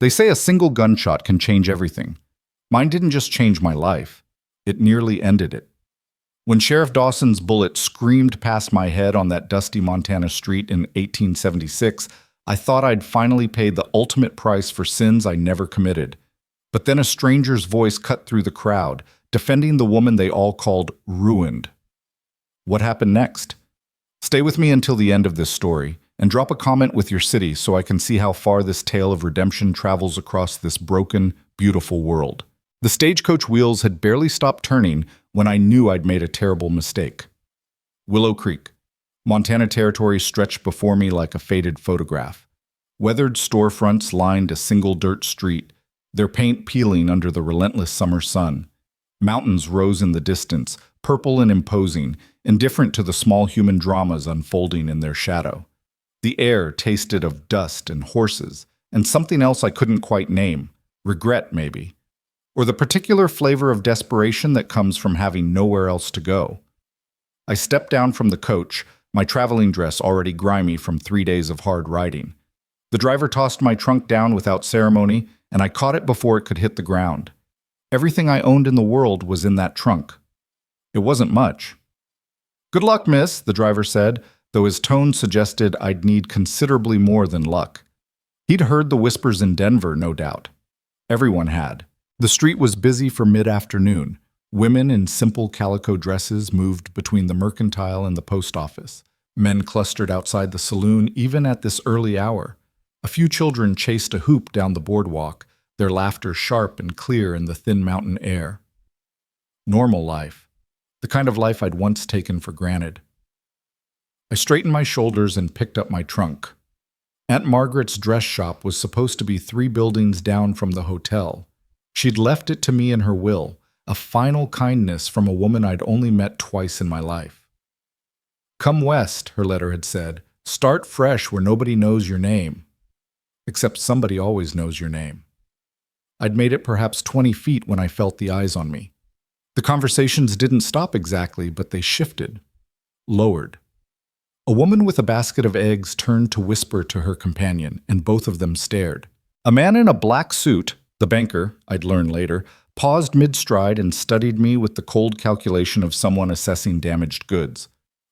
They say a single gunshot can change everything. Mine didn't just change my life. It nearly ended it. When Sheriff Dawson's bullet screamed past my head on that dusty Montana street in 1876, I thought I'd finally paid the ultimate price for sins I never committed. But then a stranger's voice cut through the crowd, defending the woman they all called ruined. What happened next? Stay with me until the end of this story, and drop a comment with your city so I can see how far this tale of redemption travels across this broken, beautiful world. The stagecoach wheels had barely stopped turning when I knew I'd made a terrible mistake. Willow Creek, Montana Territory stretched before me like a faded photograph. Weathered storefronts lined a single dirt street, their paint peeling under the relentless summer sun. Mountains rose in the distance, purple and imposing, indifferent to the small human dramas unfolding in their shadow. The air tasted of dust and horses, and something else I couldn't quite name. Regret, maybe. Or the particular flavor of desperation that comes from having nowhere else to go. I stepped down from the coach, my traveling dress already grimy from 3 days of hard riding. The driver tossed my trunk down without ceremony, and I caught it before it could hit the ground. Everything I owned in the world was in that trunk. It wasn't much. "Good luck, miss," the driver said, though his tone suggested I'd need considerably more than luck. He'd heard the whispers in Denver, no doubt. Everyone had. The street was busy for mid-afternoon. Women in simple calico dresses moved between the mercantile and the post office. Men clustered outside the saloon even at this early hour. A few children chased a hoop down the boardwalk, their laughter sharp and clear in the thin mountain air. Normal life. The kind of life I'd once taken for granted. I straightened my shoulders and picked up my trunk. Aunt Margaret's dress shop was supposed to be 3 buildings down from the hotel. She'd left it to me in her will, a final kindness from a woman I'd only met twice in my life. "Come west," her letter had said. "Start fresh where nobody knows your name." Except somebody always knows your name. I'd made it perhaps 20 feet when I felt the eyes on me. The conversations didn't stop exactly, but they shifted, lowered. A woman with a basket of eggs turned to whisper to her companion, and both of them stared. A man in a black suit, the banker, I'd learn later, paused mid-stride and studied me with the cold calculation of someone assessing damaged goods.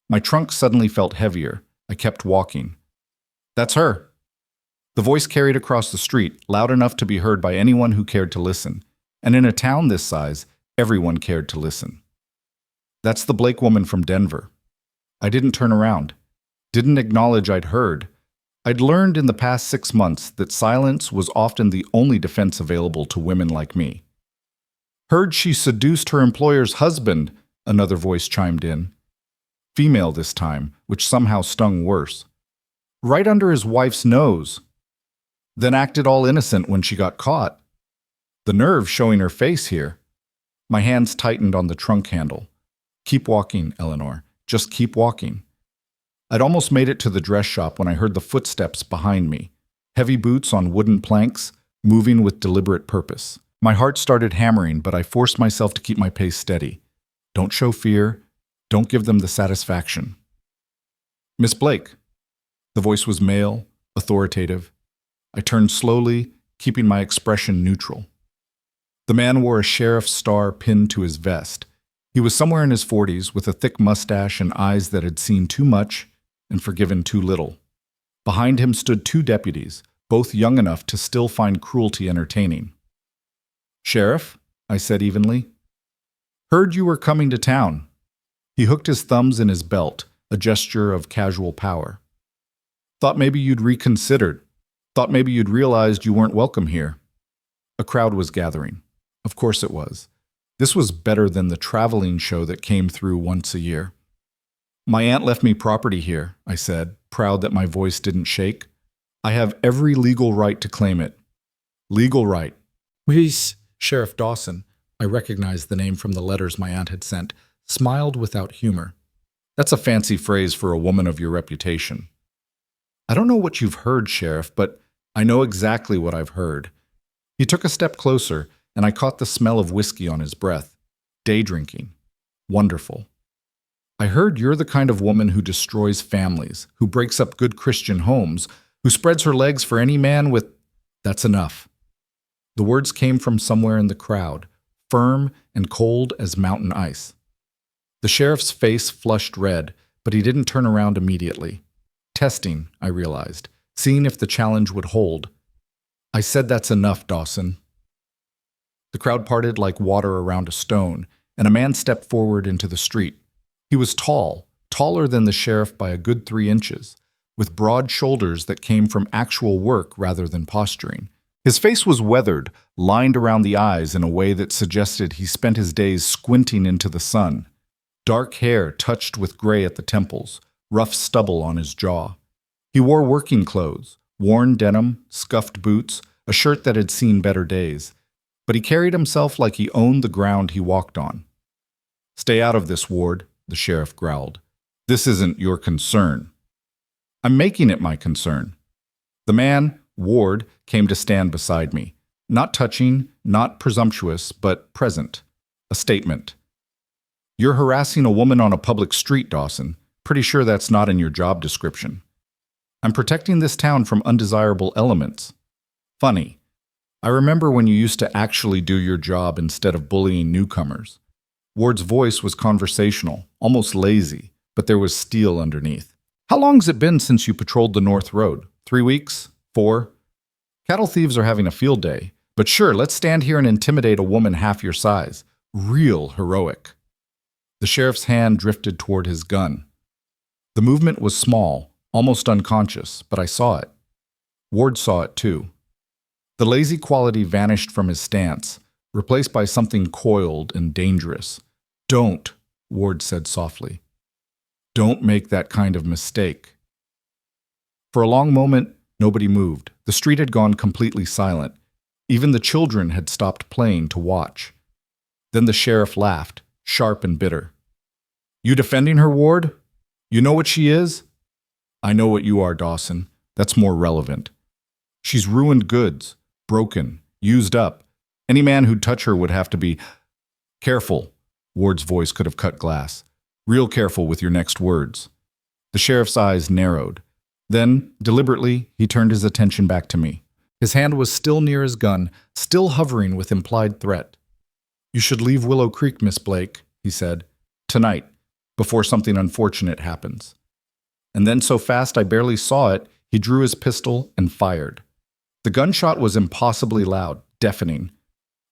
My trunk suddenly felt heavier. I kept walking. "That's her." The voice carried across the street, loud enough to be heard by anyone who cared to listen. And in a town this size, everyone cared to listen. "That's the Blake woman from Denver." I didn't turn around. Didn't acknowledge I'd heard. I'd learned in the past 6 months that silence was often the only defense available to women like me. "Heard she seduced her employer's husband," another voice chimed in. Female this time, which somehow stung worse. "Right under his wife's nose. Then acted all innocent when she got caught. The nerve showing her face here." My hands tightened on the trunk handle. "Keep walking, Eleanor. Just keep walking." I'd almost made it to the dress shop when I heard the footsteps behind me. Heavy boots on wooden planks, moving with deliberate purpose. My heart started hammering, but I forced myself to keep my pace steady. Don't show fear. Don't give them the satisfaction. "Miss Blake." The voice was male, authoritative. I turned slowly, keeping my expression neutral. The man wore a sheriff's star pinned to his vest. He was somewhere in his 40s, with a thick mustache and eyes that had seen too much and forgiven too little. Behind him stood 2 deputies, both young enough to still find cruelty entertaining. "Sheriff," I said evenly. "Heard you were coming to town." He hooked his thumbs in his belt, a gesture of casual power. "Thought maybe you'd reconsidered. Thought maybe you'd realized you weren't welcome here." A crowd was gathering. Of course it was. This was better than the traveling show that came through once a year. "My aunt left me property here," I said, proud that my voice didn't shake. "I have every legal right to claim it." "Legal right." Sheriff Dawson, I recognized the name from the letters my aunt had sent, smiled without humor. "That's a fancy phrase for a woman of your reputation." "I don't know what you've heard, Sheriff, but I know exactly what I've heard." He took a step closer, and I caught the smell of whiskey on his breath. Day drinking. Wonderful. "I heard you're the kind of woman who destroys families, who breaks up good Christian homes, who spreads her legs for any man with—" "That's enough." The words came from somewhere in the crowd, firm and cold as mountain ice. The sheriff's face flushed red, but he didn't turn around immediately. Testing, I realized, seeing if the challenge would hold. I said, "That's enough, Dawson." The crowd parted like water around a stone, and a man stepped forward into the street. He was tall, taller than the sheriff by a good 3 inches, with broad shoulders that came from actual work rather than posturing. His face was weathered, lined around the eyes in a way that suggested he spent his days squinting into the sun. Dark hair touched with gray at the temples, rough stubble on his jaw. He wore working clothes, worn denim, scuffed boots, a shirt that had seen better days. But he carried himself like he owned the ground he walked on. "Stay out of this, Ward," the sheriff growled. "This isn't your concern." "I'm making it my concern." The man, Ward, came to stand beside me. Not touching, not presumptuous, but present. A statement. "You're harassing a woman on a public street, Dawson. Pretty sure that's not in your job description." "I'm protecting this town from undesirable elements." "Funny. I remember when you used to actually do your job instead of bullying newcomers." Ward's voice was conversational, almost lazy, but there was steel underneath. "How long's it been since you patrolled the North Road? 3 weeks? 4? Cattle thieves are having a field day. But sure, let's stand here and intimidate a woman half your size. Real heroic." The sheriff's hand drifted toward his gun. The movement was small, almost unconscious, but I saw it. Ward saw it too. The lazy quality vanished from his stance, replaced by something coiled and dangerous. "Don't," Ward said softly. "Don't make that kind of mistake." For a long moment, nobody moved. The street had gone completely silent. Even the children had stopped playing to watch. Then the sheriff laughed, sharp and bitter. "You defending her, Ward? You know what she is?" "I know what you are, Dawson. That's more relevant. She's ruined goods, broken, used up. Any man who'd touch her would have to be careful." Ward's voice could have cut glass. "Real careful with your next words." The sheriff's eyes narrowed. Then, deliberately, he turned his attention back to me. His hand was still near his gun, still hovering with implied threat. "You should leave Willow Creek, Miss Blake," he said. "Tonight, before something unfortunate happens." And then so fast I barely saw it, he drew his pistol and fired. The gunshot was impossibly loud, deafening.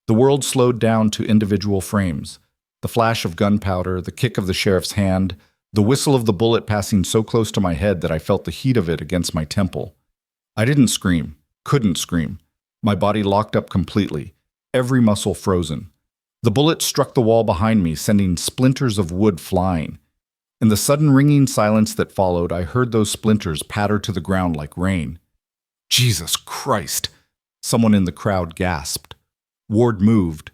The world slowed down to individual frames. The flash of gunpowder, the kick of the sheriff's hand, the whistle of the bullet passing so close to my head that I felt the heat of it against my temple. I didn't scream, couldn't scream. My body locked up completely, every muscle frozen. The bullet struck the wall behind me, sending splinters of wood flying. In the sudden ringing silence that followed, I heard those splinters patter to the ground like rain. "Jesus Christ!" Someone in the crowd gasped. Ward moved.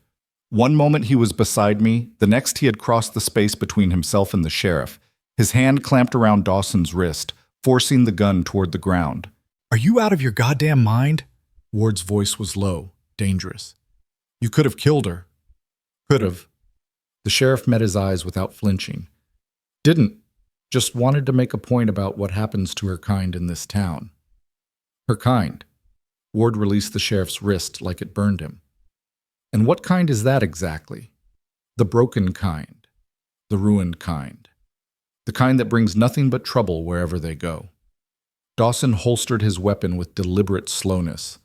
One moment he was beside me, the next he had crossed the space between himself and the sheriff. His hand clamped around Dawson's wrist, forcing the gun toward the ground. "Are you out of your goddamn mind?" Ward's voice was low, dangerous. "You could have killed her." "Could have." The sheriff met his eyes without flinching. "Didn't. Just wanted to make a point about what happens to her kind in this town." "Her kind." Ward released the sheriff's wrist like it burned him. "And what kind is that exactly?" "The broken kind. The ruined kind. The kind that brings nothing but trouble wherever they go." Dawson holstered his weapon with deliberate slowness.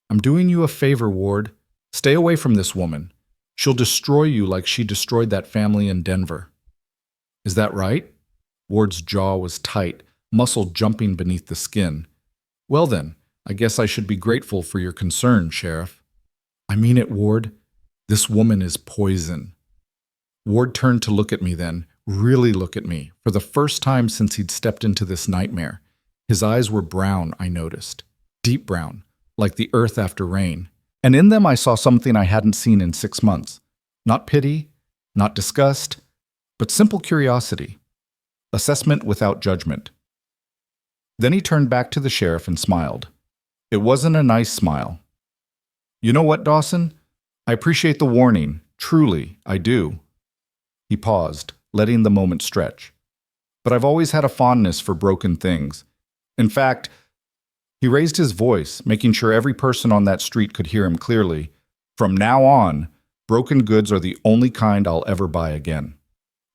"I'm doing you a favor, Ward. Stay away from this woman. She'll destroy you like she destroyed that family in Denver." "Is that right?" Ward's jaw was tight, muscle jumping beneath the skin. "Well then, I guess I should be grateful for your concern, Sheriff." "I mean it, Ward. This woman is poison." Ward turned to look at me then, really look at me, for the first time since he'd stepped into this nightmare. His eyes were brown, I noticed. Deep brown, like the earth after rain. And in them I saw something I hadn't seen in 6 months. Not pity, not disgust, but simple curiosity. Assessment without judgment. Then he turned back to the sheriff and smiled. It wasn't a nice smile. "You know what, Dawson? I appreciate the warning. Truly, I do." He paused, letting the moment stretch. "But I've always had a fondness for broken things. In fact, He raised his voice, making sure every person on that street could hear him clearly. From now on, broken goods are the only kind I'll ever buy again.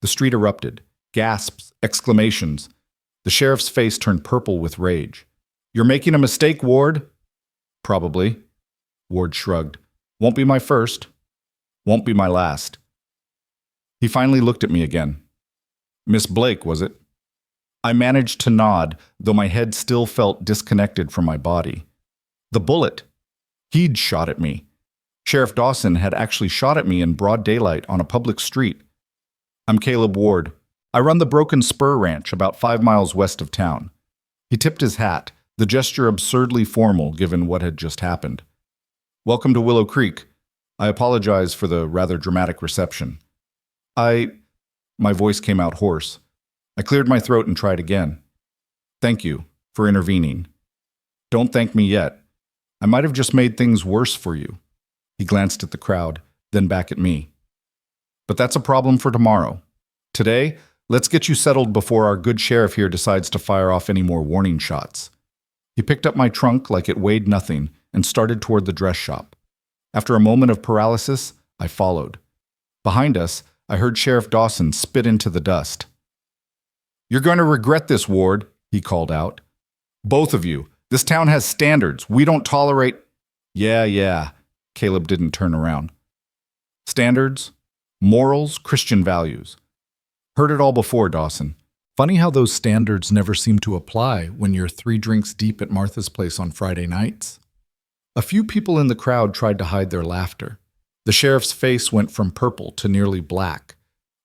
The street erupted. Gasps, exclamations. The sheriff's face turned purple with rage. You're making a mistake, Ward. Probably. Ward shrugged. Won't be my first. Won't be my last. He finally looked at me again. Miss Blake, was it? I managed to nod, though my head still felt disconnected from my body. The bullet. He'd shot at me. Sheriff Dawson had actually shot at me in broad daylight on a public street. I'm Caleb Ward. I run the Broken Spur Ranch about 5 miles west of town. He tipped his hat, the gesture absurdly formal given what had just happened. Welcome to Willow Creek. I apologize for the rather dramatic reception. My voice came out hoarse. I cleared my throat and tried again. Thank you for intervening. Don't thank me yet. I might have just made things worse for you. He glanced at the crowd, then back at me. But that's a problem for tomorrow. Today, let's get you settled before our good sheriff here decides to fire off any more warning shots. He picked up my trunk like it weighed nothing and started toward the dress shop. After a moment of paralysis, I followed. Behind us, I heard Sheriff Dawson spit into the dust. You're going to regret this, Ward, he called out. Both of you. This town has standards. We don't tolerate... Yeah. Caleb didn't turn around. Standards, morals, Christian values. Heard it all before, Dawson. Funny how those standards never seem to apply when you're 3 drinks deep at Martha's place on Friday nights. A few people in the crowd tried to hide their laughter. The sheriff's face went from purple to nearly black,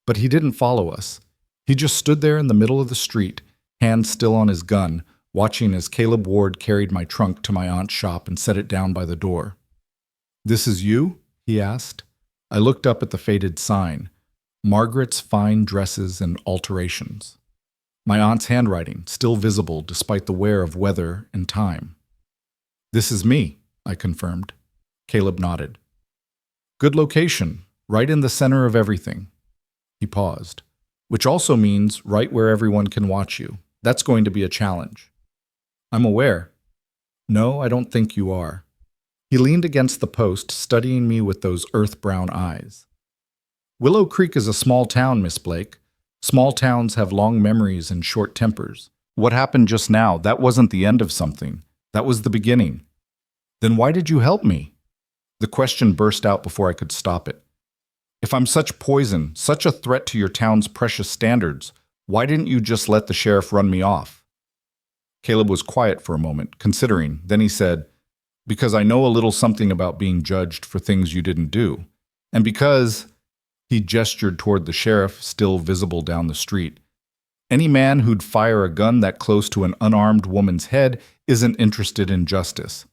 but he didn't follow us. He just stood there in the middle of the street, hand still on his gun, watching as Caleb Ward carried my trunk to my aunt's shop and set it down by the door. This is you? He asked. I looked up at the faded sign, Margaret's Fine Dresses and Alterations. My aunt's handwriting, still visible despite the wear of weather and time. This is me, I confirmed. Caleb nodded. Good location, right in the center of everything. He paused. Which also means right where everyone can watch you. That's going to be a challenge. I'm aware. No, I don't think you are. He leaned against the post, studying me with those earth-brown eyes. Willow Creek is a small town, Miss Blake. Small towns have long memories and short tempers. What happened just now, that wasn't the end of something. That was the beginning. Then why did you help me? The question burst out before I could stop it. If I'm such poison, such a threat to your town's precious standards, why didn't you just let the sheriff run me off? Caleb was quiet for a moment, considering. Then he said, because I know a little something about being judged for things you didn't do. And because, he gestured toward the sheriff, still visible down the street, any man who'd fire a gun that close to an unarmed woman's head isn't interested in justice.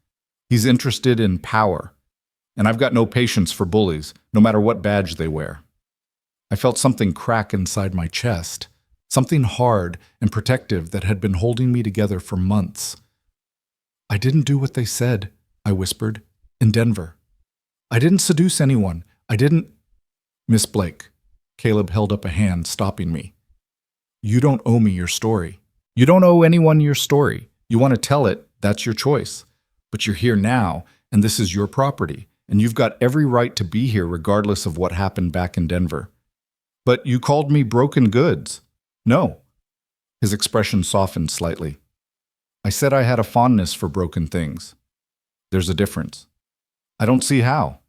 He's interested in power. And I've got no patience for bullies, no matter what badge they wear. I felt something crack inside my chest, something hard and protective that had been holding me together for months. I didn't do what they said, I whispered, in Denver. I didn't seduce anyone. I didn't... Miss Blake, Caleb held up a hand, stopping me. You don't owe me your story. You don't owe anyone your story. You want to tell it, that's your choice. But you're here now, and this is your property. And you've got every right to be here regardless of what happened back in Denver. But you called me broken goods. No. His expression softened slightly. I said I had a fondness for broken things. There's a difference. I don't see how.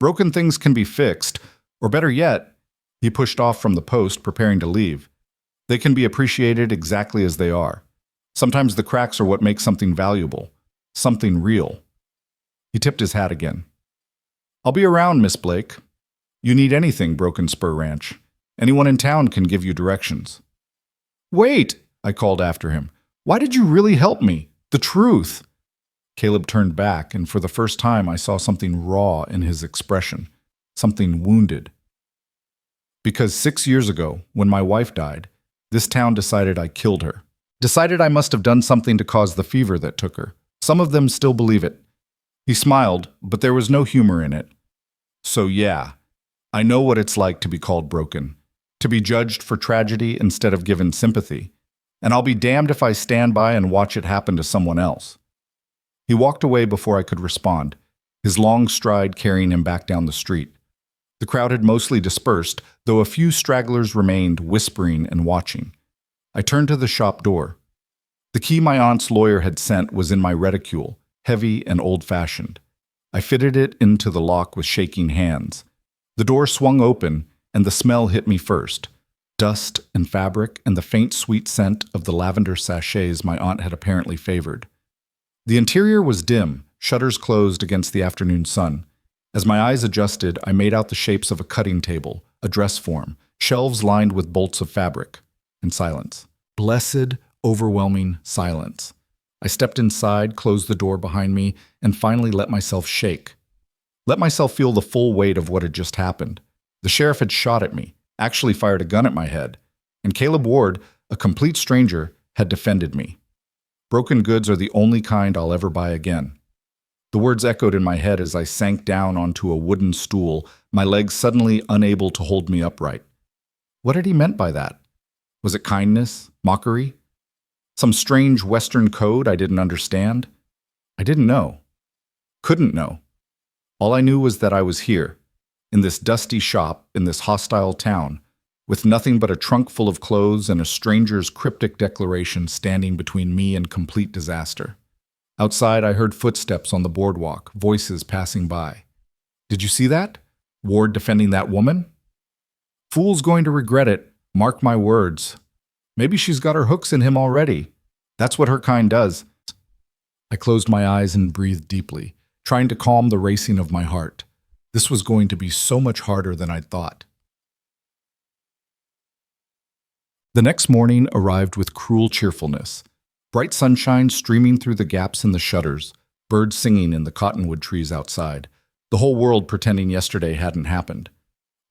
Broken things can be fixed, or better yet, he pushed off from the post, preparing to leave. They can be appreciated exactly as they are. Sometimes the cracks are what make something valuable, something real. He tipped his hat again. I'll be around, Miss Blake. You need anything, Broken Spur Ranch. Anyone in town can give you directions. Wait, I called after him. Why did you really help me? The truth. Caleb turned back, and for the first time I saw something raw in his expression, something wounded. Because 6 years ago, when my wife died, this town decided I killed her. Decided I must have done something to cause the fever that took her. Some of them still believe it. He smiled, but there was no humor in it. So yeah, I know what it's like to be called broken, to be judged for tragedy instead of given sympathy. and I'll be damned if I stand by and watch it happen to someone else." He walked away before I could respond, his long stride carrying him back down the street. The crowd had mostly dispersed, though a few stragglers remained, whispering and watching. I turned to the shop door. The key my aunt's lawyer had sent was in my reticule, heavy and old-fashioned. I fitted it into the lock with shaking hands. The door swung open, and the smell hit me first. Dust and fabric and the faint sweet scent of the lavender sachets my aunt had apparently favored. The interior was dim, shutters closed against the afternoon sun. As my eyes adjusted, I made out the shapes of a cutting table, a dress form, shelves lined with bolts of fabric, and silence. Blessed, overwhelming silence. I stepped inside, closed the door behind me, and finally let myself shake. Let myself feel the full weight of what had just happened. The sheriff had shot at me, actually fired a gun at my head, and Caleb Ward, a complete stranger, had defended me. Broken goods are the only kind I'll ever buy again. The words echoed in my head as I sank down onto a wooden stool, my legs suddenly unable to hold me upright. What had he meant by that? Was it kindness? Mockery? Some strange Western code I didn't understand? I didn't know. Couldn't know. All I knew was that I was here, in this dusty shop, in this hostile town, with nothing but a trunk full of clothes and a stranger's cryptic declaration standing between me and complete disaster. Outside, I heard footsteps on the boardwalk, voices passing by. Did you see that? Ward defending that woman? Fool's going to regret it, mark my words. Maybe she's got her hooks in him already. That's what her kind does. I closed my eyes and breathed deeply, trying to calm the racing of my heart. This was going to be so much harder than I'd thought. The next morning arrived with cruel cheerfulness. Bright sunshine streaming through the gaps in the shutters, birds singing in the cottonwood trees outside, the whole world pretending yesterday hadn't happened.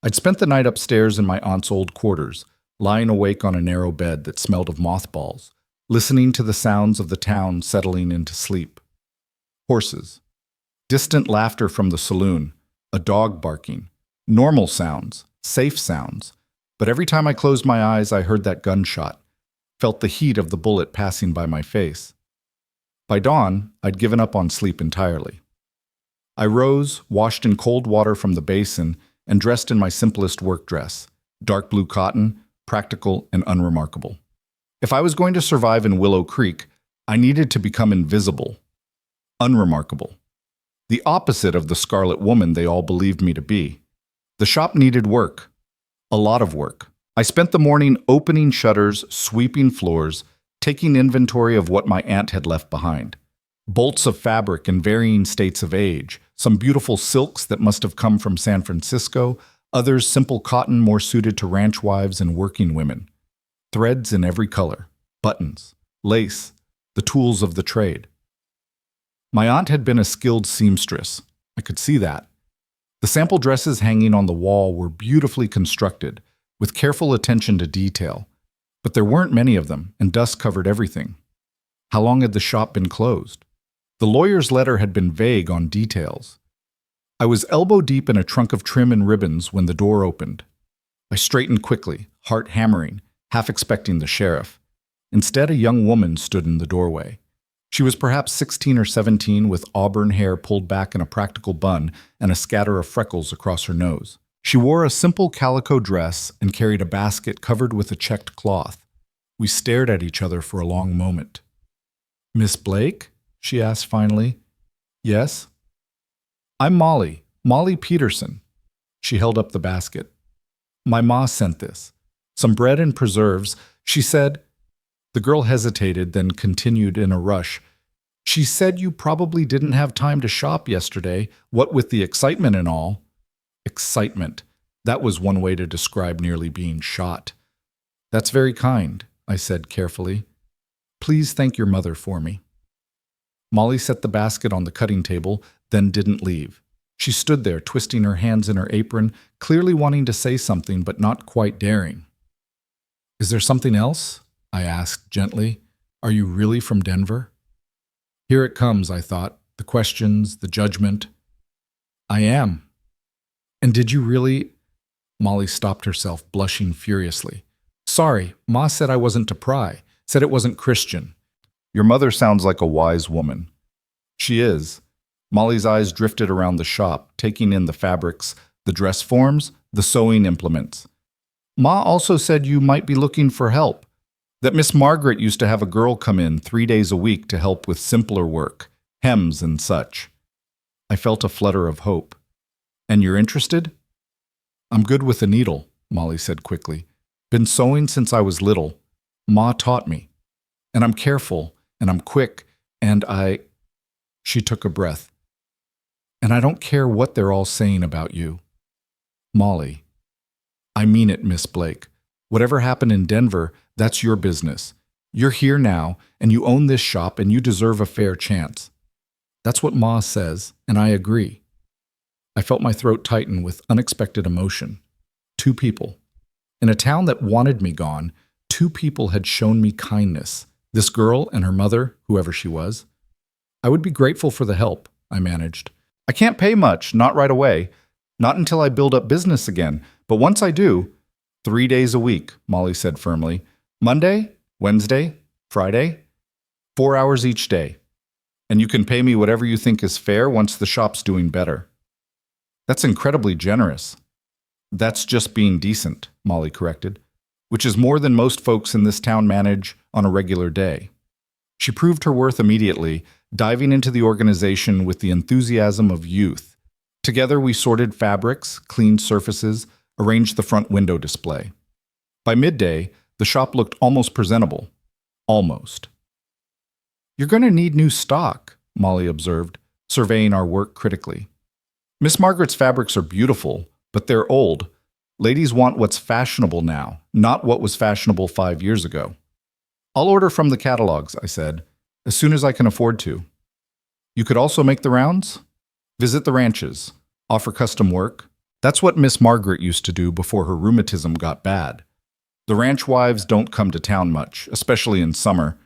I'd spent the night upstairs in my aunt's old quarters, lying awake on a narrow bed that smelled of mothballs, listening to the sounds of the town settling into sleep. Horses. Distant laughter from the saloon, a dog barking. Normal sounds, safe sounds. But every time I closed my eyes, I heard that gunshot, felt the heat of the bullet passing by my face. By dawn, I'd given up on sleep entirely. I rose, washed in cold water from the basin, and dressed in my simplest work dress, dark blue cotton, practical and unremarkable. If I was going to survive in Willow Creek, I needed to become invisible, unremarkable. The opposite of the scarlet woman they all believed me to be. The shop needed work. A lot of work. I spent the morning opening shutters, sweeping floors, taking inventory of what my aunt had left behind. Bolts of fabric in varying states of age, some beautiful silks that must have come from San Francisco, others simple cotton more suited to ranch wives and working women. Threads in every color, buttons, lace, the tools of the trade. My aunt had been a skilled seamstress. I could see that. The sample dresses hanging on the wall were beautifully constructed, with careful attention to detail. But there weren't many of them, and dust covered everything. How long had the shop been closed? The lawyer's letter had been vague on details. I was elbow-deep in a trunk of trim and ribbons when the door opened. I straightened quickly, heart hammering, half expecting the sheriff. Instead, a young woman stood in the doorway. She was perhaps 16 or 17, with auburn hair pulled back in a practical bun and a scatter of freckles across her nose. She wore a simple calico dress and carried a basket covered with a checked cloth. We stared at each other for a long moment. "Miss Blake?" she asked finally. "Yes?" "I'm Molly Peterson." She held up the basket. "My ma sent this. Some bread and preserves," she said. The girl hesitated, then continued in a rush. "She said you probably didn't have time to shop yesterday, what with the excitement and all." Excitement. That was one way to describe nearly being shot. "That's very kind," I said carefully. "Please thank your mother for me." Molly set the basket on the cutting table, then didn't leave. She stood there, twisting her hands in her apron, clearly wanting to say something, but not quite daring. "Is there something else?" I asked gently. "Are you really from Denver?" Here it comes, I thought, the questions, the judgment. "I am." "And did you really—" Molly stopped herself, blushing furiously. "Sorry, Ma said I wasn't to pry. Said it wasn't Christian. Your mother sounds like a wise woman. She is. Molly's eyes drifted around the shop, taking in the fabrics, the dress forms, the sewing implements. Ma also said you might be looking for help. That Miss Margaret used to have a girl come in 3 days a week to help with simpler work, hems and such. I felt a flutter of hope. And you're interested? I'm good with a needle, Molly said quickly. Been sewing since I was little. Ma taught me. And I'm careful, and I'm quick, and She took a breath. And I don't care what they're all saying about you. Molly. I mean it, Miss Blake. Whatever happened in Denver, that's your business. You're here now, and you own this shop, and you deserve a fair chance. That's what Ma says, and I agree. I felt my throat tighten with unexpected emotion. 2 people. In a town that wanted me gone, 2 people had shown me kindness. This girl and her mother, whoever she was. I would be grateful for the help, I managed. I can't pay much, not right away. Not until I build up business again. But once I do, 3 days a week, Molly said firmly. Monday, Wednesday, Friday, 4 hours each day. And you can pay me whatever you think is fair once the shop's doing better. That's incredibly generous. That's just being decent, Molly corrected, which is more than most folks in this town manage on a regular day. She proved her worth immediately, diving into the organization with the enthusiasm of youth. Together we sorted fabrics, cleaned surfaces, arranged the front window display. By midday, the shop looked almost presentable. Almost. You're going to need new stock, Molly observed, surveying our work critically. Miss Margaret's fabrics are beautiful, but they're old. Ladies want what's fashionable now, not what was fashionable 5 years ago. I'll order from the catalogs, I said, as soon as I can afford to. You could also make the rounds? Visit the ranches, offer custom work. That's what Miss Margaret used to do before her rheumatism got bad. The ranch wives don't come to town much, especially in summer.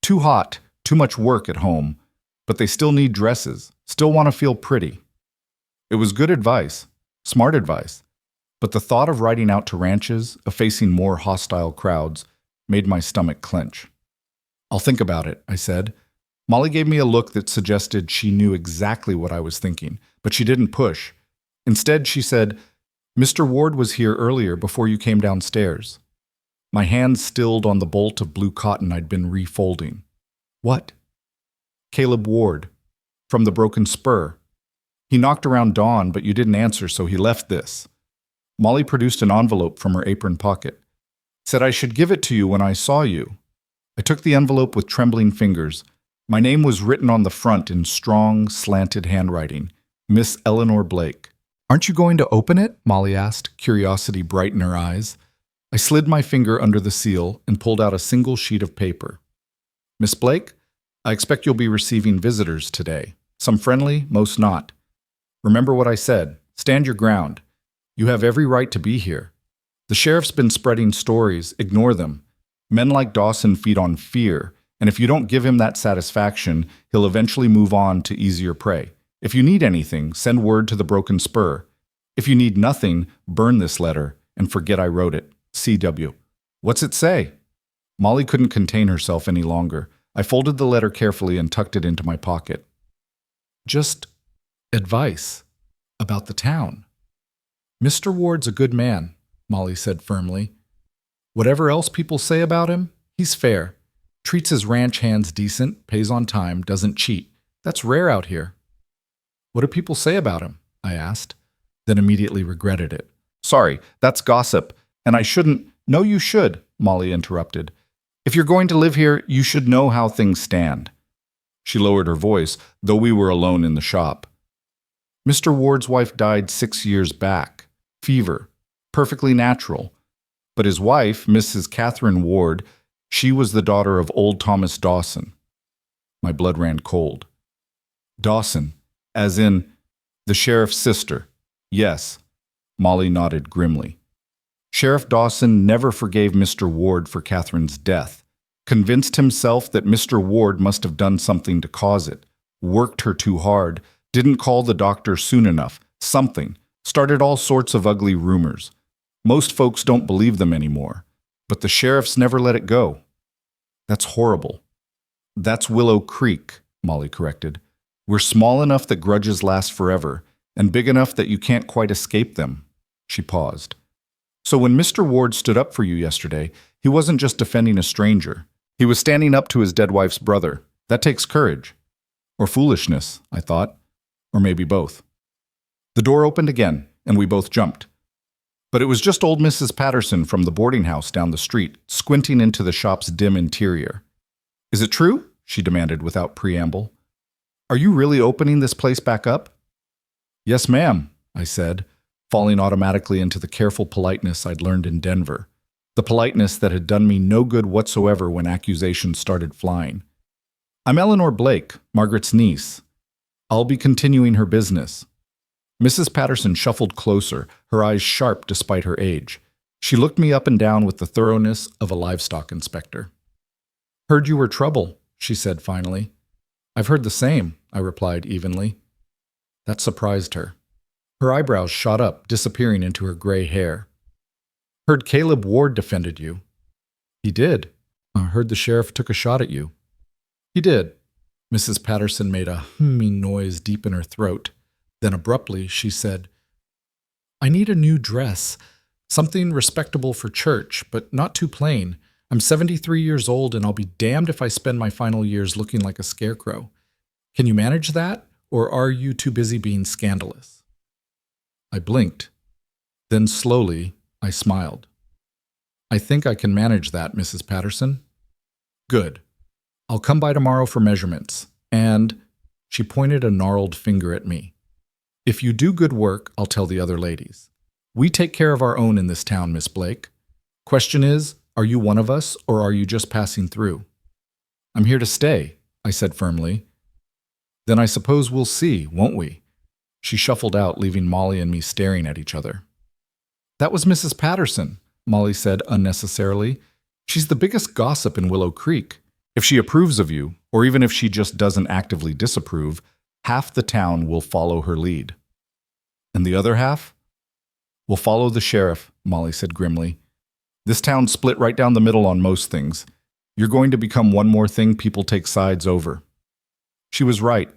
Too hot, too much work at home, but they still need dresses, still want to feel pretty. It was good advice, smart advice, but the thought of riding out to ranches, of facing more hostile crowds, made my stomach clench. I'll think about it, I said. Molly gave me a look that suggested she knew exactly what I was thinking, but she didn't push. Instead, she said, Mr. Ward was here earlier before you came downstairs. My hand stilled on the bolt of blue cotton I'd been refolding. What? Caleb Ward, from the broken Spur. He knocked around dawn, but you didn't answer, so he left this. Molly produced an envelope from her apron pocket. Said I should give it to you when I saw you. I took the envelope with trembling fingers. My name was written on the front in strong, slanted handwriting. Miss Eleanor Blake. Aren't you going to open it? Molly asked, curiosity bright in her eyes. I slid my finger under the seal and pulled out a single sheet of paper. Miss Blake, I expect you'll be receiving visitors today. Some friendly, most not. Remember what I said. Stand your ground. You have every right to be here. The sheriff's been spreading stories. Ignore them. Men like Dawson feed on fear, and if you don't give him that satisfaction, he'll eventually move on to easier prey. If you need anything, send word to the Broken Spur. If you need nothing, burn this letter and forget I wrote it. C.W. What's it say? Molly couldn't contain herself any longer. I folded the letter carefully and tucked it into my pocket. Just advice about the town. Mr. Ward's a good man, Molly said firmly. Whatever else people say about him, he's fair. Treats his ranch hands decent, pays on time, doesn't cheat. That's rare out here. What do people say about him? I asked, then immediately regretted it. Sorry, that's gossip, and I shouldn't. No, you should, Molly interrupted. If you're going to live here, you should know how things stand. She lowered her voice, though we were alone in the shop. Mr. Ward's wife died 6 years back. Fever. Perfectly natural. But his wife, Mrs. Catherine Ward, she was the daughter of old Thomas Dawson. My blood ran cold. Dawson, as in the sheriff's sister. Yes, Molly nodded grimly. Sheriff Dawson never forgave Mr. Ward for Catherine's death, convinced himself that Mr. Ward must have done something to cause it, worked her too hard, didn't call the doctor soon enough, something, started all sorts of ugly rumors. Most folks don't believe them anymore, but the sheriffs never let it go. That's horrible. That's Willow Creek, Molly corrected. We're small enough that grudges last forever, and big enough that you can't quite escape them. She paused. So when Mr. Ward stood up for you yesterday, he wasn't just defending a stranger. He was standing up to his dead wife's brother. That takes courage. Or foolishness, I thought. Or maybe both. The door opened again, and we both jumped. But it was just old Mrs. Patterson from the boarding house down the street, squinting into the shop's dim interior. Is it true? She demanded without preamble. Are you really opening this place back up? Yes, ma'am, I said, falling automatically into the careful politeness I'd learned in Denver, the politeness that had done me no good whatsoever when accusations started flying. I'm Eleanor Blake, Margaret's niece. I'll be continuing her business. Mrs. Patterson shuffled closer, her eyes sharp despite her age. She looked me up and down with the thoroughness of a livestock inspector. Heard you were trouble, she said finally. I've heard the same, I replied evenly. That surprised her. Her eyebrows shot up, disappearing into her gray hair. Heard Caleb Ward defended you. He did. I heard the sheriff took a shot at you. He did. Mrs. Patterson made a humming noise deep in her throat. Then abruptly she said, I need a new dress. Something respectable for church, but not too plain. I'm 73 years old and I'll be damned if I spend my final years looking like a scarecrow. Can you manage that, or are you too busy being scandalous? I blinked. Then slowly, I smiled. I think I can manage that, Mrs. Patterson. Good. I'll come by tomorrow for measurements, and she pointed a gnarled finger at me. If you do good work, I'll tell the other ladies. We take care of our own in this town, Miss Blake. Question is, are you one of us, or are you just passing through? I'm here to stay, I said firmly. Then I suppose we'll see, won't we? She shuffled out, leaving Molly and me staring at each other. That was Mrs. Patterson, Molly said unnecessarily. She's the biggest gossip in Willow Creek. If she approves of you, or even if she just doesn't actively disapprove, half the town will follow her lead. And the other half? Will follow the sheriff, Molly said grimly. This town's split right down the middle on most things. You're going to become one more thing people take sides over. She was right.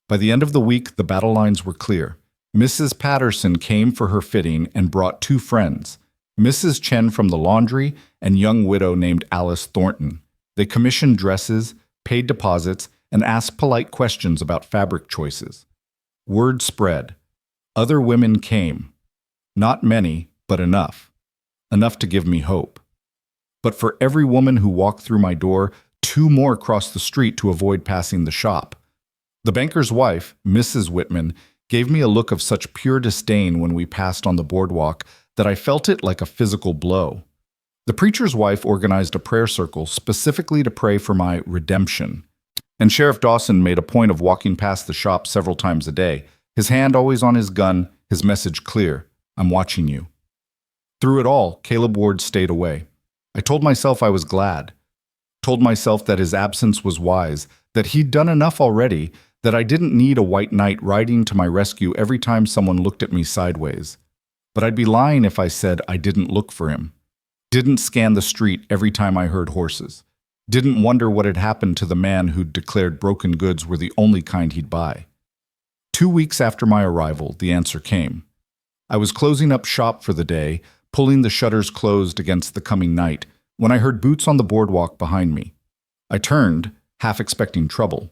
By the end of the week, the battle lines were clear. Mrs. Patterson came for her fitting and brought two friends, Mrs. Chen from the laundry and young widow named Alice Thornton. They commissioned dresses, paid deposits, and asked polite questions about fabric choices. Word spread. Other women came. Not many, but enough. Enough to give me hope. But for every woman who walked through my door, two more crossed the street to avoid passing the shop. The banker's wife, Mrs. Whitman, gave me a look of such pure disdain when we passed on the boardwalk that I felt it like a physical blow. The preacher's wife organized a prayer circle specifically to pray for my redemption. And Sheriff Dawson made a point of walking past the shop several times a day, his hand always on his gun, his message clear, I'm watching you. Through it all, Caleb Ward stayed away. I told myself I was glad. Told myself that his absence was wise, that he'd done enough already, that I didn't need a white knight riding to my rescue every time someone looked at me sideways. But I'd be lying if I said I didn't look for him. Didn't scan the street every time I heard horses. Didn't wonder what had happened to the man who'd declared broken goods were the only kind he'd buy. 2 weeks after my arrival, the answer came. I was closing up shop for the day, pulling the shutters closed against the coming night, when I heard boots on the boardwalk behind me. I turned, half expecting trouble.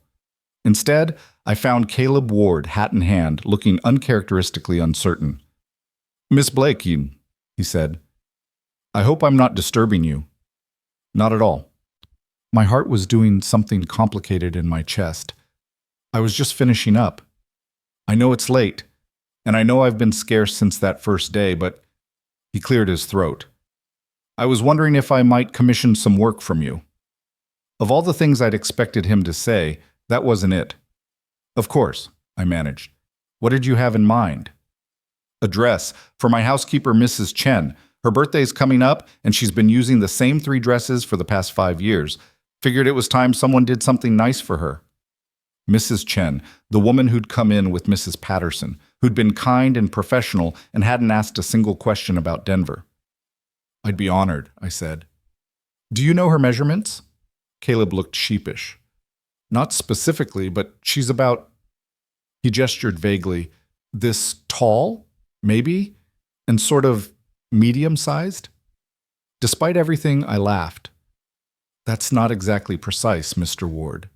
Instead, I found Caleb Ward, hat in hand, looking uncharacteristically uncertain. Miss Blake, he said. I hope I'm not disturbing you. Not at all. My heart was doing something complicated in my chest. I was just finishing up. I know it's late, and I know I've been scarce since that first day, but he cleared his throat. I was wondering if I might commission some work from you. Of all the things I'd expected him to say, that wasn't it. Of course, I managed. What did you have in mind? A dress for my housekeeper, Mrs. Chen. Her birthday's coming up, and she's been using the same 3 dresses for the past 5 years. Figured it was time someone did something nice for her. Mrs. Chen, the woman who'd come in with Mrs. Patterson, who'd been kind and professional and hadn't asked a single question about Denver. I'd be honored, I said. Do you know her measurements? Caleb looked sheepish. Not specifically, but she's about, he gestured vaguely, this tall, maybe, and sort of medium-sized? Despite everything, I laughed. That's not exactly precise, Mr. Ward.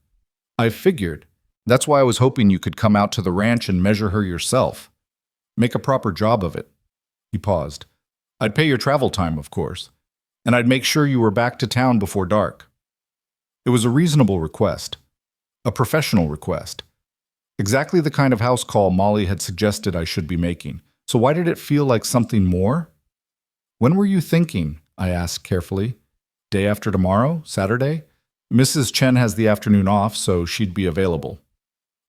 I figured. That's why I was hoping you could come out to the ranch and measure her yourself. Make a proper job of it. He paused. I'd pay your travel time, of course, and I'd make sure you were back to town before dark. It was a reasonable request. A professional request. Exactly the kind of house call Molly had suggested I should be making. So why did it feel like something more? When were you thinking? I asked carefully. Day after tomorrow? Saturday? Mrs. Chen has the afternoon off, so she'd be available.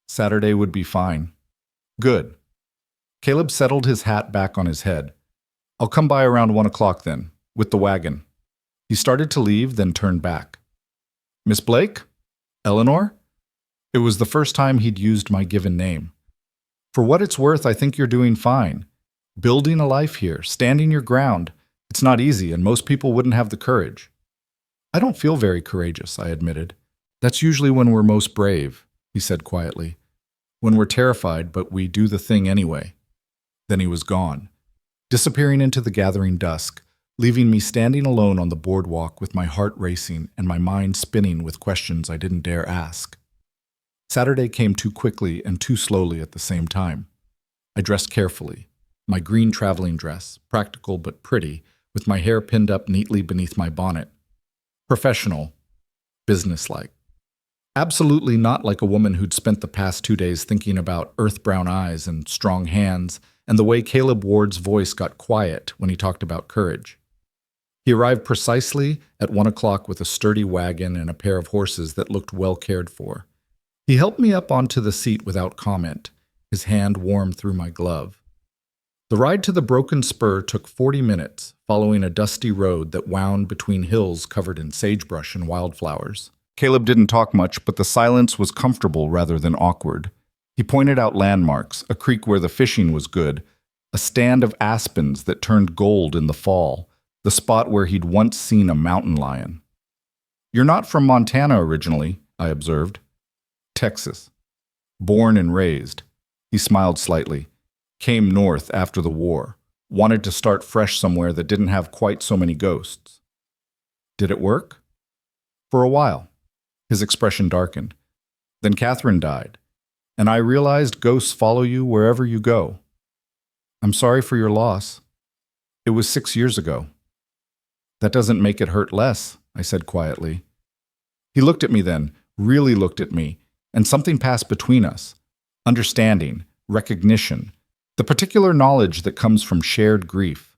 Saturday would be fine. Good. Caleb settled his hat back on his head. I'll come by around 1 o'clock then, with the wagon. He started to leave, then turned back. Miss Blake? Eleanor? It was the first time he'd used my given name. For what it's worth, I think you're doing fine. Building a life here, standing your ground. It's not easy, and most people wouldn't have the courage. I don't feel very courageous, I admitted. That's usually when we're most brave, he said quietly. When we're terrified, but we do the thing anyway. Then he was gone, disappearing into the gathering dusk, leaving me standing alone on the boardwalk with my heart racing and my mind spinning with questions I didn't dare ask. Saturday came too quickly and too slowly at the same time. I dressed carefully, my green traveling dress, practical but pretty, with my hair pinned up neatly beneath my bonnet. Professional, businesslike. Absolutely not like a woman who'd spent the past 2 days thinking about earth-brown eyes and strong hands and the way Caleb Ward's voice got quiet when he talked about courage. He arrived precisely at 1 o'clock with a sturdy wagon and a pair of horses that looked well cared for. He helped me up onto the seat without comment, his hand warm through my glove. The ride to the broken spur took 40 minutes, following a dusty road that wound between hills covered in sagebrush and wildflowers. Caleb didn't talk much, but the silence was comfortable rather than awkward. He pointed out landmarks, a creek where the fishing was good, a stand of aspens that turned gold in the fall, the spot where he'd once seen a mountain lion. You're not from Montana originally, I observed. Texas. Born and raised. He smiled slightly. Came north after the war. Wanted to start fresh somewhere that didn't have quite so many ghosts. Did it work? For a while. His expression darkened. Then Catherine died, and I realized ghosts follow you wherever you go. I'm sorry for your loss. It was 6 years ago. That doesn't make it hurt less, I said quietly. He looked at me then, really looked at me, and something passed between us. Understanding, recognition, the particular knowledge that comes from shared grief.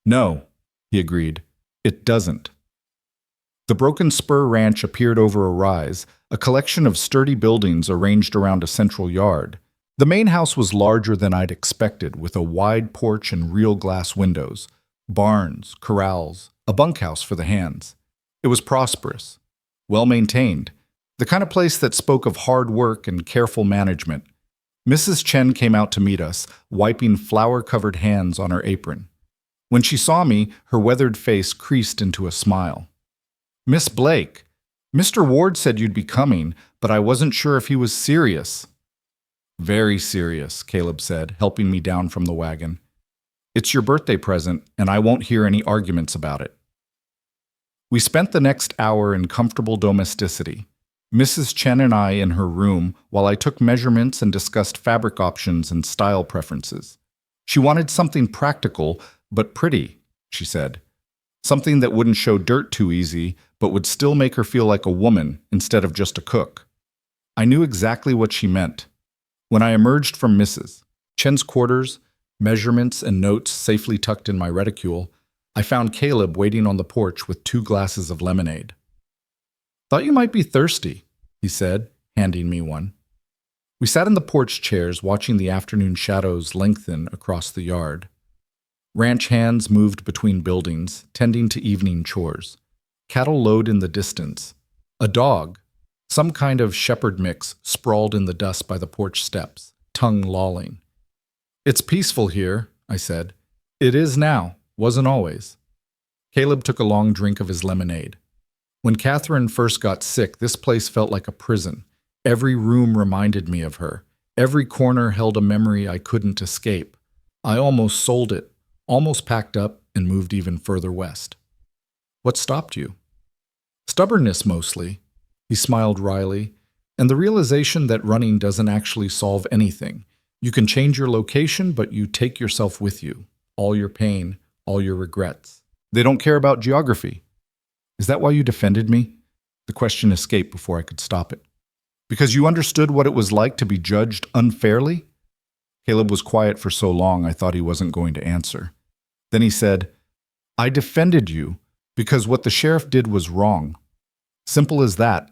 No, he agreed, it doesn't. The broken spur ranch appeared over a rise, a collection of sturdy buildings arranged around a central yard. The main house was larger than I'd expected, with a wide porch and real glass windows, barns, corrals, a bunkhouse for the hands. It was prosperous, well-maintained, the kind of place that spoke of hard work and careful management. Mrs. Chen came out to meet us, wiping flour-covered hands on her apron. When she saw me, her weathered face creased into a smile. Miss Blake, Mr. Ward said you'd be coming, but I wasn't sure if he was serious. Very serious, Caleb said, helping me down from the wagon. It's your birthday present, and I won't hear any arguments about it. We spent the next hour in comfortable domesticity. Mrs. Chen and I in her room while I took measurements and discussed fabric options and style preferences. She wanted something practical, but pretty, she said. Something that wouldn't show dirt too easy, but would still make her feel like a woman instead of just a cook. I knew exactly what she meant. When I emerged from Mrs. Chen's quarters, measurements and notes safely tucked in my reticule, I found Caleb waiting on the porch with 2 glasses of lemonade. Thought you might be thirsty, he said, handing me one. We sat in the porch chairs watching the afternoon shadows lengthen across the yard. Ranch hands moved between buildings, tending to evening chores. Cattle lowed in the distance. A dog, some kind of shepherd mix, sprawled in the dust by the porch steps, tongue lolling. It's peaceful here, I said. It is now, wasn't always. Caleb took a long drink of his lemonade. When Catherine first got sick, this place felt like a prison. Every room reminded me of her. Every corner held a memory I couldn't escape. I almost sold it, almost packed up and moved even further west. What stopped you? Stubbornness, mostly. He smiled wryly, and the realization that running doesn't actually solve anything. You can change your location, but you take yourself with you. All your pain, all your regrets. They don't care about geography. Is that why you defended me? The question escaped before I could stop it. Because you understood what it was like to be judged unfairly? Caleb was quiet for so long I thought he wasn't going to answer. Then he said, I defended you because what the sheriff did was wrong. Simple as that.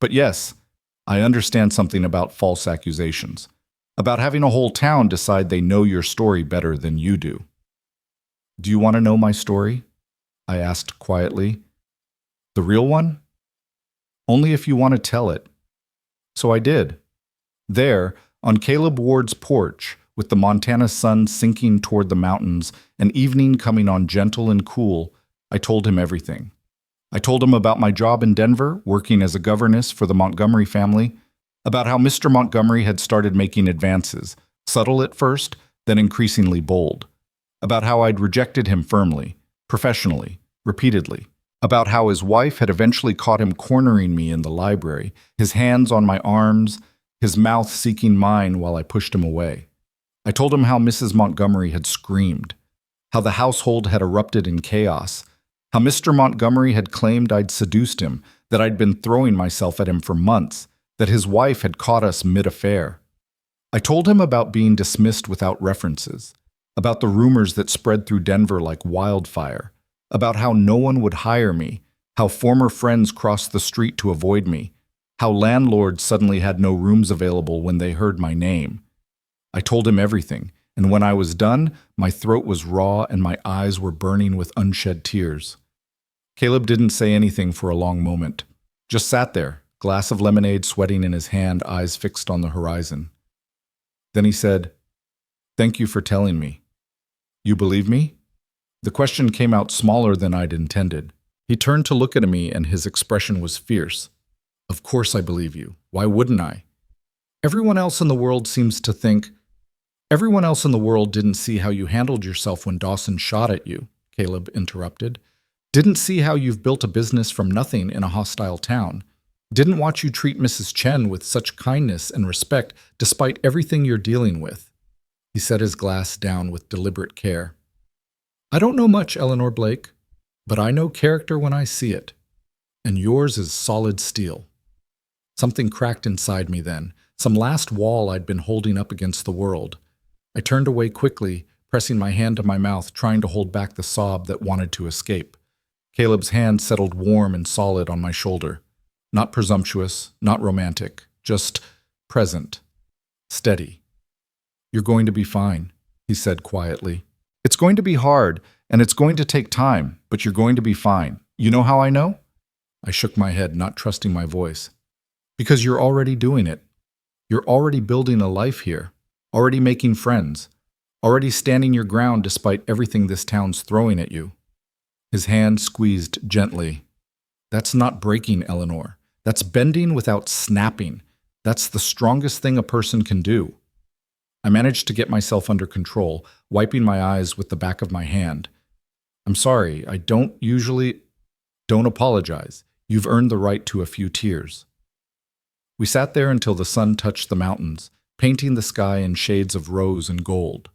But yes, I understand something about false accusations. About having a whole town decide they know your story better than you do. Do you want to know my story? I asked quietly. The real one? Only if you want to tell it. So I did. There, on Caleb Ward's porch, with the Montana sun sinking toward the mountains and evening coming on gentle and cool, I told him everything. I told him about my job in Denver, working as a governess for the Montgomery family, about how Mr. Montgomery had started making advances, subtle at first, then increasingly bold, about how I'd rejected him firmly, professionally, repeatedly, about how his wife had eventually caught him cornering me in the library, his hands on my arms, his mouth seeking mine while I pushed him away. I told him how Mrs. Montgomery had screamed, how the household had erupted in chaos, how Mr. Montgomery had claimed I'd seduced him, that I'd been throwing myself at him for months, that his wife had caught us mid-affair. I told him about being dismissed without references, about the rumors that spread through Denver like wildfire, about how no one would hire me, how former friends crossed the street to avoid me, how landlords suddenly had no rooms available when they heard my name. I told him everything, and when I was done, my throat was raw and my eyes were burning with unshed tears. Caleb didn't say anything for a long moment, just sat there, glass of lemonade sweating in his hand, eyes fixed on the horizon. Then he said, Thank you for telling me. You believe me? The question came out smaller than I'd intended. He turned to look at me and his expression was fierce. Of course I believe you. Why wouldn't I? Everyone else in the world didn't see how you handled yourself when Dawson shot at you, Caleb interrupted. Didn't see how you've built a business from nothing in a hostile town. Didn't watch you treat Mrs. Chen with such kindness and respect despite everything you're dealing with. He set his glass down with deliberate care. I don't know much, Eleanor Blake, but I know character when I see it. And yours is solid steel. Something cracked inside me then, some last wall I'd been holding up against the world. I turned away quickly, pressing my hand to my mouth, trying to hold back the sob that wanted to escape. Caleb's hand settled warm and solid on my shoulder. Not presumptuous, not romantic, just present, steady. You're going to be fine, he said quietly. It's going to be hard, and it's going to take time, but you're going to be fine. You know how I know? I shook my head, not trusting my voice. Because you're already doing it. You're already building a life here, already making friends, already standing your ground despite everything this town's throwing at you. His hand squeezed gently. That's not breaking, Eleanor. That's bending without snapping. That's the strongest thing a person can do. I managed to get myself under control, wiping my eyes with the back of my hand. I'm sorry, I don't apologize. You've earned the right to a few tears. We sat there until the sun touched the mountains, painting the sky in shades of rose and gold.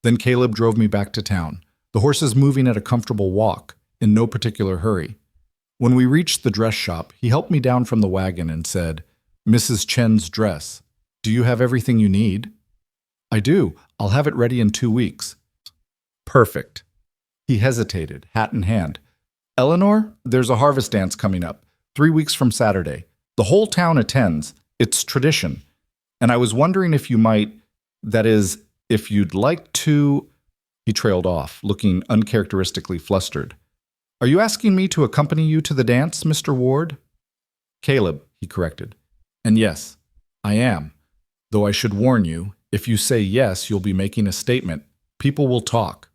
Then Caleb drove me back to town, the horses moving at a comfortable walk, in no particular hurry. When we reached the dress shop, he helped me down from the wagon and said, Mrs. Chen's dress. Do you have everything you need? I do. I'll have it ready in 2 weeks. Perfect. He hesitated, hat in hand. Eleanor, there's a harvest dance coming up, 3 weeks from Saturday. The whole town attends. It's tradition. And I was wondering if you might, that is, if you'd like to... He trailed off, looking uncharacteristically flustered. Are you asking me to accompany you to the dance, Mr. Ward? Caleb, he corrected. And yes, I am. Though I should warn you, if you say yes, you'll be making a statement. People will talk.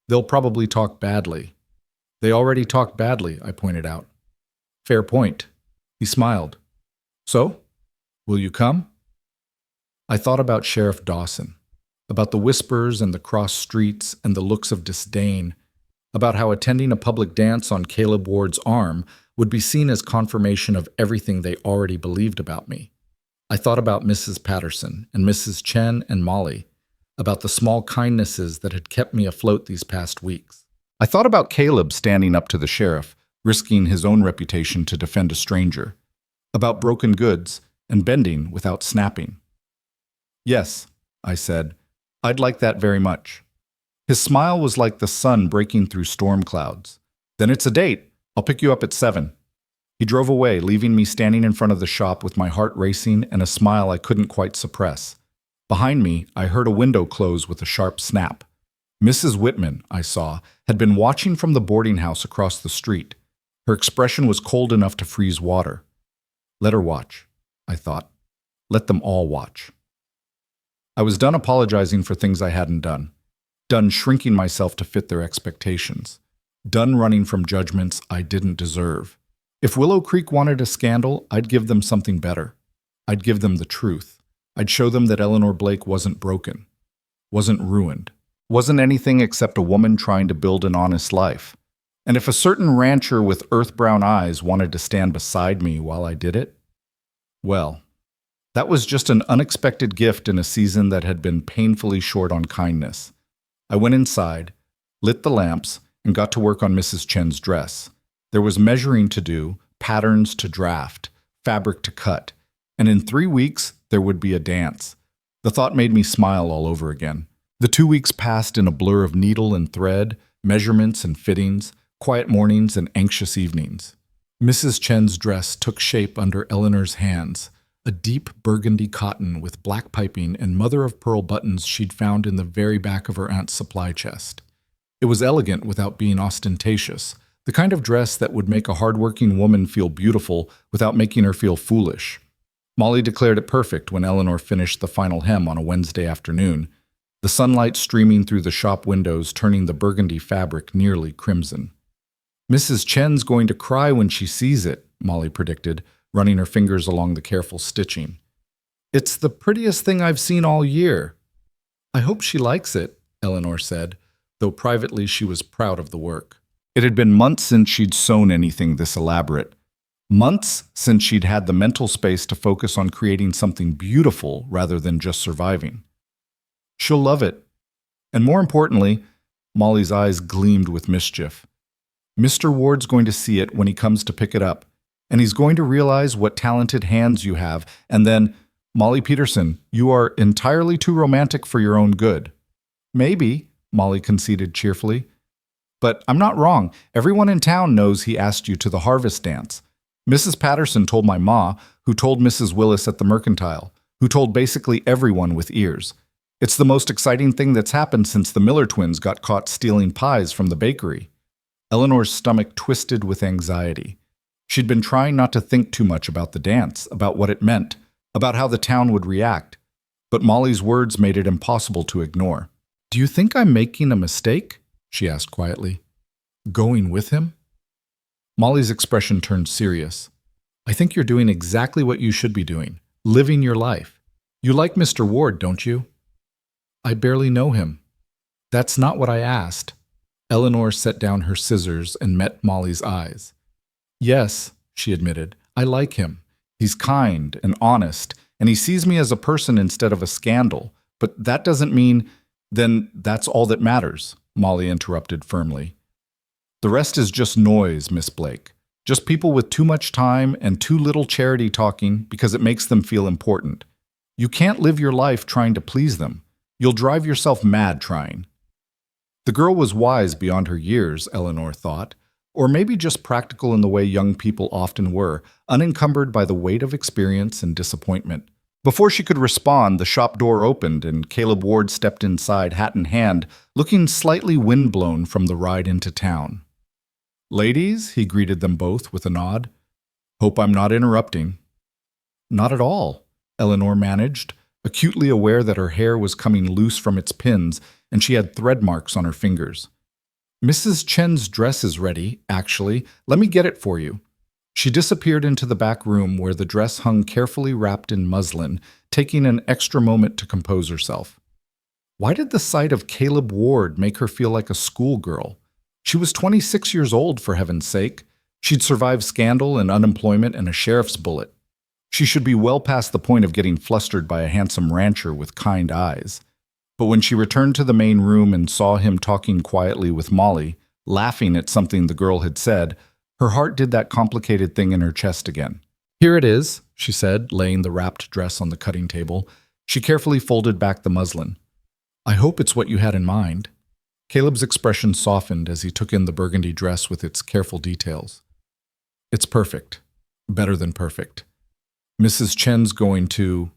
They'll probably talk badly. They already talk badly, I pointed out. Fair point. He smiled. So, will you come? I thought about Sheriff Dawson, about the whispers and the cross streets and the looks of disdain, about how attending a public dance on Caleb Ward's arm would be seen as confirmation of everything they already believed about me. I thought about Mrs. Patterson and Mrs. Chen and Molly, about the small kindnesses that had kept me afloat these past weeks. I thought about Caleb standing up to the sheriff, risking his own reputation to defend a stranger, about broken goods and bending without snapping. Yes, I said, I'd like that very much. His smile was like the sun breaking through storm clouds. Then it's a date. I'll pick you up at 7. He drove away, leaving me standing in front of the shop with my heart racing and a smile I couldn't quite suppress. Behind me, I heard a window close with a sharp snap. Mrs. Whitman, I saw, had been watching from the boarding house across the street. Her expression was cold enough to freeze water. Let her watch, I thought. Let them all watch. I was done apologizing for things I hadn't done. Done shrinking myself to fit their expectations. Done running from judgments I didn't deserve. If Willow Creek wanted a scandal, I'd give them something better. I'd give them the truth. I'd show them that Eleanor Blake wasn't broken, wasn't ruined, wasn't anything except a woman trying to build an honest life. And if a certain rancher with earth-brown eyes wanted to stand beside me while I did it, well, that was just an unexpected gift in a season that had been painfully short on kindness. I went inside, lit the lamps, and got to work on Mrs. Chen's dress. There was measuring to do, patterns to draft, fabric to cut, and in 3 weeks there would be a dance. The thought made me smile all over again. The 2 weeks passed in a blur of needle and thread, measurements and fittings, quiet mornings and anxious evenings. Mrs. Chen's dress took shape under Eleanor's hands, a deep burgundy cotton with black piping and mother-of-pearl buttons she'd found in the very back of her aunt's supply chest. It was elegant without being ostentatious, the kind of dress that would make a hard-working woman feel beautiful without making her feel foolish. Molly declared it perfect when Eleanor finished the final hem on a Wednesday afternoon, the sunlight streaming through the shop windows turning the burgundy fabric nearly crimson. Mrs. Chen's going to cry when she sees it, Molly predicted, running her fingers along the careful stitching. It's the prettiest thing I've seen all year. I hope she likes it, Eleanor said, though privately she was proud of the work. It had been months since she'd sewn anything this elaborate. Months since she'd had the mental space to focus on creating something beautiful rather than just surviving. She'll love it. And more importantly, Molly's eyes gleamed with mischief. Mr. Ward's going to see it when he comes to pick it up, and he's going to realize what talented hands you have, and then, Molly Peterson, you are entirely too romantic for your own good. Maybe, Molly conceded cheerfully. But I'm not wrong. Everyone in town knows he asked you to the harvest dance. Mrs. Patterson told my ma, who told Mrs. Willis at the mercantile, who told basically everyone with ears. It's the most exciting thing that's happened since the Miller twins got caught stealing pies from the bakery. Eleanor's stomach twisted with anxiety. She'd been trying not to think too much about the dance, about what it meant, about how the town would react. But Molly's words made it impossible to ignore. Do you think I'm making a mistake? She asked quietly. Going with him? Molly's expression turned serious. I think you're doing exactly what you should be doing, living your life. You like Mr. Ward, don't you? I barely know him. That's not what I asked. Eleanor set down her scissors and met Molly's eyes. Yes, she admitted, I like him. He's kind and honest, and he sees me as a person instead of a scandal. But that doesn't mean, then that's all that matters, Molly interrupted firmly. The rest is just noise, Miss Blake. Just people with too much time and too little charity talking because it makes them feel important. You can't live your life trying to please them. You'll drive yourself mad trying. The girl was wise beyond her years, Eleanor thought, or maybe just practical in the way young people often were, unencumbered by the weight of experience and disappointment. Before she could respond, the shop door opened and Caleb Ward stepped inside, hat in hand, looking slightly windblown from the ride into town. Ladies, he greeted them both with a nod. Hope I'm not interrupting. Not at all, Eleanor managed, acutely aware that her hair was coming loose from its pins and she had thread marks on her fingers. Mrs. Chen's dress is ready, actually. Let me get it for you. She disappeared into the back room where the dress hung carefully wrapped in muslin, taking an extra moment to compose herself. Why did the sight of Caleb Ward make her feel like a schoolgirl? She was 26 years old, for heaven's sake. She'd survived scandal and unemployment and a sheriff's bullet. She should be well past the point of getting flustered by a handsome rancher with kind eyes. But when she returned to the main room and saw him talking quietly with Molly, laughing at something the girl had said, her heart did that complicated thing in her chest again. "Here it is," she said, laying the wrapped dress on the cutting table. She carefully folded back the muslin. "I hope it's what you had in mind." Caleb's expression softened as he took in the burgundy dress with its careful details. "It's perfect. Better than perfect. Mrs. Chen's going to—"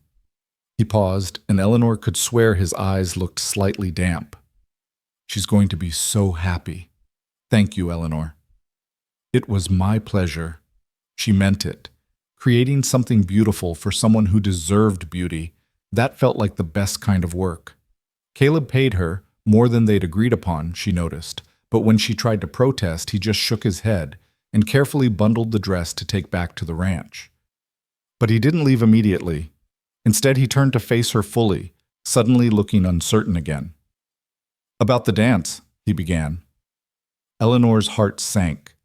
He paused, and Eleanor could swear his eyes looked slightly damp. "She's going to be so happy. Thank you, Eleanor." "It was my pleasure." She meant it. Creating something beautiful for someone who deserved beauty, that felt like the best kind of work. Caleb paid her more than they'd agreed upon, she noticed, but when she tried to protest, he just shook his head and carefully bundled the dress to take back to the ranch. But he didn't leave immediately. Instead, he turned to face her fully, suddenly looking uncertain again. "About the dance," he began. Eleanor's heart sank.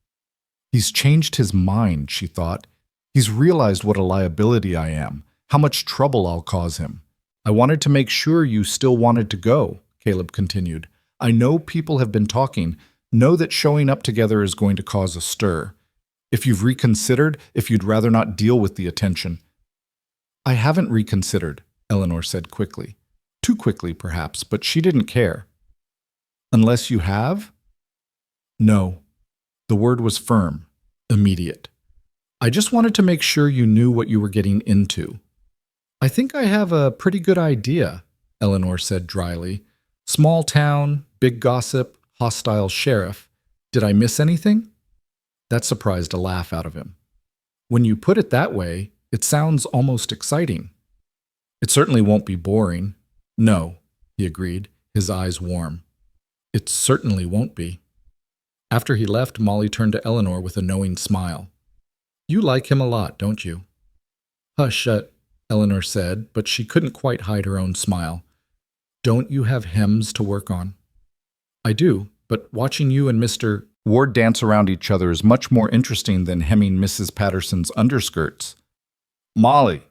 "He's changed his mind," she thought. "He's realized what a liability I am, how much trouble I'll cause him. I wanted to make sure you still wanted to go," Caleb continued. "I know people have been talking, know that showing up together is going to cause a stir. If you've reconsidered, if you'd rather not deal with the attention." "I haven't reconsidered," Eleanor said quickly. Too quickly, perhaps, but she didn't care. "Unless you have?" "No." The word was firm, immediate. "I just wanted to make sure you knew what you were getting into." "I think I have a pretty good idea," Eleanor said dryly. "Small town, big gossip, hostile sheriff. Did I miss anything?" That surprised a laugh out of him. "When you put it that way, it sounds almost exciting." "It certainly won't be boring." "No," he agreed, his eyes warm. "It certainly won't be." After he left, Molly turned to Eleanor with a knowing smile. "You like him a lot, don't you?" "Hush, Eleanor said, but she couldn't quite hide her own smile. "Don't you have hems to work on?" "I do, but watching you and Mr. Ward dance around each other is much more interesting than hemming Mrs. Patterson's underskirts." "Molly!"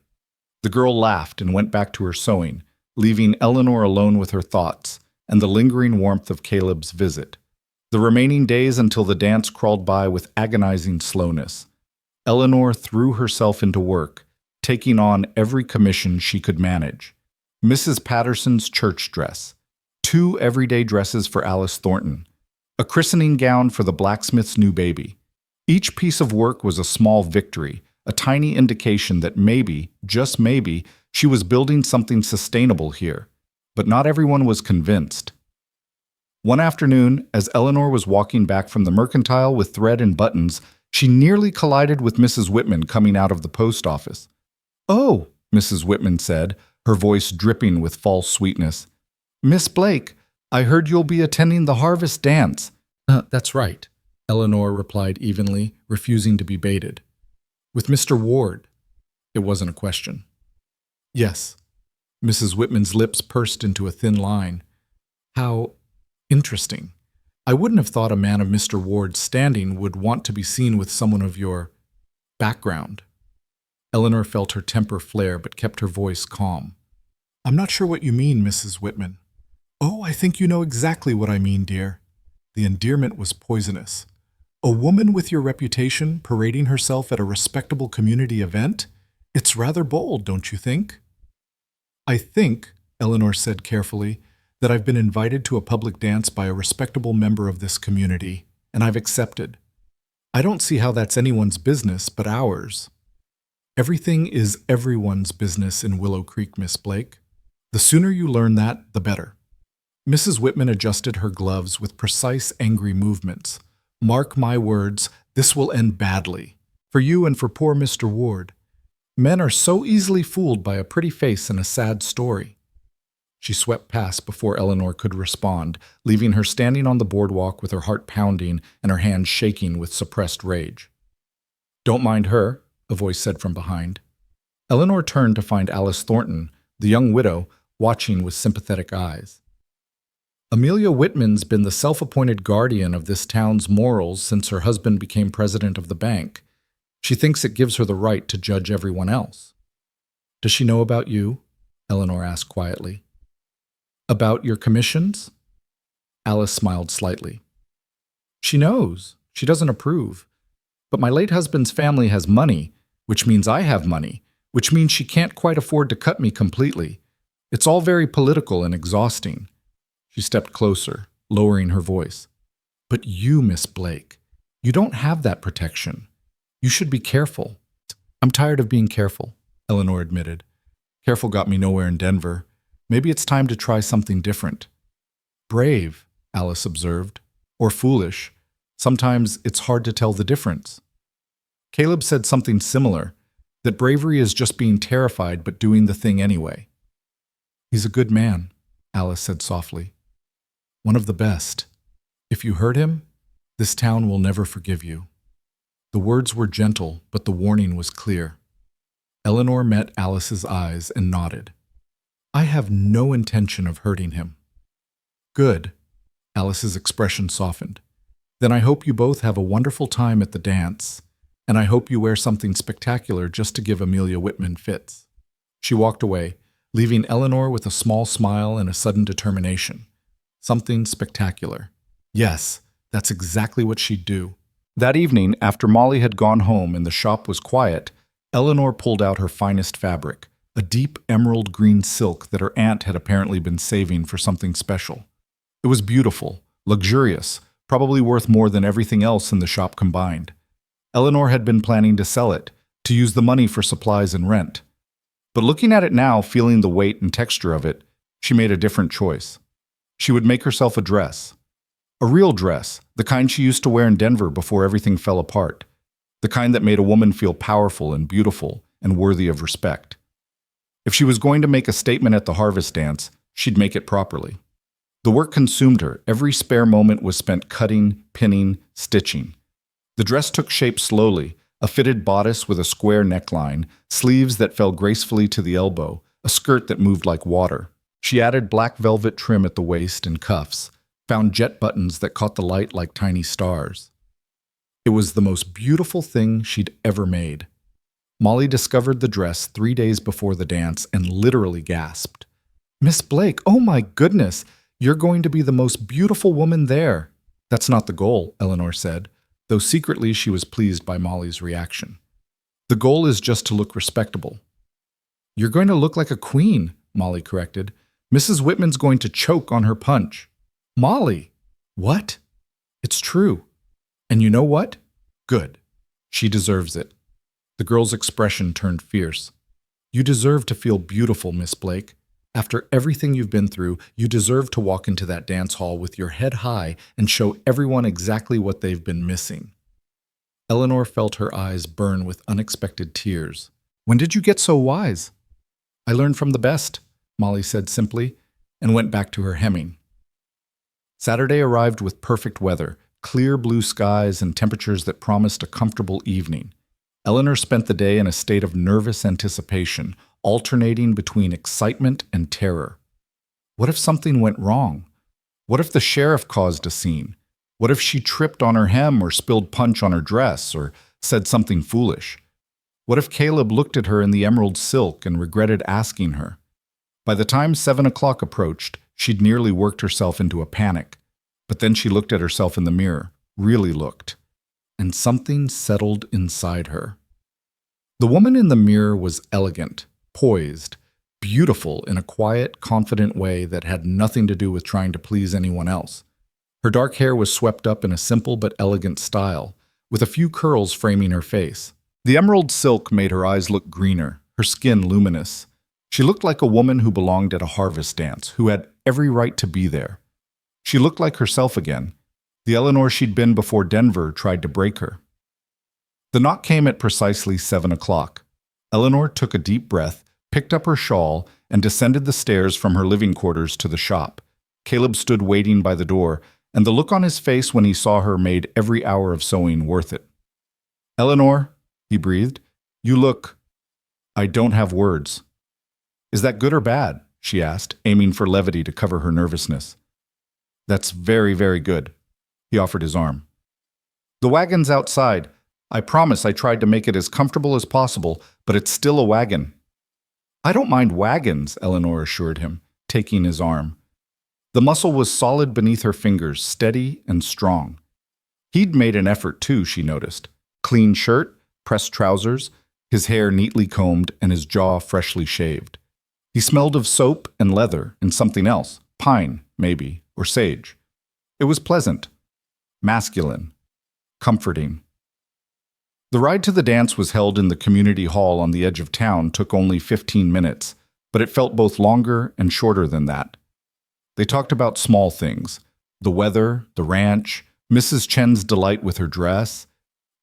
The girl laughed and went back to her sewing, leaving Eleanor alone with her thoughts and the lingering warmth of Caleb's visit. The remaining days until the dance crawled by with agonizing slowness. Eleanor threw herself into work, taking on every commission she could manage. Mrs. Patterson's church dress, 2 everyday dresses for Alice Thornton, a christening gown for the blacksmith's new baby. Each piece of work was a small victory, a tiny indication that maybe, just maybe, she was building something sustainable here. But not everyone was convinced. One afternoon, as Eleanor was walking back from the mercantile with thread and buttons, she nearly collided with Mrs. Whitman coming out of the post office. "Oh," Mrs. Whitman said, her voice dripping with false sweetness. "Miss Blake, I heard you'll be attending the harvest dance." That's right," Eleanor replied evenly, refusing to be baited. "With Mr. Ward." It wasn't a question. "Yes." Mrs. Whitman's lips pursed into a thin line. "How interesting. I wouldn't have thought a man of Mr. Ward's standing would want to be seen with someone of your background." Eleanor felt her temper flare but kept her voice calm. "I'm not sure what you mean, Mrs. Whitman." "Oh, I think you know exactly what I mean, dear." The endearment was poisonous. "A woman with your reputation parading herself at a respectable community event? It's rather bold, don't you think?" "I think," Eleanor said carefully, "that I've been invited to a public dance by a respectable member of this community, and I've accepted. I don't see how that's anyone's business but ours." "Everything is everyone's business in Willow Creek, Miss Blake. The sooner you learn that, the better." Mrs. Whitman adjusted her gloves with precise, angry movements. "Mark my words, this will end badly. For you and for poor Mr. Ward. Men are so easily fooled by a pretty face and a sad story." She swept past before Eleanor could respond, leaving her standing on the boardwalk with her heart pounding and her hands shaking with suppressed rage. Don't mind her, a voice said from behind. Eleanor turned to find Alice Thornton, the young widow, watching with sympathetic eyes. Amelia Whitman's been the self-appointed guardian of this town's morals since her husband became president of the bank. She thinks it gives her the right to judge everyone else. Does she know about you? Eleanor asked quietly. About your commissions? Alice smiled slightly. She knows. She doesn't approve. But my late husband's family has money, which means I have money, which means she can't quite afford to cut me completely. It's all very political and exhausting. She stepped closer, lowering her voice. But you, Miss Blake, you don't have that protection. You should be careful. I'm tired of being careful, Eleanor admitted. Careful got me nowhere in Denver. Maybe it's time to try something different. Brave, Alice observed, or foolish. Sometimes it's hard to tell the difference. Caleb said something similar, that bravery is just being terrified but doing the thing anyway. He's a good man, Alice said softly. One of the best. If you hurt him, this town will never forgive you. The words were gentle, but the warning was clear. Eleanor met Alice's eyes and nodded. I have no intention of hurting him. Good. Alice's expression softened. Then I hope you both have a wonderful time at the dance, and I hope you wear something spectacular just to give Amelia Whitman fits. She walked away, leaving Eleanor with a small smile and a sudden determination. Something spectacular. Yes, that's exactly what she'd do. That evening, after Molly had gone home and the shop was quiet, Eleanor pulled out her finest fabric, a deep emerald green silk that her aunt had apparently been saving for something special. It was beautiful, luxurious, probably worth more than everything else in the shop combined. Eleanor had been planning to sell it, to use the money for supplies and rent. But looking at it now, feeling the weight and texture of it, she made a different choice. She would make herself a dress. A real dress, the kind she used to wear in Denver before everything fell apart. The kind that made a woman feel powerful and beautiful and worthy of respect. If she was going to make a statement at the harvest dance, she'd make it properly. The work consumed her. Every spare moment was spent cutting, pinning, stitching. The dress took shape slowly, a fitted bodice with a square neckline, sleeves that fell gracefully to the elbow, a skirt that moved like water. She added black velvet trim at the waist and cuffs, found jet buttons that caught the light like tiny stars. It was the most beautiful thing she'd ever made. Molly discovered the dress 3 days before the dance and literally gasped. Miss Blake, oh my goodness, you're going to be the most beautiful woman there. That's not the goal, Eleanor said, though secretly she was pleased by Molly's reaction. The goal is just to look respectable. You're going to look like a queen, Molly corrected. Mrs. Whitman's going to choke on her punch. Molly! What? It's true. And you know what? Good. She deserves it. The girl's expression turned fierce. You deserve to feel beautiful, Miss Blake. After everything you've been through, you deserve to walk into that dance hall with your head high and show everyone exactly what they've been missing. Eleanor felt her eyes burn with unexpected tears. When did you get so wise? I learned from the best, Molly said simply, and went back to her hemming. Saturday arrived with perfect weather, clear blue skies and temperatures that promised a comfortable evening. Eleanor spent the day in a state of nervous anticipation, alternating between excitement and terror. What if something went wrong? What if the sheriff caused a scene? What if she tripped on her hem or spilled punch on her dress or said something foolish? What if Caleb looked at her in the emerald silk and regretted asking her? By the time 7 o'clock approached, she'd nearly worked herself into a panic. But then she looked at herself in the mirror, really looked, and something settled inside her. The woman in the mirror was elegant, poised, beautiful in a quiet, confident way that had nothing to do with trying to please anyone else. Her dark hair was swept up in a simple but elegant style, with a few curls framing her face. The emerald silk made her eyes look greener, her skin luminous. She looked like a woman who belonged at a harvest dance, who had every right to be there. She looked like herself again. The Eleanor she'd been before Denver tried to break her. The knock came at precisely 7 o'clock. Eleanor took a deep breath, picked up her shawl, and descended the stairs from her living quarters to the shop. Caleb stood waiting by the door, and the look on his face when he saw her made every hour of sewing worth it. Eleanor, he breathed. "You look—" "I don't have words." "Is that good or bad?" she asked, aiming for levity to cover her nervousness. "That's very, very good." He offered his arm. "The wagon's outside. I promise I tried to make it as comfortable as possible, but it's still a wagon." "I don't mind wagons," Eleanor assured him, taking his arm. The muscle was solid beneath her fingers, steady and strong. He'd made an effort too, she noticed. Clean shirt, pressed trousers, his hair neatly combed, and his jaw freshly shaved. He smelled of soap and leather and something else, pine, maybe, or sage. It was pleasant, masculine, comforting. The ride to the dance was held in the community hall on the edge of town, took only 15 minutes, but it felt both longer and shorter than that. They talked about small things, the weather, the ranch, Mrs. Chen's delight with her dress,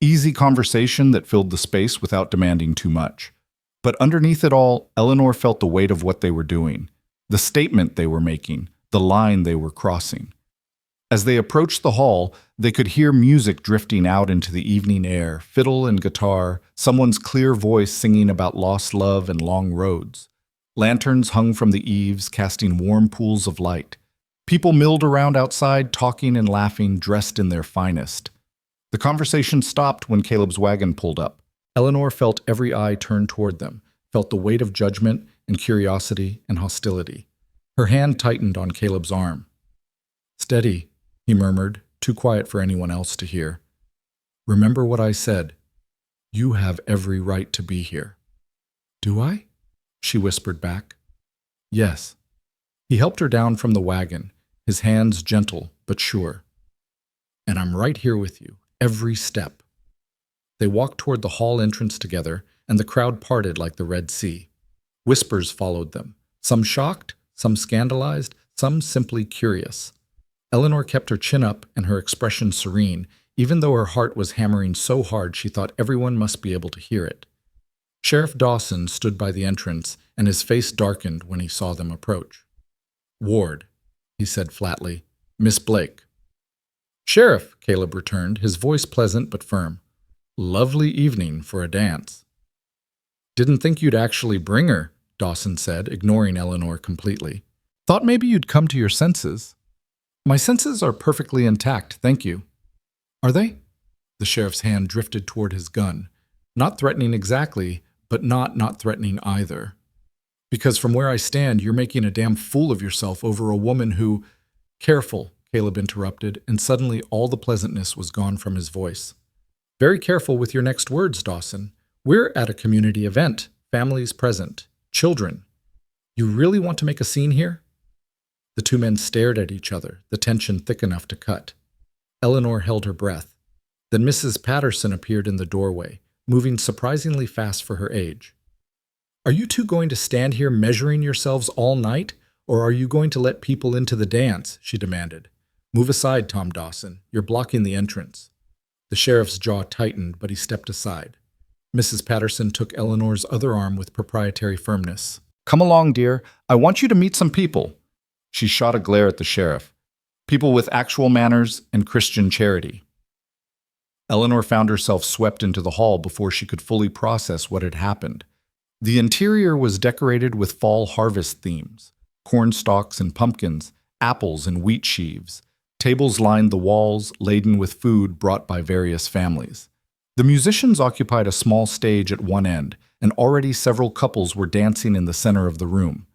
easy conversation that filled the space without demanding too much. But underneath it all, Eleanor felt the weight of what they were doing, the statement they were making, the line they were crossing. As they approached the hall, they could hear music drifting out into the evening air, fiddle and guitar, someone's clear voice singing about lost love and long roads. Lanterns hung from the eaves, casting warm pools of light. People milled around outside, talking and laughing, dressed in their finest. The conversation stopped when Caleb's wagon pulled up. Eleanor felt every eye turned toward them, felt the weight of judgment and curiosity and hostility. Her hand tightened on Caleb's arm. "Steady," he murmured, too quiet for anyone else to hear. "Remember what I said. You have every right to be here." "Do I?" she whispered back. "Yes." He helped her down from the wagon, his hands gentle but sure. "And I'm right here with you, every step." They walked toward the hall entrance together, and the crowd parted like the Red Sea. Whispers followed them, some shocked, some scandalized, some simply curious. Eleanor kept her chin up and her expression serene, even though her heart was hammering so hard she thought everyone must be able to hear it. Sheriff Dawson stood by the entrance, and his face darkened when he saw them approach. "Ward," he said flatly. "Miss Blake." "Sheriff," Caleb returned, his voice pleasant but firm. "Lovely evening for a dance." "Didn't think you'd actually bring her," Dawson said, ignoring Eleanor completely. "Thought maybe you'd come to your senses." "My senses are perfectly intact, thank you." "Are they?" The sheriff's hand drifted toward his gun. Not threatening exactly, but not threatening either. "Because from where I stand, you're making a damn fool of yourself over a woman who—" "Careful," Caleb interrupted, and suddenly all the pleasantness was gone from his voice. "Very careful with your next words, Dawson. We're at a community event, families present, children. You really want to make a scene here?" The two men stared at each other, the tension thick enough to cut. Eleanor held her breath. Then Mrs. Patterson appeared in the doorway, moving surprisingly fast for her age. "Are you two going to stand here measuring yourselves all night, or are you going to let people into the dance?" she demanded. "Move aside, Tom Dawson. You're blocking the entrance." The sheriff's jaw tightened, but he stepped aside. Mrs. Patterson took Eleanor's other arm with proprietary firmness. "Come along, dear. I want you to meet some people." She shot a glare at the sheriff. "People with actual manners and Christian charity." Eleanor found herself swept into the hall before she could fully process what had happened. The interior was decorated with fall harvest themes: corn stalks and pumpkins, apples and wheat sheaves. Tables lined the walls, laden with food brought by various families. The musicians occupied a small stage at one end, and already several couples were dancing in the center of the room.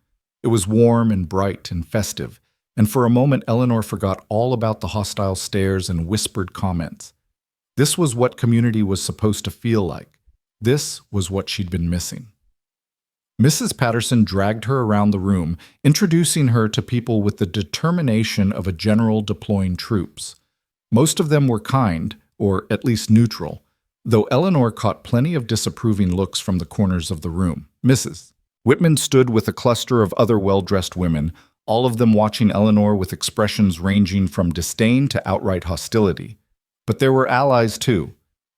It was warm and bright and festive, and for a moment Eleanor forgot all about the hostile stares and whispered comments. This was what community was supposed to feel like. This was what she'd been missing. Mrs. Patterson dragged her around the room, introducing her to people with the determination of a general deploying troops. Most of them were kind, or at least neutral, though Eleanor caught plenty of disapproving looks from the corners of the room. Mrs. Whitman stood with a cluster of other well-dressed women, all of them watching Eleanor with expressions ranging from disdain to outright hostility. But there were allies too.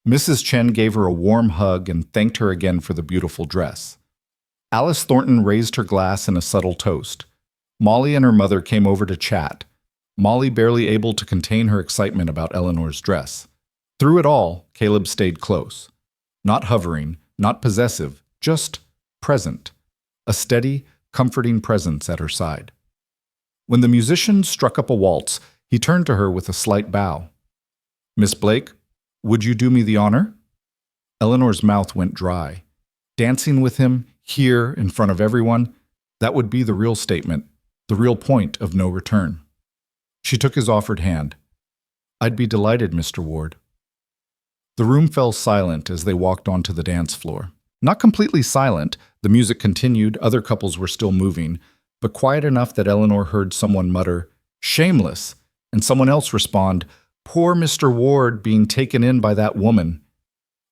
Mrs. Chen gave her a warm hug and thanked her again for the beautiful dress. Alice Thornton raised her glass in a subtle toast. Molly and her mother came over to chat, Molly barely able to contain her excitement about Eleanor's dress. Through it all, Caleb stayed close. Not hovering, not possessive, just present. A steady, comforting presence at her side. When the musician struck up a waltz, he turned to her with a slight bow. "Miss Blake, would you do me the honor?" Eleanor's mouth went dry. Dancing with him, here, in front of everyone, that would be the real statement, the real point of no return. She took his offered hand. "I'd be delighted, Mr. Ward." The room fell silent as they walked onto the dance floor. Not completely silent, the music continued, other couples were still moving, but quiet enough that Eleanor heard someone mutter, "Shameless," and someone else respond, "Poor Mr. Ward being taken in by that woman."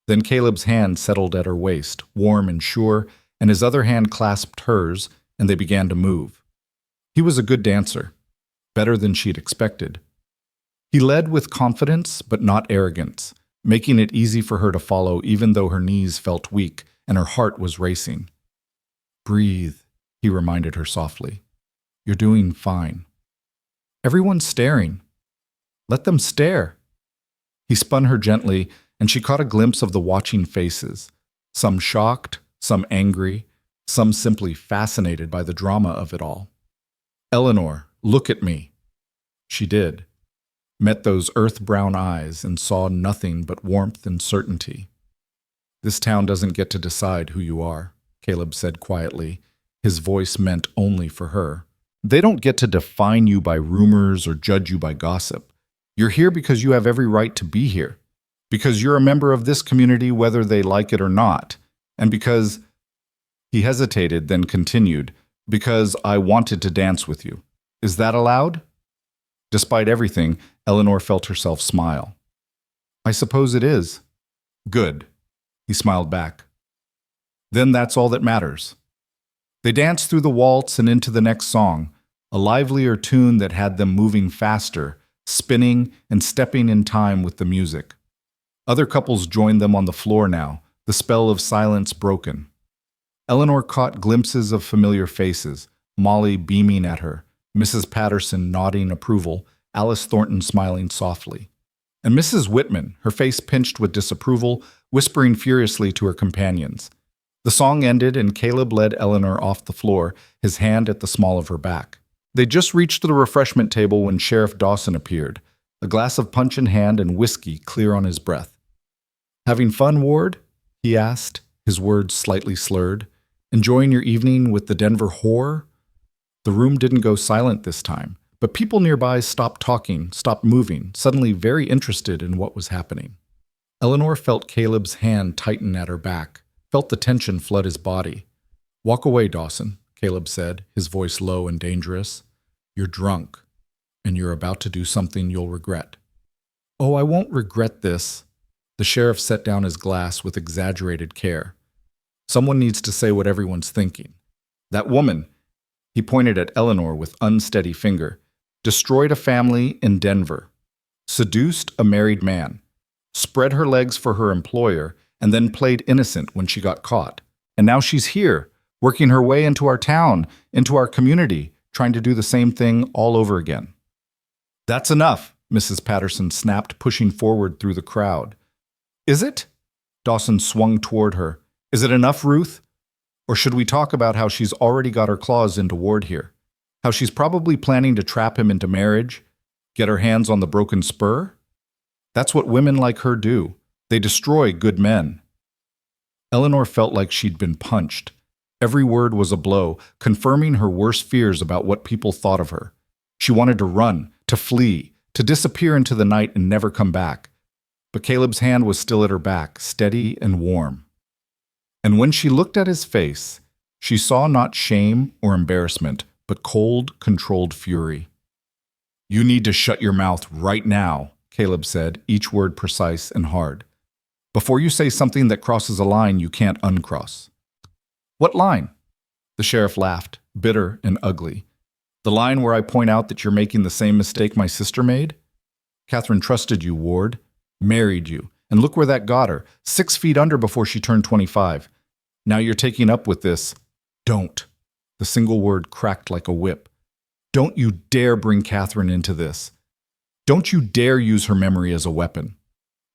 Then Caleb's hand settled at her waist, warm and sure, and his other hand clasped hers, and they began to move. He was a good dancer, better than she'd expected. He led with confidence, but not arrogance, making it easy for her to follow even though her knees felt weak and her heart was racing. "Breathe," he reminded her softly. "You're doing fine." "Everyone's staring." "Let them stare." He spun her gently, and she caught a glimpse of the watching faces, some shocked, some angry, some simply fascinated by the drama of it all. "Eleanor, look at me." She did, met those earth-brown eyes and saw nothing but warmth and certainty. "This town doesn't get to decide who you are," Caleb said quietly, his voice meant only for her. "They don't get to define you by rumors or judge you by gossip. You're here because you have every right to be here, because you're a member of this community whether they like it or not, and because—" He hesitated, then continued, "because I wanted to dance with you. Is that allowed?" Despite everything, Eleanor felt herself smile. "I suppose it is." "Good." He smiled back. "Then that's all that matters." They danced through the waltz and into the next song, a livelier tune that had them moving faster, spinning and stepping in time with the music. Other couples joined them on the floor now, the spell of silence broken. Eleanor caught glimpses of familiar faces, Molly beaming at her, Mrs. Patterson nodding approval, Alice Thornton smiling softly. And Mrs. Whitman, her face pinched with disapproval, whispering furiously to her companions. The song ended and Caleb led Eleanor off the floor, his hand at the small of her back. They just reached the refreshment table when Sheriff Dawson appeared, a glass of punch in hand and whiskey clear on his breath. "Having fun, Ward?" he asked, his words slightly slurred. "Enjoying your evening with the Denver whore?" The room didn't go silent this time, but people nearby stopped talking, stopped moving, suddenly very interested in what was happening. Eleanor felt Caleb's hand tighten at her back, felt the tension flood his body. "Walk away, Dawson," Caleb said, his voice low and dangerous. "You're drunk, and you're about to do something you'll regret." "Oh, I won't regret this." The sheriff set down his glass with exaggerated care. "Someone needs to say what everyone's thinking. That woman," he pointed at Eleanor with unsteady finger, "destroyed a family in Denver, seduced a married man, spread her legs for her employer, and then played innocent when she got caught. And now she's here, working her way into our town, into our community, trying to do the same thing all over again." "That's enough," Mrs. Patterson snapped, pushing forward through the crowd. "Is it?" Dawson swung toward her. "Is it enough, Ruth? Or should we talk about how she's already got her claws into Ward here? How she's probably planning to trap him into marriage? Get her hands on the broken Spur? That's what women like her do. They destroy good men." Eleanor felt like she'd been punched. Every word was a blow, confirming her worst fears about what people thought of her. She wanted to run, to flee, to disappear into the night and never come back. But Caleb's hand was still at her back, steady and warm. And when she looked at his face, she saw not shame or embarrassment, but cold, controlled fury. "You need to shut your mouth right now," Caleb said, each word precise and hard. "Before you say something that crosses a line you can't uncross." "What line?" The sheriff laughed, bitter and ugly. "The line where I point out that you're making the same mistake my sister made? Catherine trusted you, Ward, married you, and look where that got her, 6 feet under before she turned 25. Now you're taking up with this. Don't." The single word cracked like a whip. "Don't you dare bring Catherine into this. Don't you dare use her memory as a weapon."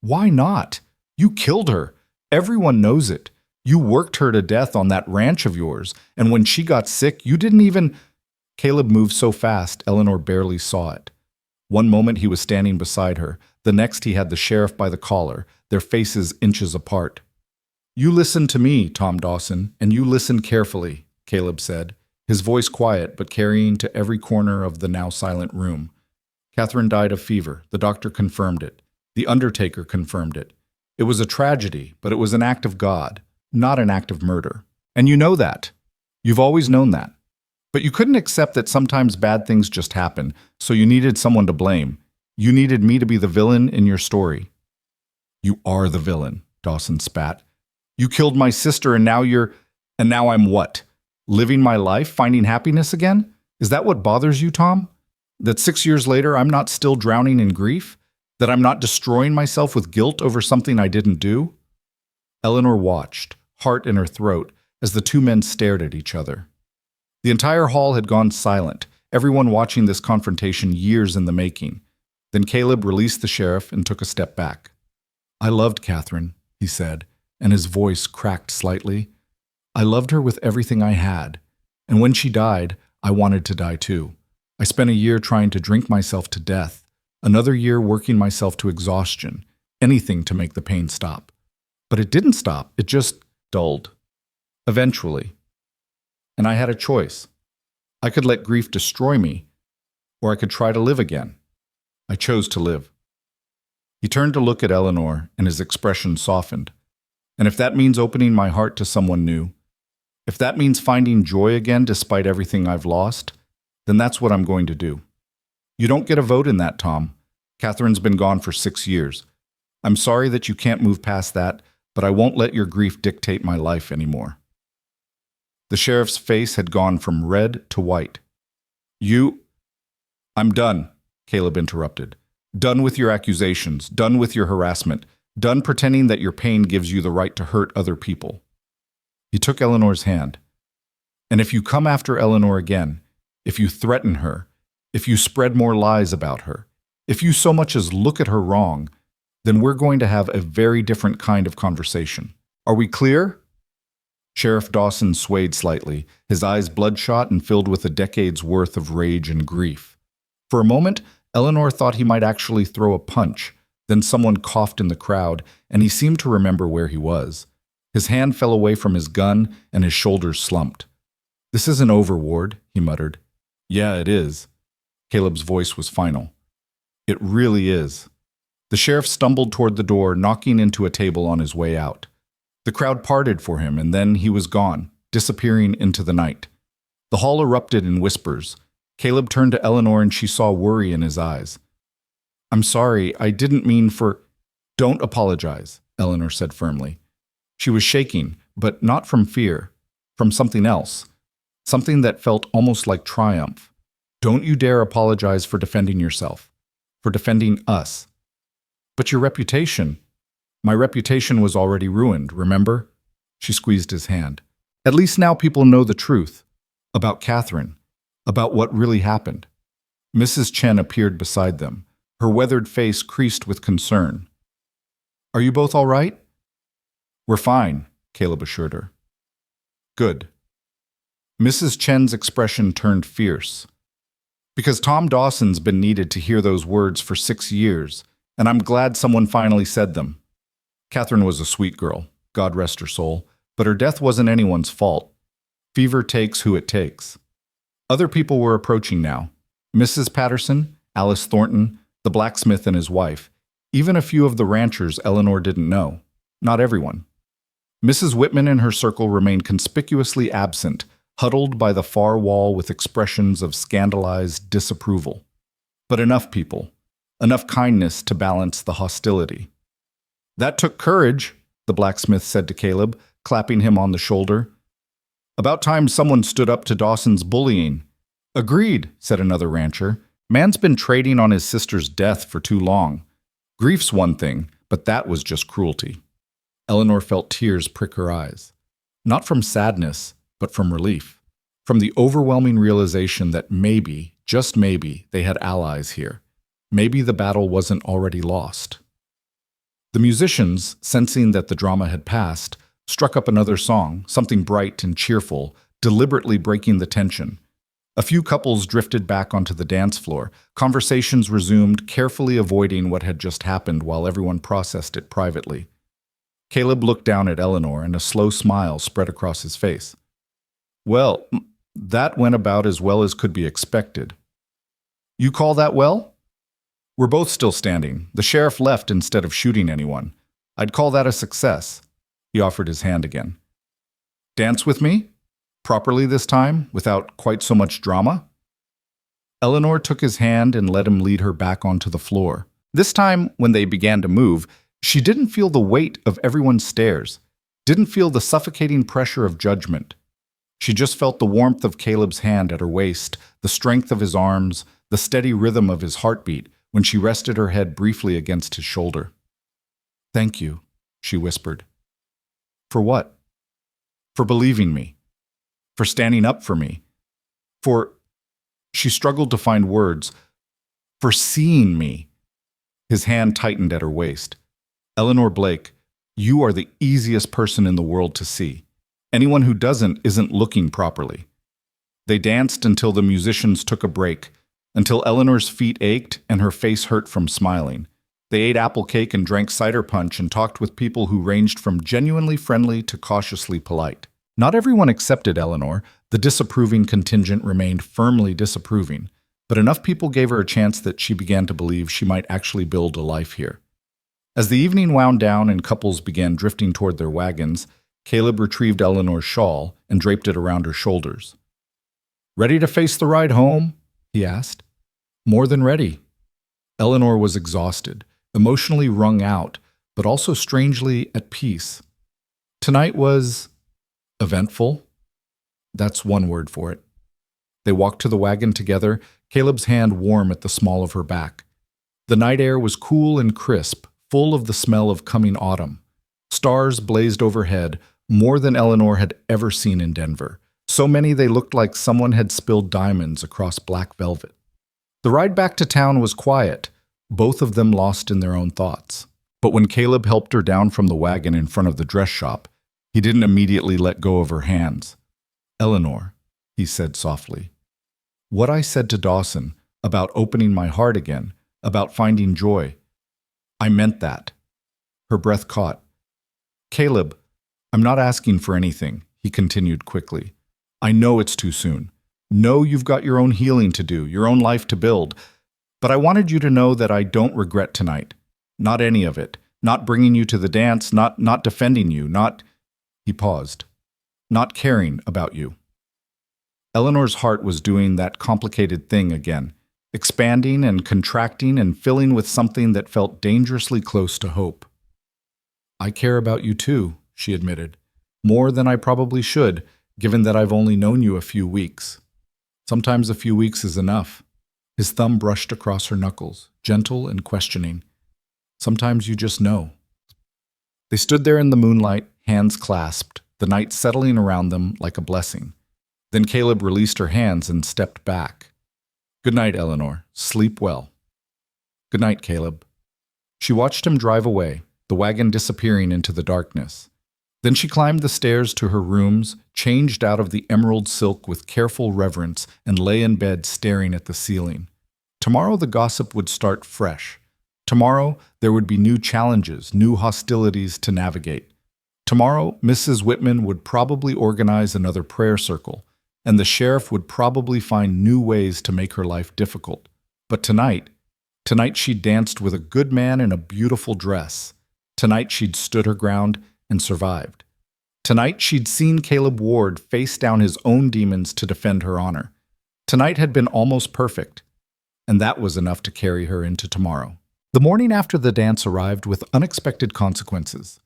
"Why not? You killed her. Everyone knows it. You worked her to death on that ranch of yours, and when she got sick, you didn't even... Caleb moved so fast, Eleanor barely saw it. One moment he was standing beside her. The next he had the sheriff by the collar, their faces inches apart. "You listen to me, Tom Dawson, and you listen carefully," Caleb said, his voice quiet but carrying to every corner of the now silent room. "Catherine died of fever. The doctor confirmed it. The undertaker confirmed it. It was a tragedy, but it was an act of God, not an act of murder. And you know that. You've always known that. But you couldn't accept that sometimes bad things just happen, so you needed someone to blame. You needed me to be the villain in your story." "You are the villain," Dawson spat. "You killed my sister and now I'm what? Living my life, finding happiness again? Is that what bothers you, Tom? That 6 years later I'm not still drowning in grief? That I'm not destroying myself with guilt over something I didn't do?" Eleanor watched, heart in her throat, as the two men stared at each other. The entire hall had gone silent, everyone watching this confrontation years in the making. Then Caleb released the sheriff and took a step back. "I loved Catherine," he said, and his voice cracked slightly. "I loved her with everything I had, and when she died, I wanted to die too. I spent a year trying to drink myself to death, another year working myself to exhaustion, anything to make the pain stop. But it didn't stop, it just dulled. Eventually. And I had a choice. I could let grief destroy me, or I could try to live again. I chose to live." He turned to look at Eleanor, and his expression softened. "And if that means opening my heart to someone new, if that means finding joy again despite everything I've lost, then that's what I'm going to do. You don't get a vote in that, Tom. Catherine's been gone for 6 years. I'm sorry that you can't move past that, but I won't let your grief dictate my life anymore." The sheriff's face had gone from red to white. "I'm done," Caleb interrupted. "Done with your accusations, done with your harassment, done pretending that your pain gives you the right to hurt other people." He took Eleanor's hand. "And if you come after Eleanor again, if you threaten her, if you spread more lies about her, if you so much as look at her wrong, then we're going to have a very different kind of conversation. Are we clear?" Sheriff Dawson swayed slightly, his eyes bloodshot and filled with a decade's worth of rage and grief. For a moment, Eleanor thought he might actually throw a punch. Then someone coughed in the crowd, and he seemed to remember where he was. His hand fell away from his gun, and his shoulders slumped. "This isn't over, Ward," he muttered. "Yeah, it is." Caleb's voice was final. "It really is." The sheriff stumbled toward the door, knocking into a table on his way out. The crowd parted for him, and then he was gone, disappearing into the night. The hall erupted in whispers. Caleb turned to Eleanor, and she saw worry in his eyes. "I'm sorry, I didn't mean for—" "Don't apologize," Eleanor said firmly. She was shaking, but not from fear, from something else, something that felt almost like triumph. "Don't you dare apologize for defending yourself, for defending us." "But your reputation—" "My reputation was already ruined, remember?" She squeezed his hand. "At least now people know the truth. About Catherine. About what really happened." Mrs. Chen appeared beside them, her weathered face creased with concern. "Are you both all right?" "We're fine," Caleb assured her. "Good." Mrs. Chen's expression turned fierce. "Because Tom Dawson's been needed to hear those words for 6 years, and I'm glad someone finally said them. Catherine was a sweet girl, God rest her soul, but her death wasn't anyone's fault. Fever takes who it takes." Other people were approaching now. Mrs. Patterson, Alice Thornton, the blacksmith and his wife, even a few of the ranchers Eleanor didn't know. Not everyone. Mrs. Whitman and her circle remained conspicuously absent, huddled by the far wall with expressions of scandalized disapproval. But enough people, enough kindness to balance the hostility. "That took courage," the blacksmith said to Caleb, clapping him on the shoulder. "About time someone stood up to Dawson's bullying." "Agreed," said another rancher. "Man's been trading on his sister's death for too long. Grief's one thing, but that was just cruelty." Eleanor felt tears prick her eyes. Not from sadness, but from relief. From the overwhelming realization that maybe, just maybe, they had allies here. Maybe the battle wasn't already lost. The musicians, sensing that the drama had passed, struck up another song, something bright and cheerful, deliberately breaking the tension. A few couples drifted back onto the dance floor. Conversations resumed, carefully avoiding what had just happened while everyone processed it privately. Caleb looked down at Eleanor, and a slow smile spread across his face. Well, that went about as well as could be expected. You call that well? We're both still standing. The sheriff left instead of shooting anyone. I'd call that a success. He offered his hand again. Dance with me? Properly this time, without quite so much drama? Eleanor took his hand and let him lead her back onto the floor. This time, when they began to move, she didn't feel the weight of everyone's stares, didn't feel the suffocating pressure of judgment. She just felt the warmth of Caleb's hand at her waist, the strength of his arms, the steady rhythm of his heartbeat when she rested her head briefly against his shoulder. Thank you, she whispered. For what? For believing me. For standing up for me. For, she struggled to find words, for seeing me. His hand tightened at her waist. Eleanor Blake, you are the easiest person in the world to see. Anyone who doesn't isn't looking properly. They danced until the musicians took a break, until Eleanor's feet ached and her face hurt from smiling. They ate apple cake and drank cider punch and talked with people who ranged from genuinely friendly to cautiously polite. Not everyone accepted Eleanor. The disapproving contingent remained firmly disapproving, but enough people gave her a chance that she began to believe she might actually build a life here. As the evening wound down and couples began drifting toward their wagons, Caleb retrieved Eleanor's shawl and draped it around her shoulders. Ready to face the ride home? He asked. More than ready. Eleanor was exhausted, emotionally wrung out, but also strangely at peace. Tonight was eventful. That's one word for it. They walked to the wagon together, Caleb's hand warm at the small of her back. The night air was cool and crisp, full of the smell of coming autumn. Stars blazed overhead, more than Eleanor had ever seen in Denver. So many they looked like someone had spilled diamonds across black velvet. The ride back to town was quiet, both of them lost in their own thoughts. But when Caleb helped her down from the wagon in front of the dress shop, he didn't immediately let go of her hands. Eleanor, he said softly, what I said to Dawson about opening my heart again, about finding joy, I meant that. Her breath caught. Caleb, I'm not asking for anything, he continued quickly. I know it's too soon. Know you've got your own healing to do, your own life to build. But I wanted you to know that I don't regret tonight. Not any of it. Not bringing you to the dance, not defending you, not... He paused. Not caring about you. Eleanor's heart was doing that complicated thing again, expanding and contracting and filling with something that felt dangerously close to hope. I care about you too, she admitted. More than I probably should, given that I've only known you a few weeks. Sometimes a few weeks is enough. His thumb brushed across her knuckles, gentle and questioning. Sometimes you just know. They stood there in the moonlight, hands clasped, the night settling around them like a blessing. Then Caleb released her hands and stepped back. Good night, Eleanor. Sleep well. Good night, Caleb. She watched him drive away, the wagon disappearing into the darkness. Then she climbed the stairs to her rooms, changed out of the emerald silk with careful reverence, and lay in bed staring at the ceiling. Tomorrow the gossip would start fresh. Tomorrow there would be new challenges, new hostilities to navigate. Tomorrow Mrs. Whitman would probably organize another prayer circle, and the sheriff would probably find new ways to make her life difficult. But tonight she'd danced with a good man in a beautiful dress. Tonight she'd stood her ground and survived. Tonight she'd seen Caleb Ward face down his own demons to defend her honor. Tonight had been almost perfect, and that was enough to carry her into tomorrow. The morning after the dance arrived with unexpected consequences.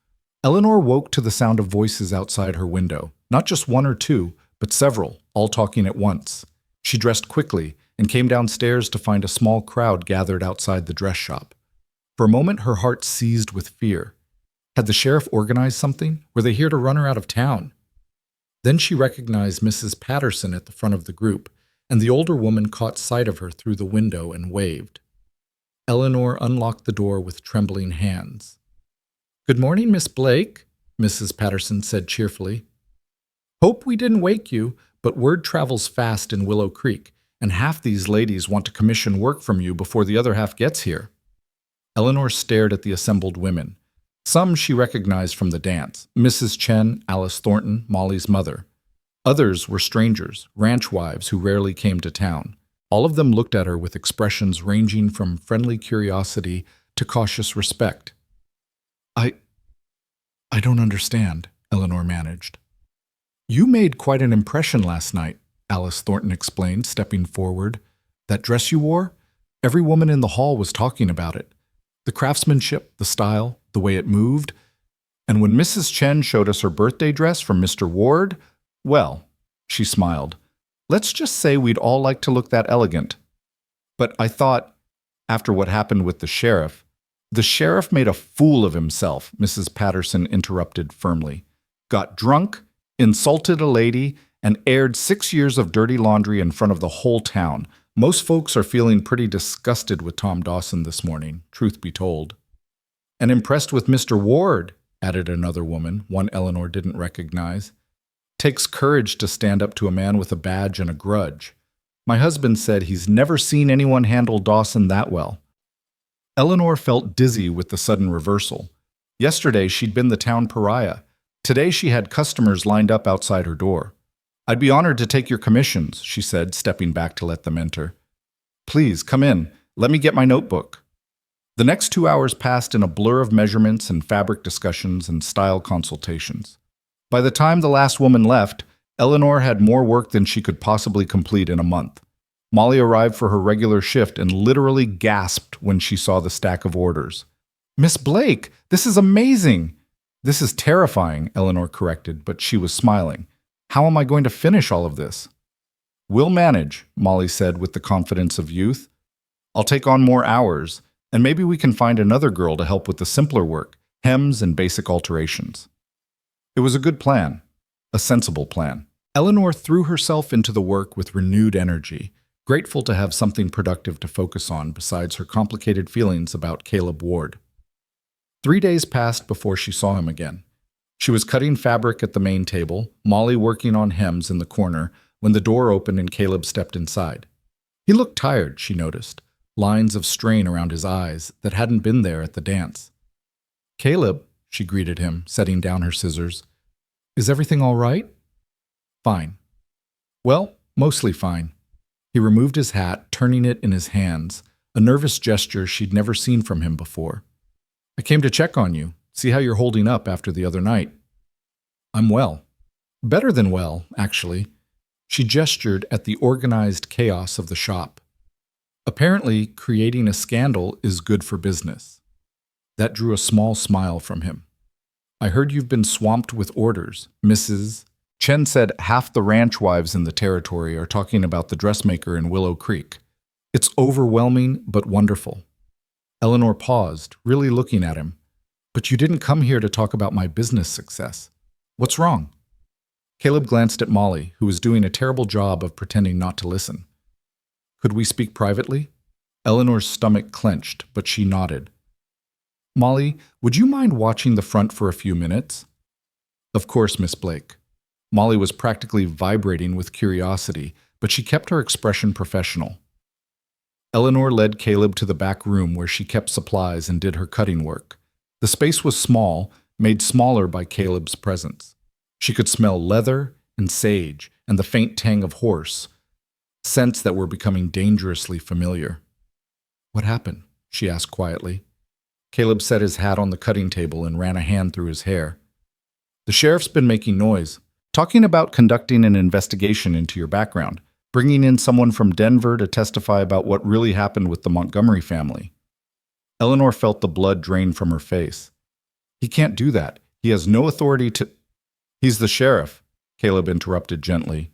Eleanor woke to the sound of voices outside her window, not just one or two, but several, all talking at once. She dressed quickly and came downstairs to find a small crowd gathered outside the dress shop. For a moment, her heart seized with fear. Had the sheriff organized something? Were they here to run her out of town? Then she recognized Mrs. Patterson at the front of the group, and the older woman caught sight of her through the window and waved. Eleanor unlocked the door with trembling hands. Good morning, Miss Blake, Mrs. Patterson said cheerfully. Hope we didn't wake you, but word travels fast in Willow Creek, and half these ladies want to commission work from you before the other half gets here. Eleanor stared at the assembled women. Some she recognized from the dance, Mrs. Chen, Alice Thornton, Molly's mother. Others were strangers, ranch wives who rarely came to town. All of them looked at her with expressions ranging from friendly curiosity to cautious respect. I don't understand, Eleanor managed. You made quite an impression last night, Alice Thornton explained, stepping forward. That dress you wore? Every woman in the hall was talking about it. The craftsmanship, the style, the way it moved. And when Mrs. Chen showed us her birthday dress from Mr. Ward, well, she smiled. Let's just say we'd all like to look that elegant. But I thought, after what happened with the sheriff made a fool of himself, Mrs. Patterson interrupted firmly. Got drunk, insulted a lady, and aired 6 years of dirty laundry in front of the whole town. Most folks are feeling pretty disgusted with Tom Dawson this morning, truth be told. And impressed with Mr. Ward, added another woman, one Eleanor didn't recognize. Takes courage to stand up to a man with a badge and a grudge. My husband said he's never seen anyone handle Dawson that well. Eleanor felt dizzy with the sudden reversal. Yesterday she'd been the town pariah. Today she had customers lined up outside her door. I'd be honored to take your commissions, she said, stepping back to let them enter. Please, come in. Let me get my notebook. The next 2 hours passed in a blur of measurements and fabric discussions and style consultations. By the time the last woman left, Eleanor had more work than she could possibly complete in a month. Molly arrived for her regular shift and literally gasped when she saw the stack of orders. Miss Blake, this is amazing! This is terrifying, Eleanor corrected, but she was smiling. How am I going to finish all of this? We'll manage, Molly said with the confidence of youth. I'll take on more hours, and maybe we can find another girl to help with the simpler work, hems and basic alterations. It was a good plan, a sensible plan. Eleanor threw herself into the work with renewed energy, grateful to have something productive to focus on besides her complicated feelings about Caleb Ward. 3 days passed before she saw him again. She was cutting fabric at the main table, Molly working on hems in the corner, when the door opened and Caleb stepped inside. He looked tired, she noticed, lines of strain around his eyes that hadn't been there at the dance. Caleb, she greeted him, setting down her scissors. Is everything all right? Fine. Well, mostly fine. He removed his hat, turning it in his hands, a nervous gesture she'd never seen from him before. I came to check on you, see how you're holding up after the other night. I'm well. Better than well, actually. She gestured at the organized chaos of the shop. Apparently, creating a scandal is good for business. That drew a small smile from him. I heard you've been swamped with orders, Mrs. Chen said half the ranch wives in the territory are talking about the dressmaker in Willow Creek. It's overwhelming but wonderful. Eleanor paused, really looking at him. But you didn't come here to talk about my business success. What's wrong? Caleb glanced at Molly, who was doing a terrible job of pretending not to listen. Could we speak privately? Eleanor's stomach clenched, but she nodded. Molly, would you mind watching the front for a few minutes? Of course, Miss Blake. Molly was practically vibrating with curiosity, but she kept her expression professional. Eleanor led Caleb to the back room where she kept supplies and did her cutting work. The space was small, made smaller by Caleb's presence. She could smell leather and sage and the faint tang of horse, scents that were becoming dangerously familiar. What happened? She asked quietly. Caleb set his hat on the cutting table and ran a hand through his hair. The sheriff's been making noise, talking about conducting an investigation into your background, bringing in someone from Denver to testify about what really happened with the Montgomery family. Eleanor felt the blood drain from her face. He can't do that. He has no authority to... He's the sheriff, Caleb interrupted gently.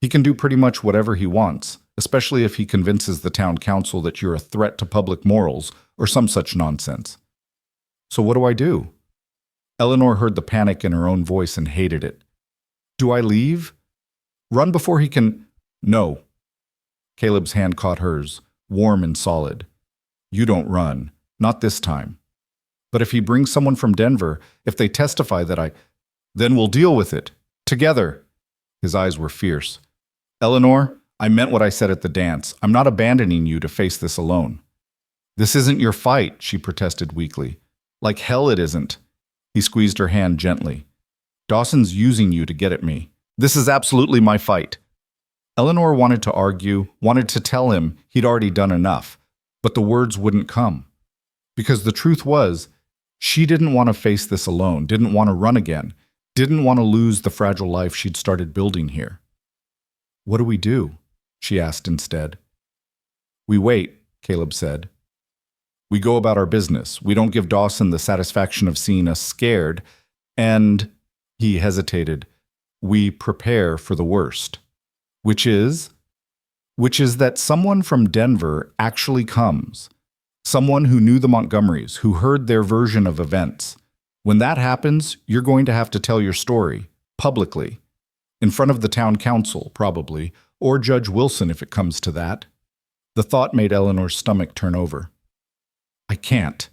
He can do pretty much whatever he wants, especially if he convinces the town council that you're a threat to public morals or some such nonsense. So what do I do? Eleanor heard the panic in her own voice and hated it. Do I leave? Run before he can... No. Caleb's hand caught hers, warm and solid. You don't run. Not this time. But if he brings someone from Denver, if they testify that then we'll deal with it. Together. His eyes were fierce. Eleanor, I meant what I said at the dance. I'm not abandoning you to face this alone. This isn't your fight, she protested weakly. Like hell it isn't. He squeezed her hand gently. Dawson's using you to get at me. This is absolutely my fight. Eleanor wanted to argue, wanted to tell him he'd already done enough, but the words wouldn't come. Because the truth was, she didn't want to face this alone, didn't want to run again, didn't want to lose the fragile life she'd started building here. What do we do? She asked instead. We wait, Caleb said. We go about our business. We don't give Dawson the satisfaction of seeing us scared, and, he hesitated, we prepare for the worst. Which is that someone from Denver actually comes. Someone who knew the Montgomerys, who heard their version of events. When that happens, you're going to have to tell your story, publicly. In front of the town council, probably, or Judge Wilson if it comes to that. The thought made Eleanor's stomach turn over. I can't.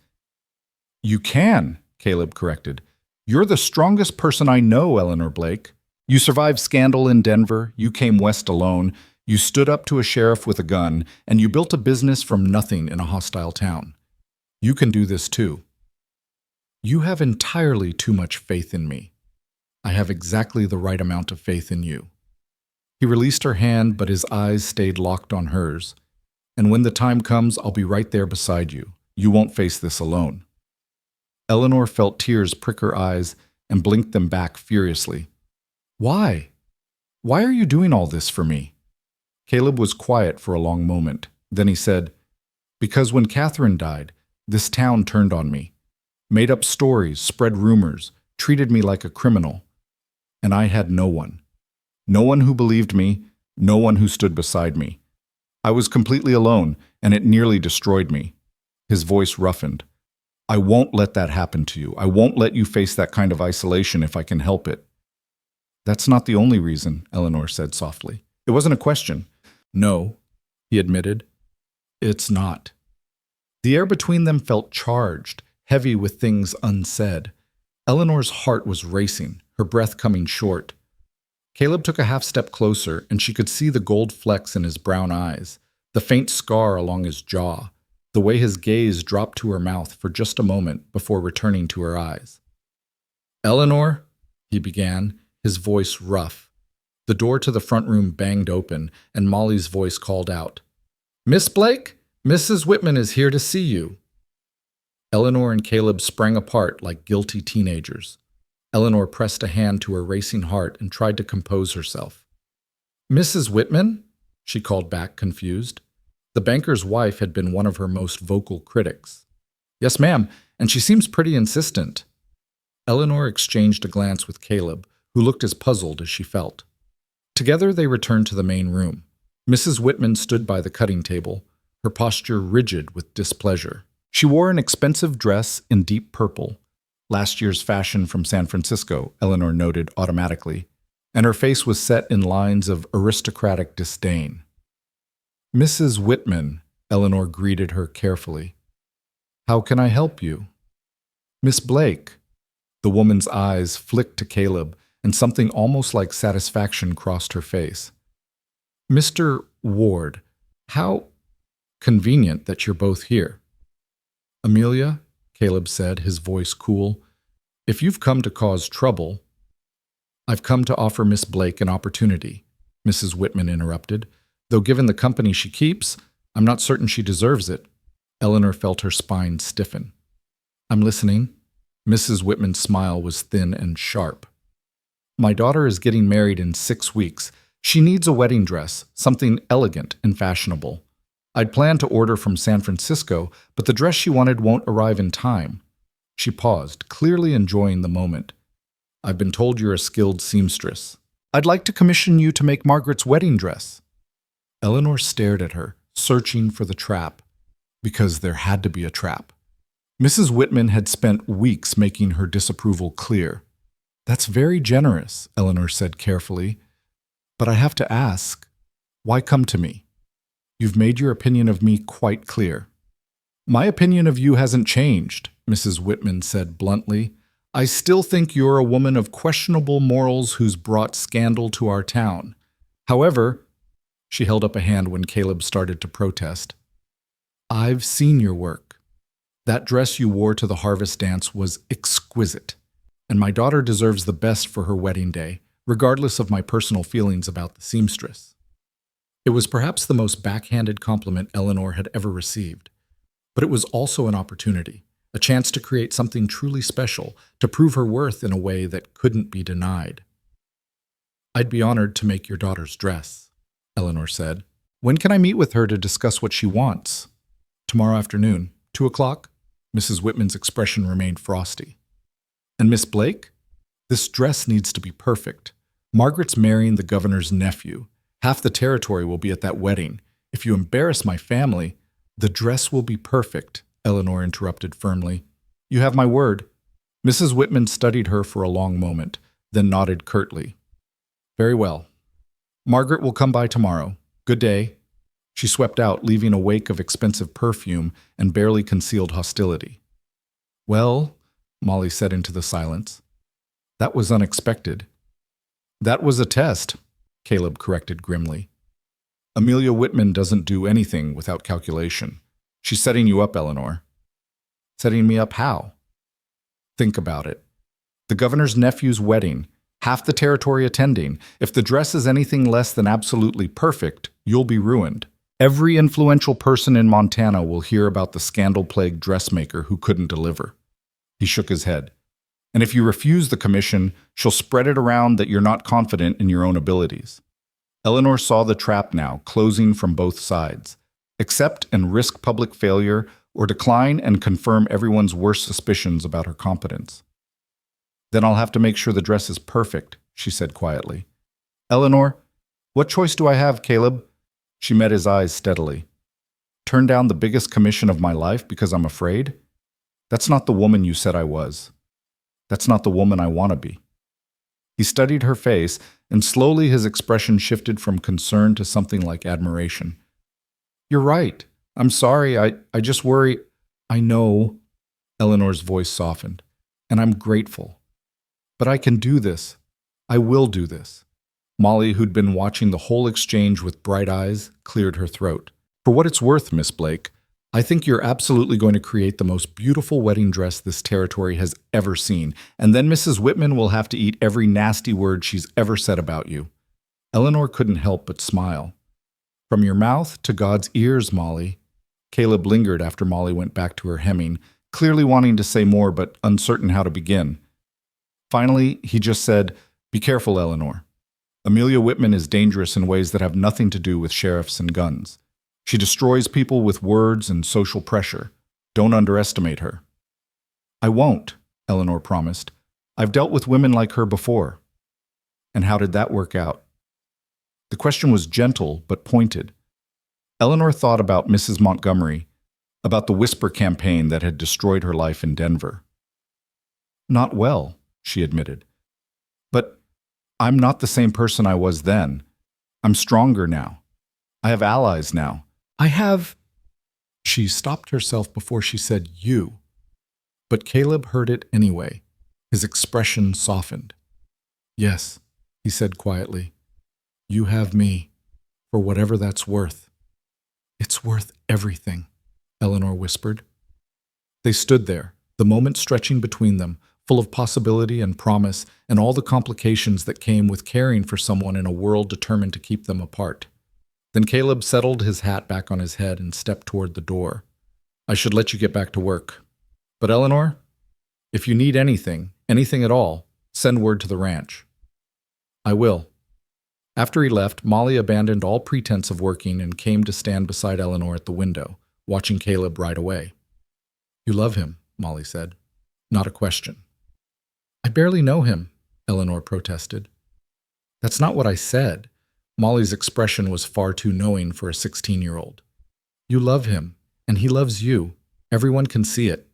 You can, Caleb corrected. You're the strongest person I know, Eleanor Blake. You survived scandal in Denver, you came west alone, you stood up to a sheriff with a gun, and you built a business from nothing in a hostile town. You can do this too. You have entirely too much faith in me. I have exactly the right amount of faith in you. He released her hand, but his eyes stayed locked on hers. And when the time comes, I'll be right there beside you. You won't face this alone. Eleanor felt tears prick her eyes and blinked them back furiously. Why? Why are you doing all this for me? Caleb was quiet for a long moment. Then he said, Because when Catherine died, this town turned on me, made up stories, spread rumors, treated me like a criminal. And I had no one. No one who believed me, no one who stood beside me. I was completely alone, and it nearly destroyed me. His voice roughened. I won't let that happen to you. I won't let you face that kind of isolation if I can help it. That's not the only reason, Eleanor said softly. It wasn't a question. No, he admitted. It's not. The air between them felt charged, heavy with things unsaid. Eleanor's heart was racing, her breath coming short. Caleb took a half step closer, and she could see the gold flecks in his brown eyes, the faint scar along his jaw, the way his gaze dropped to her mouth for just a moment before returning to her eyes. Eleanor, he began, his voice rough. The door to the front room banged open, and Molly's voice called out, Miss Blake, Mrs. Whitman is here to see you. Eleanor and Caleb sprang apart like guilty teenagers. Eleanor pressed a hand to her racing heart and tried to compose herself. Mrs. Whitman? She called back, confused. The banker's wife had been one of her most vocal critics. Yes, ma'am, and she seems pretty insistent. Eleanor exchanged a glance with Caleb, who looked as puzzled as she felt. Together they returned to the main room. Mrs. Whitman stood by the cutting table, her posture rigid with displeasure. She wore an expensive dress in deep purple, last year's fashion from San Francisco, Eleanor noted automatically, and her face was set in lines of aristocratic disdain. Mrs. Whitman, Eleanor greeted her carefully. How can I help you? Miss Blake. The woman's eyes flicked to Caleb, and something almost like satisfaction crossed her face. Mr. Ward, how convenient that you're both here. Amelia, Caleb said, his voice cool, if you've come to cause trouble— I've come to offer Miss Blake an opportunity, Mrs. Whitman interrupted. Though given the company she keeps, I'm not certain she deserves it. Eleanor felt her spine stiffen. I'm listening. Mrs. Whitman's smile was thin and sharp. My daughter is getting married in 6 weeks. She needs a wedding dress, something elegant and fashionable. I'd planned to order from San Francisco, but the dress she wanted won't arrive in time. She paused, clearly enjoying the moment. I've been told you're a skilled seamstress. I'd like to commission you to make Margaret's wedding dress. Eleanor stared at her, searching for the trap. Because there had to be a trap. Mrs. Whitman had spent weeks making her disapproval clear. That's very generous, Eleanor said carefully. But I have to ask, why come to me? You've made your opinion of me quite clear. My opinion of you hasn't changed, Mrs. Whitman said bluntly. "I still think you're a woman of questionable morals who's brought scandal to our town. However," she held up a hand when Caleb started to protest, "I've seen your work. That dress you wore to the harvest dance was exquisite, and my daughter deserves the best for her wedding day, regardless of my personal feelings about the seamstress." It was perhaps the most backhanded compliment Eleanor had ever received, but it was also an opportunity, a chance to create something truly special, to prove her worth in a way that couldn't be denied. "I'd be honored to make your daughter's dress," Eleanor said. "When can I meet with her to discuss what she wants?" "Tomorrow afternoon, 2 o'clock?" Mrs. Whitman's expression remained frosty. "And Miss Blake? This dress needs to be perfect. Margaret's marrying the governor's nephew. Half the territory will be at that wedding. If you embarrass my family—" "The dress will be perfect," Eleanor interrupted firmly. "You have my word." Mrs. Whitman studied her for a long moment, then nodded curtly. "Very well. Margaret will come by tomorrow. Good day." She swept out, leaving a wake of expensive perfume and barely concealed hostility. "Well," Molly said into the silence, "that was unexpected." "That was a test," Caleb corrected grimly. "Amelia Whitman doesn't do anything without calculation. She's setting you up, Eleanor." "Setting me up how?" "Think about it. The governor's nephew's wedding, half the territory attending. If the dress is anything less than absolutely perfect, you'll be ruined. Every influential person in Montana will hear about the scandal-plagued dressmaker who couldn't deliver." He shook his head. "And if you refuse the commission, she'll spread it around that you're not confident in your own abilities." Eleanor saw the trap now, closing from both sides. Accept and risk public failure, or decline and confirm everyone's worst suspicions about her competence. "Then I'll have to make sure the dress is perfect," she said quietly. "Eleanor, what choice do I have, Caleb?" She met his eyes steadily. "Turn down the biggest commission of my life because I'm afraid? That's not the woman you said I was. That's not the woman I want to be." He studied her face, and slowly his expression shifted from concern to something like admiration. "You're right. I'm sorry. I just worry—" "I know," Eleanor's voice softened, "and I'm grateful. But I can do this. I will do this." Molly, who'd been watching the whole exchange with bright eyes, cleared her throat. "For what it's worth, Miss Blake, I think you're absolutely going to create the most beautiful wedding dress this territory has ever seen, and then Mrs. Whitman will have to eat every nasty word she's ever said about you." Eleanor couldn't help but smile. "From your mouth to God's ears, Molly." Caleb lingered after Molly went back to her hemming, clearly wanting to say more but uncertain how to begin. Finally, he just said, "Be careful, Eleanor. Amelia Whitman is dangerous in ways that have nothing to do with sheriffs and guns. She destroys people with words and social pressure. Don't underestimate her." "I won't," Eleanor promised. "I've dealt with women like her before." "And how did that work out?" The question was gentle but pointed. Eleanor thought about Mrs. Montgomery, about the Whisper campaign that had destroyed her life in Denver. "Not well," she admitted. "But I'm not the same person I was then. I'm stronger now. I have allies now. I have—" She stopped herself before she said "you." But Caleb heard it anyway. His expression softened. "Yes," he said quietly. "You have me, for whatever that's worth." "It's worth everything," Eleanor whispered. They stood there, the moment stretching between them, full of possibility and promise and all the complications that came with caring for someone in a world determined to keep them apart. Then Caleb settled his hat back on his head and stepped toward the door. "I should let you get back to work. But Eleanor, if you need anything at all, send word to the ranch." "I will." After he left, Molly abandoned all pretense of working and came to stand beside Eleanor at the window, watching Caleb ride away. "You love him," Molly said. "Not a question." "I barely know him," Eleanor protested. "That's not what I said." Molly's expression was far too knowing for a 16-year-old. "You love him, and he loves you. Everyone can see it."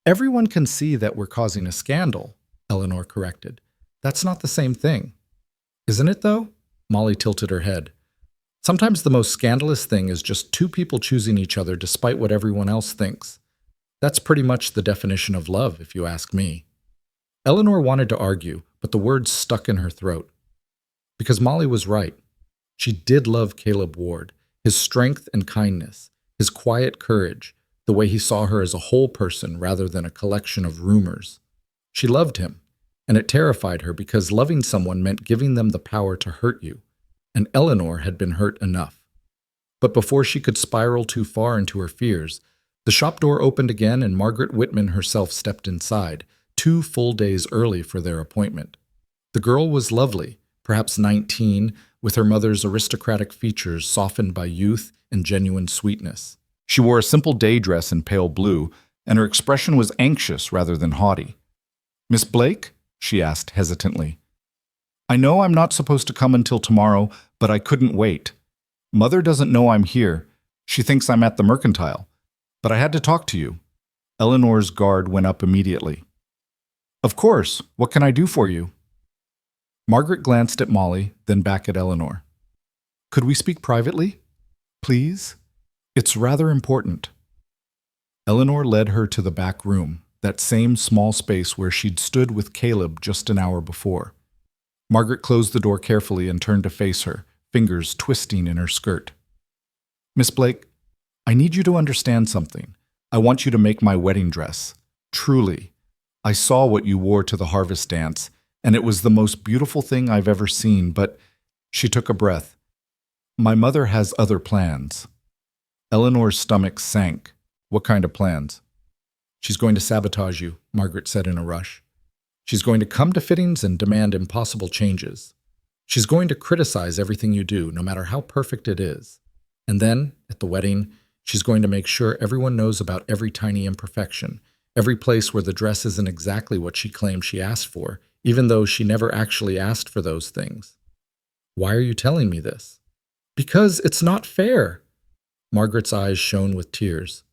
"Everyone can see that we're causing a scandal," Eleanor corrected. "That's not the same thing." "Isn't it, though?" Molly tilted her head. "Sometimes the most scandalous thing is just two people choosing each other despite what everyone else thinks. That's pretty much the definition of love, if you ask me. Eleanor wanted to argue, but the words stuck in her throat. Because Molly was right. She did love Caleb Ward, his strength and kindness, his quiet courage, the way he saw her as a whole person rather than a collection of rumors. She loved him, and it terrified her because loving someone meant giving them the power to hurt you, and Eleanor had been hurt enough. But before she could spiral too far into her fears, the shop door opened again and Margaret Whitman herself stepped inside, 2 full days early for their appointment. The girl was lovely, perhaps 19, with her mother's aristocratic features softened by youth and genuine sweetness. She wore a simple day dress in pale blue, and her expression was anxious rather than haughty. "Miss Blake?" she asked hesitantly. "I know I'm not supposed to come until tomorrow, but I couldn't wait. Mother doesn't know I'm here. She thinks I'm at the mercantile. But I had to talk to you." Eleanor's guard went up immediately. "Of course. What can I do for you?" Margaret glanced at Molly, then back at Eleanor. "Could we speak privately? Please? It's rather important." Eleanor led her to the back room, that same small space where she'd stood with Caleb just an hour before. Margaret closed the door carefully and turned to face her, fingers twisting in her skirt. "Miss Blake, I need you to understand something. I want you to make my wedding dress. Truly. I saw what you wore to the harvest dance, and it was the most beautiful thing I've ever seen, but—" She took a breath. "My mother has other plans." Eleanor's stomach sank. "What kind of plans?" "She's going to sabotage you," Margaret said in a rush. "She's going to come to fittings and demand impossible changes. She's going to criticize everything you do, no matter how perfect it is. And then, at the wedding, she's going to make sure everyone knows about every tiny imperfection, every place where the dress isn't exactly what she claimed she asked for, even though she never actually asked for those things." "Why are you telling me this?" "Because it's not fair." Margaret's eyes shone with tears.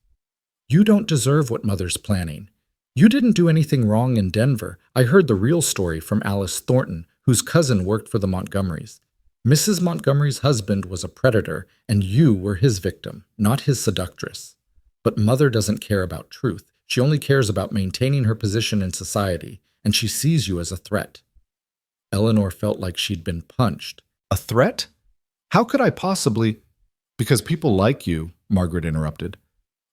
"You don't deserve what Mother's planning. You didn't do anything wrong in Denver. I heard the real story from Alice Thornton, whose cousin worked for the Montgomerys. Mrs. Montgomery's husband was a predator, and you were his victim, not his seductress. But Mother doesn't care about truth. She only cares about maintaining her position in society, and she sees you as a threat." Eleanor felt like she'd been punched. "A threat? How could I possibly—" "Because people like you," Margaret interrupted.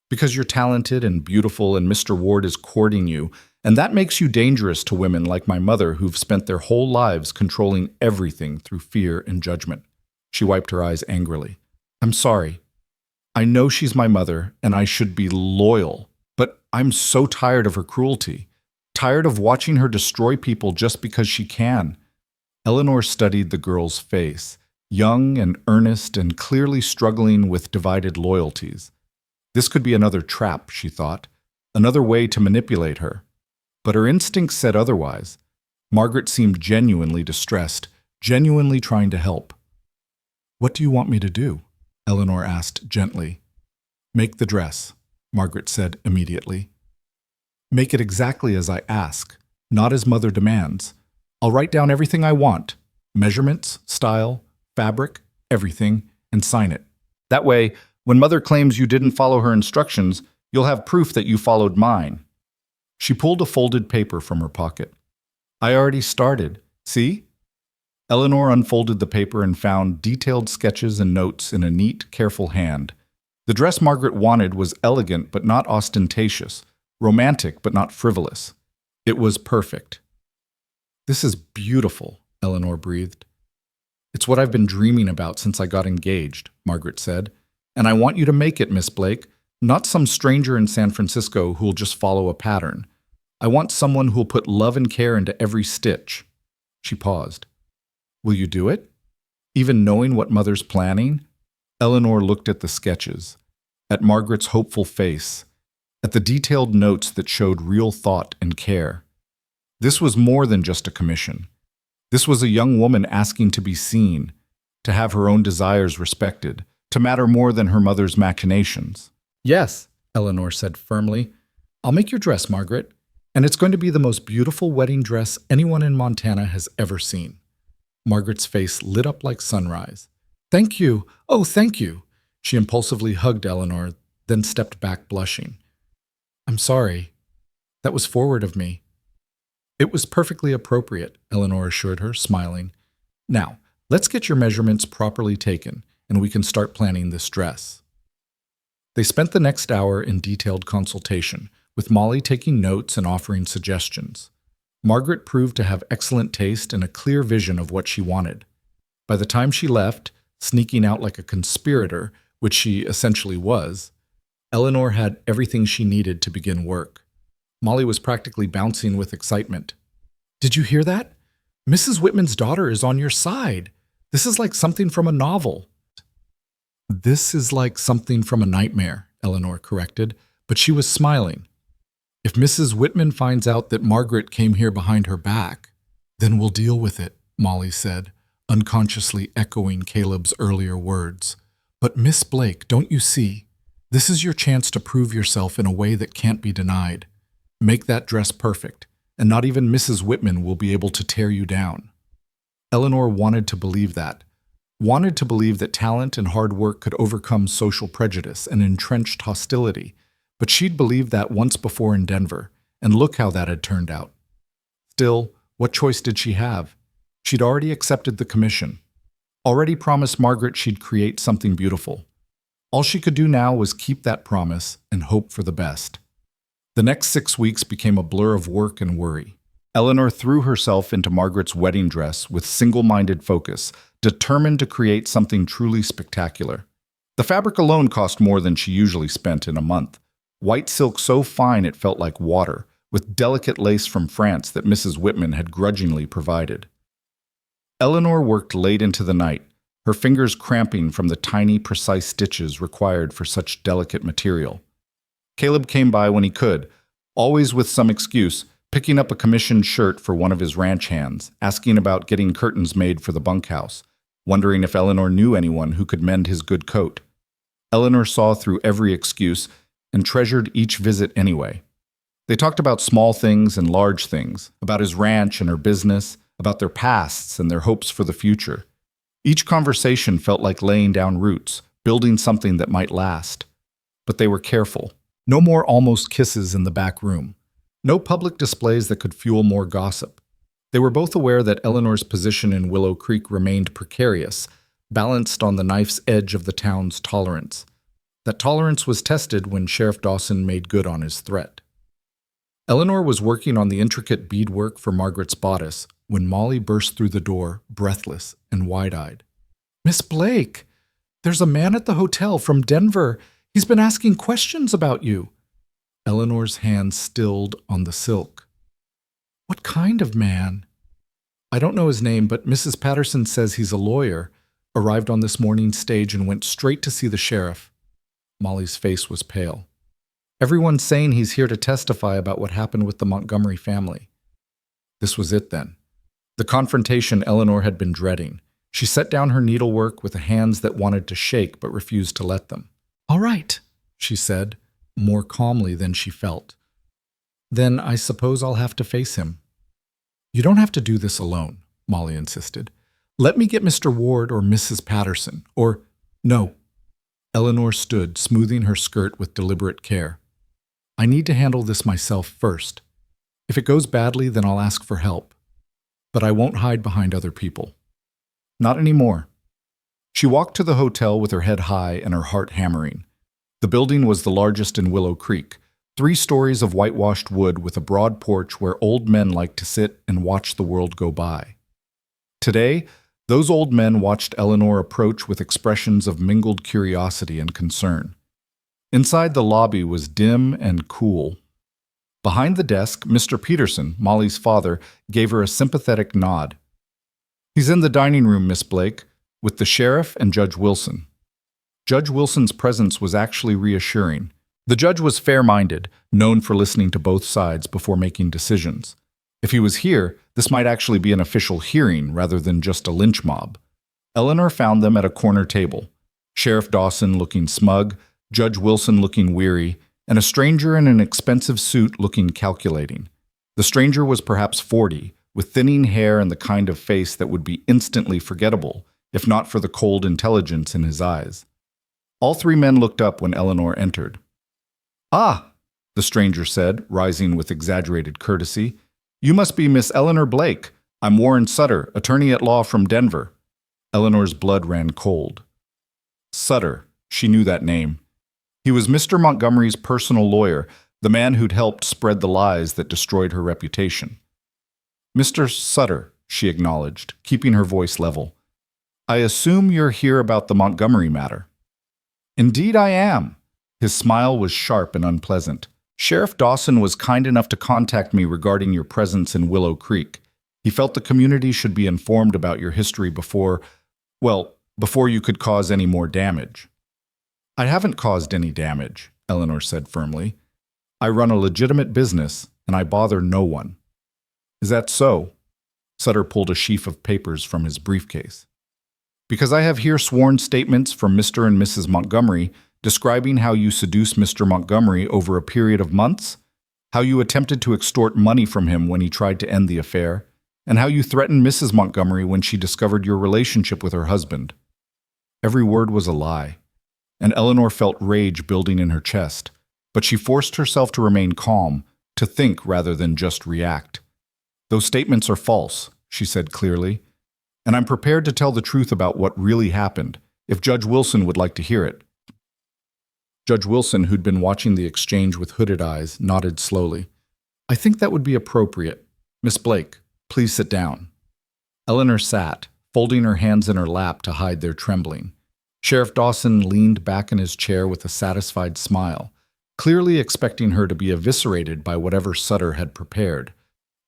"Because you're talented and beautiful and Mr. Ward is courting you, and that makes you dangerous to women like my mother who've spent their whole lives controlling everything through fear and judgment." She wiped her eyes angrily. "I'm sorry. I know she's my mother, and I should be loyal, but I'm so tired of her cruelty, tired of watching her destroy people just because she can." Eleanor studied the girl's face, young and earnest and clearly struggling with divided loyalties. This could be another trap, she thought, another way to manipulate her. But her instincts said otherwise. Margaret seemed genuinely distressed, genuinely trying to help. "What do you want me to do?" Eleanor asked gently. "Make the dress," Margaret said immediately. "Make it exactly as I ask, not as Mother demands. I'll write down everything I want, measurements, style, fabric, everything, and sign it. That way, when Mother claims you didn't follow her instructions, you'll have proof that you followed mine." She pulled a folded paper from her pocket. "I already started. See?" Eleanor unfolded the paper and found detailed sketches and notes in a neat, careful hand. The dress Margaret wanted was elegant but not ostentatious, romantic but not frivolous. It was perfect. "This is beautiful," Eleanor breathed. "It's what I've been dreaming about since I got engaged," Margaret said. "And I want you to make it, Miss Blake, not some stranger in San Francisco who'll just follow a pattern. I want someone who'll put love and care into every stitch." She paused. "Will you do it? Even knowing what Mother's planning?" Eleanor looked at the sketches, at Margaret's hopeful face, at the detailed notes that showed real thought and care. This was more than just a commission. This was a young woman asking to be seen, to have her own desires respected, to matter more than her mother's machinations. "Yes," Eleanor said firmly. "I'll make your dress, Margaret, and it's going to be the most beautiful wedding dress anyone in Montana has ever seen." Margaret's face lit up like sunrise. "Thank you. Oh, thank you." She impulsively hugged Eleanor, then stepped back blushing. I'm sorry. That was forward of me. It was perfectly appropriate, Eleanor assured her, smiling. Now, let's get your measurements properly taken, and we can start planning this dress. They spent the next hour in detailed consultation, with Molly taking notes and offering suggestions. Margaret proved to have excellent taste and a clear vision of what she wanted. By the time she left, sneaking out like a conspirator, which she essentially was, Eleanor had everything she needed to begin work. Molly was practically bouncing with excitement. Did you hear that? Mrs. Whitman's daughter is on your side. This is like something from a novel. This is like something from a nightmare, Eleanor corrected, but she was smiling. If Mrs. Whitman finds out that Margaret came here behind her back, then we'll deal with it, Molly said, unconsciously echoing Caleb's earlier words. But Miss Blake, don't you see? This is your chance to prove yourself in a way that can't be denied. Make that dress perfect, and not even Mrs. Whitman will be able to tear you down. Eleanor wanted to believe that. Wanted to believe that talent and hard work could overcome social prejudice and entrenched hostility, but she'd believed that once before in Denver, and look how that had turned out. Still, what choice did she have? She'd already accepted the commission, already promised Margaret she'd create something beautiful. All she could do now was keep that promise and hope for the best. The next 6 weeks became a blur of work and worry. Eleanor threw herself into Margaret's wedding dress with single-minded focus, determined to create something truly spectacular. The fabric alone cost more than she usually spent in a month. White silk so fine it felt like water, with delicate lace from France that Mrs. Whitman had grudgingly provided. Eleanor worked late into the night, her fingers cramping from the tiny, precise stitches required for such delicate material. Caleb came by when he could, always with some excuse, picking up a commissioned shirt for one of his ranch hands, asking about getting curtains made for the bunkhouse, wondering if Eleanor knew anyone who could mend his good coat. Eleanor saw through every excuse and treasured each visit anyway. They talked about small things and large things, about his ranch and her business, about their pasts and their hopes for the future. Each conversation felt like laying down roots, building something that might last. But they were careful. No more almost kisses in the back room. No public displays that could fuel more gossip. They were both aware that Eleanor's position in Willow Creek remained precarious, balanced on the knife's edge of the town's tolerance. That tolerance was tested when Sheriff Dawson made good on his threat. Eleanor was working on the intricate beadwork for Margaret's bodice when Molly burst through the door, breathless and wide-eyed. Miss Blake, there's a man at the hotel from Denver. He's been asking questions about you. Eleanor's hand stilled on the silk. What kind of man? I don't know his name, but Mrs. Patterson says he's a lawyer. Arrived on this morning's stage and went straight to see the sheriff. Molly's face was pale. Everyone's saying he's here to testify about what happened with the Montgomery family. This was it then. The confrontation Eleanor had been dreading. She set down her needlework with hands that wanted to shake but refused to let them. All right, she said, more calmly than she felt. Then I suppose I'll have to face him. You don't have to do this alone, Molly insisted. Let me get Mr. Ward or Mrs. Patterson, or... No. Eleanor stood, smoothing her skirt with deliberate care. I need to handle this myself first. If it goes badly, then I'll ask for help. But I won't hide behind other people. Not anymore. She walked to the hotel with her head high and her heart hammering. The building was the largest in Willow Creek, 3 stories of whitewashed wood with a broad porch where old men liked to sit and watch the world go by. Today, those old men watched Eleanor approach with expressions of mingled curiosity and concern. Inside the lobby was dim and cool. Behind the desk, Mr. Peterson, Molly's father, gave her a sympathetic nod. He's in the dining room, Miss Blake, with the sheriff and Judge Wilson. Judge Wilson's presence was actually reassuring. The judge was fair-minded, known for listening to both sides before making decisions. If he was here, this might actually be an official hearing rather than just a lynch mob. Eleanor found them at a corner table. Sheriff Dawson looking smug, Judge Wilson looking weary, and a stranger in an expensive suit looking calculating. The stranger was perhaps 40, with thinning hair and the kind of face that would be instantly forgettable, if not for the cold intelligence in his eyes. All 3 men looked up when Eleanor entered. Ah, the stranger said, rising with exaggerated courtesy. "You must be Miss Eleanor Blake. I'm Warren Sutter, attorney at law from Denver." Eleanor's blood ran cold. Sutter, she knew that name. He was Mr. Montgomery's personal lawyer, the man who'd helped spread the lies that destroyed her reputation. "Mr. Sutter," she acknowledged, keeping her voice level. "I assume you're here about the Montgomery matter." "Indeed I am." His smile was sharp and unpleasant. "Sheriff Dawson was kind enough to contact me regarding your presence in Willow Creek. He felt the community should be informed about your history before you could cause any more damage." "I haven't caused any damage," Eleanor said firmly. "I run a legitimate business, and I bother no one." "Is that so?" Sutter pulled a sheaf of papers from his briefcase. "Because I have here sworn statements from Mr. and Mrs. Montgomery describing how you seduced Mr. Montgomery over a period of months, how you attempted to extort money from him when he tried to end the affair, and how you threatened Mrs. Montgomery when she discovered your relationship with her husband." Every word was a lie, and Eleanor felt rage building in her chest, but she forced herself to remain calm, to think rather than just react. "Those statements are false," she said clearly, "and I'm prepared to tell the truth about what really happened, if Judge Wilson would like to hear it." Judge Wilson, who'd been watching the exchange with hooded eyes, nodded slowly. "I think that would be appropriate. Miss Blake, please sit down." Eleanor sat, folding her hands in her lap to hide their trembling. Sheriff Dawson leaned back in his chair with a satisfied smile, clearly expecting her to be eviscerated by whatever Sutter had prepared.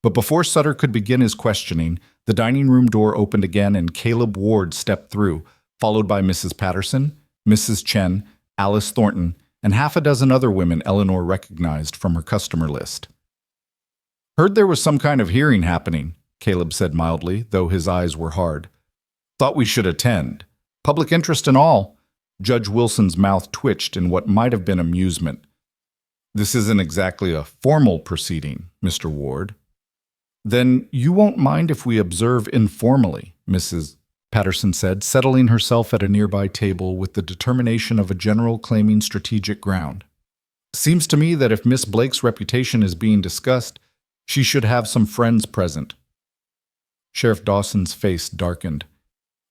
But before Sutter could begin his questioning, the dining room door opened again and Caleb Ward stepped through, followed by Mrs. Patterson, Mrs. Chen, Alice Thornton, and half a dozen other women Eleanor recognized from her customer list. "Heard there was some kind of hearing happening," Caleb said mildly, though his eyes were hard. "Thought we should attend. Public interest and all." Judge Wilson's mouth twitched in what might have been amusement. "This isn't exactly a formal proceeding, Mr. Ward." "Then you won't mind if we observe informally," Mrs. Patterson said, settling herself at a nearby table with the determination of a general claiming strategic ground. "Seems to me that if Miss Blake's reputation is being discussed, she should have some friends present." Sheriff Dawson's face darkened.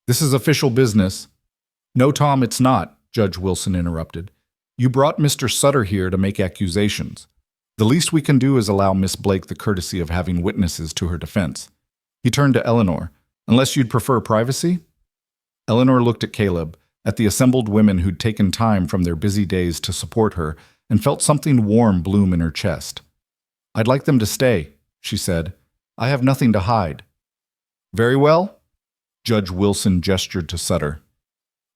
"This is official business." "No, Tom, it's not," Judge Wilson interrupted. "You brought Mr. Sutter here to make accusations. The least we can do is allow Miss Blake the courtesy of having witnesses to her defense." He turned to Eleanor. "Unless you'd prefer privacy?" Eleanor looked at Caleb, at the assembled women who'd taken time from their busy days to support her, and felt something warm bloom in her chest. "I'd like them to stay," she said. "I have nothing to hide." "Very well." Judge Wilson gestured to Sutter.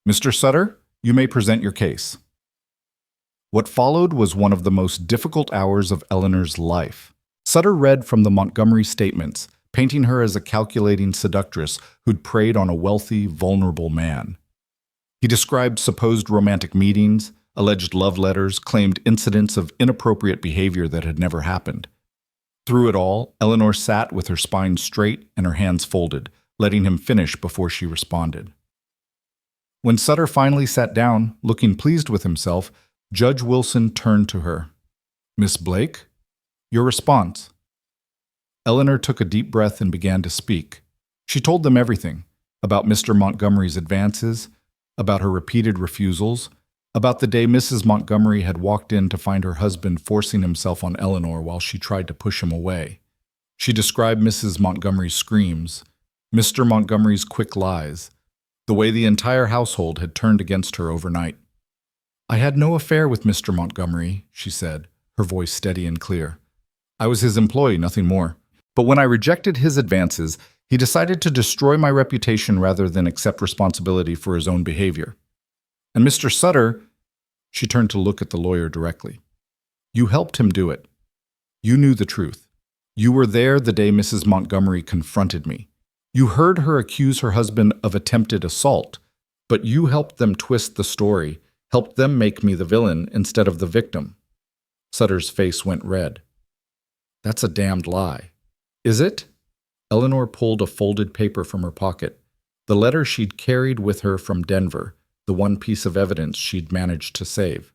"Mr. Sutter, you may present your case." What followed was one of the most difficult hours of Eleanor's life. Sutter read from the Montgomery statements, painting her as a calculating seductress who'd preyed on a wealthy, vulnerable man. He described supposed romantic meetings, alleged love letters, claimed incidents of inappropriate behavior that had never happened. Through it all, Eleanor sat with her spine straight and her hands folded, letting him finish before she responded. When Sutter finally sat down, looking pleased with himself, Judge Wilson turned to her. "Miss Blake, your response." Eleanor took a deep breath and began to speak. She told them everything, about Mr. Montgomery's advances, about her repeated refusals, about the day Mrs. Montgomery had walked in to find her husband forcing himself on Eleanor while she tried to push him away. She described Mrs. Montgomery's screams, Mr. Montgomery's quick lies, the way the entire household had turned against her overnight. "I had no affair with Mr. Montgomery," she said, her voice steady and clear. "I was his employee, nothing more. But when I rejected his advances, he decided to destroy my reputation rather than accept responsibility for his own behavior. And Mr. Sutter," she turned to look at the lawyer directly, "you helped him do it. You knew the truth. You were there the day Mrs. Montgomery confronted me. You heard her accuse her husband of attempted assault, but you helped them twist the story, helped them make me the villain instead of the victim." Sutter's face went red. "That's a damned lie." "Is it?" Eleanor pulled a folded paper from her pocket, the letter she'd carried with her from Denver, the one piece of evidence she'd managed to save.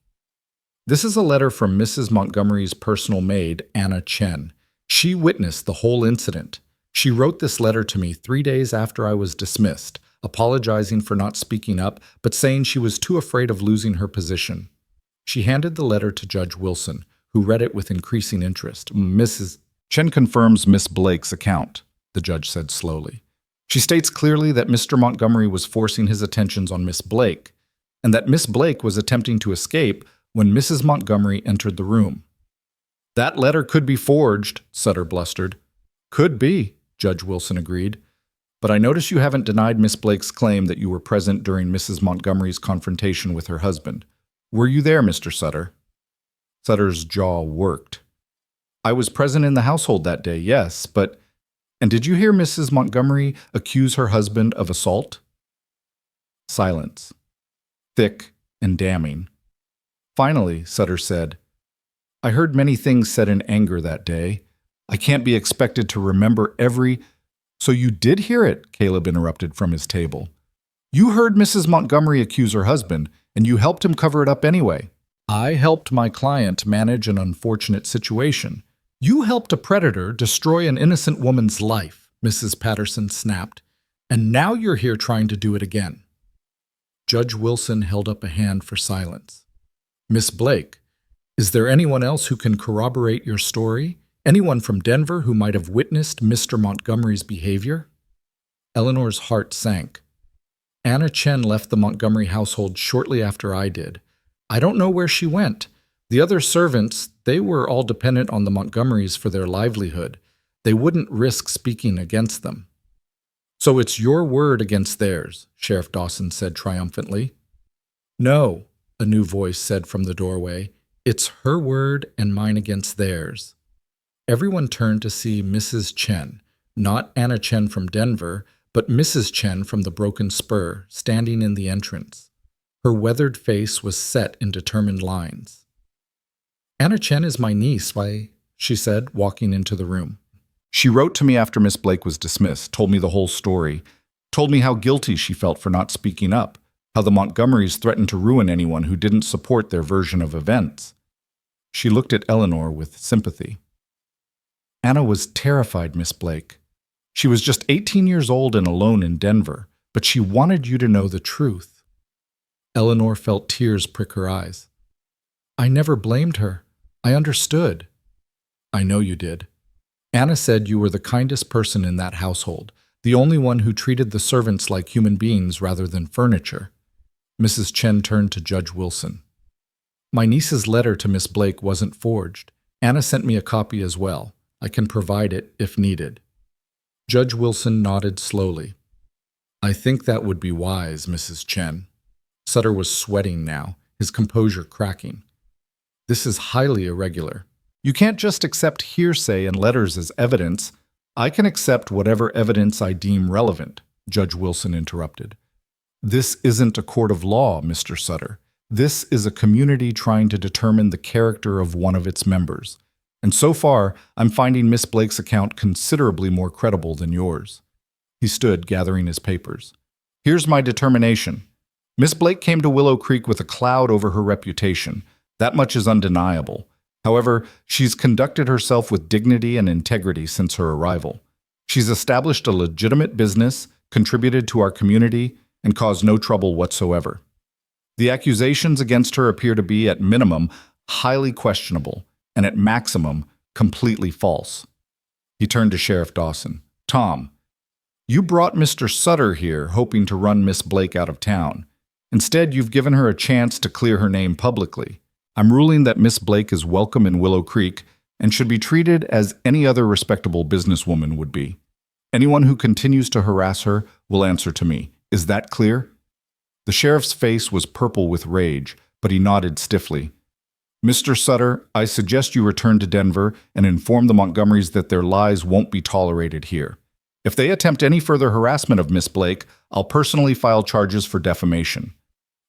This is a letter from Mrs. Montgomery's personal maid, Anna Chen. She witnessed the whole incident. She wrote this letter to me 3 days after I was dismissed, apologizing for not speaking up, but saying she was too afraid of losing her position. She handed the letter to Judge Wilson, who read it with increasing interest. Mrs. Chen confirms Miss Blake's account, the judge said slowly. She states clearly that Mr. Montgomery was forcing his attentions on Miss Blake, and that Miss Blake was attempting to escape when Mrs. Montgomery entered the room. That letter could be forged, Sutter blustered. Could be, Judge Wilson agreed. But I notice you haven't denied Miss Blake's claim that you were present during Mrs. Montgomery's confrontation with her husband. Were you there, Mr. Sutter? Sutter's jaw worked. I was present in the household that day, yes, but... And did you hear Mrs. Montgomery accuse her husband of assault? Silence. Thick and damning. Finally, Sutter said, I heard many things said in anger that day. I can't be expected to remember every... So you did hear it, Caleb interrupted from his table. You heard Mrs. Montgomery accuse her husband, and you helped him cover it up anyway. I helped my client manage an unfortunate situation. You helped a predator destroy an innocent woman's life, Mrs. Patterson snapped, and now you're here trying to do it again. Judge Wilson held up a hand for silence. Miss Blake, is there anyone else who can corroborate your story? Anyone from Denver who might have witnessed Mr. Montgomery's behavior? Eleanor's heart sank. Anna Chen left the Montgomery household shortly after I did. I don't know where she went. The other servants, they were all dependent on the Montgomerys for their livelihood. They wouldn't risk speaking against them. So it's your word against theirs, Sheriff Dawson said triumphantly. No, a new voice said from the doorway. It's her word and mine against theirs. Everyone turned to see Mrs. Chen, not Anna Chen from Denver, but Mrs. Chen from the Broken Spur, standing in the entrance. Her weathered face was set in determined lines. Anna Chen is my niece, she said, walking into the room. She wrote to me after Miss Blake was dismissed, told me the whole story, told me how guilty she felt for not speaking up, how the Montgomerys threatened to ruin anyone who didn't support their version of events. She looked at Eleanor with sympathy. Anna was terrified, Miss Blake. She was just 18 years old and alone in Denver, but she wanted you to know the truth. Eleanor felt tears prick her eyes. I never blamed her. I understood. I know you did. Anna said you were the kindest person in that household, the only one who treated the servants like human beings rather than furniture. Mrs. Chen turned to Judge Wilson. My niece's letter to Miss Blake wasn't forged. Anna sent me a copy as well. I can provide it if needed. Judge Wilson nodded slowly. I think that would be wise, Mrs. Chen. Sutter was sweating now, his composure cracking. This is highly irregular. You can't just accept hearsay and letters as evidence. I can accept whatever evidence I deem relevant, Judge Wilson interrupted. This isn't a court of law, Mr. Sutter. This is a community trying to determine the character of one of its members. And so far, I'm finding Miss Blake's account considerably more credible than yours. He stood, gathering his papers. Here's my determination. Miss Blake came to Willow Creek with a cloud over her reputation. That much is undeniable. However, she's conducted herself with dignity and integrity since her arrival. She's established a legitimate business, contributed to our community, and caused no trouble whatsoever. The accusations against her appear to be, at minimum, highly questionable, and at maximum, completely false. He turned to Sheriff Dawson. Tom, you brought Mr. Sutter here hoping to run Miss Blake out of town. Instead, you've given her a chance to clear her name publicly. I'm ruling that Miss Blake is welcome in Willow Creek and should be treated as any other respectable businesswoman would be. Anyone who continues to harass her will answer to me. Is that clear? The sheriff's face was purple with rage, but he nodded stiffly. Mr. Sutter, I suggest you return to Denver and inform the Montgomerys that their lies won't be tolerated here. If they attempt any further harassment of Miss Blake, I'll personally file charges for defamation.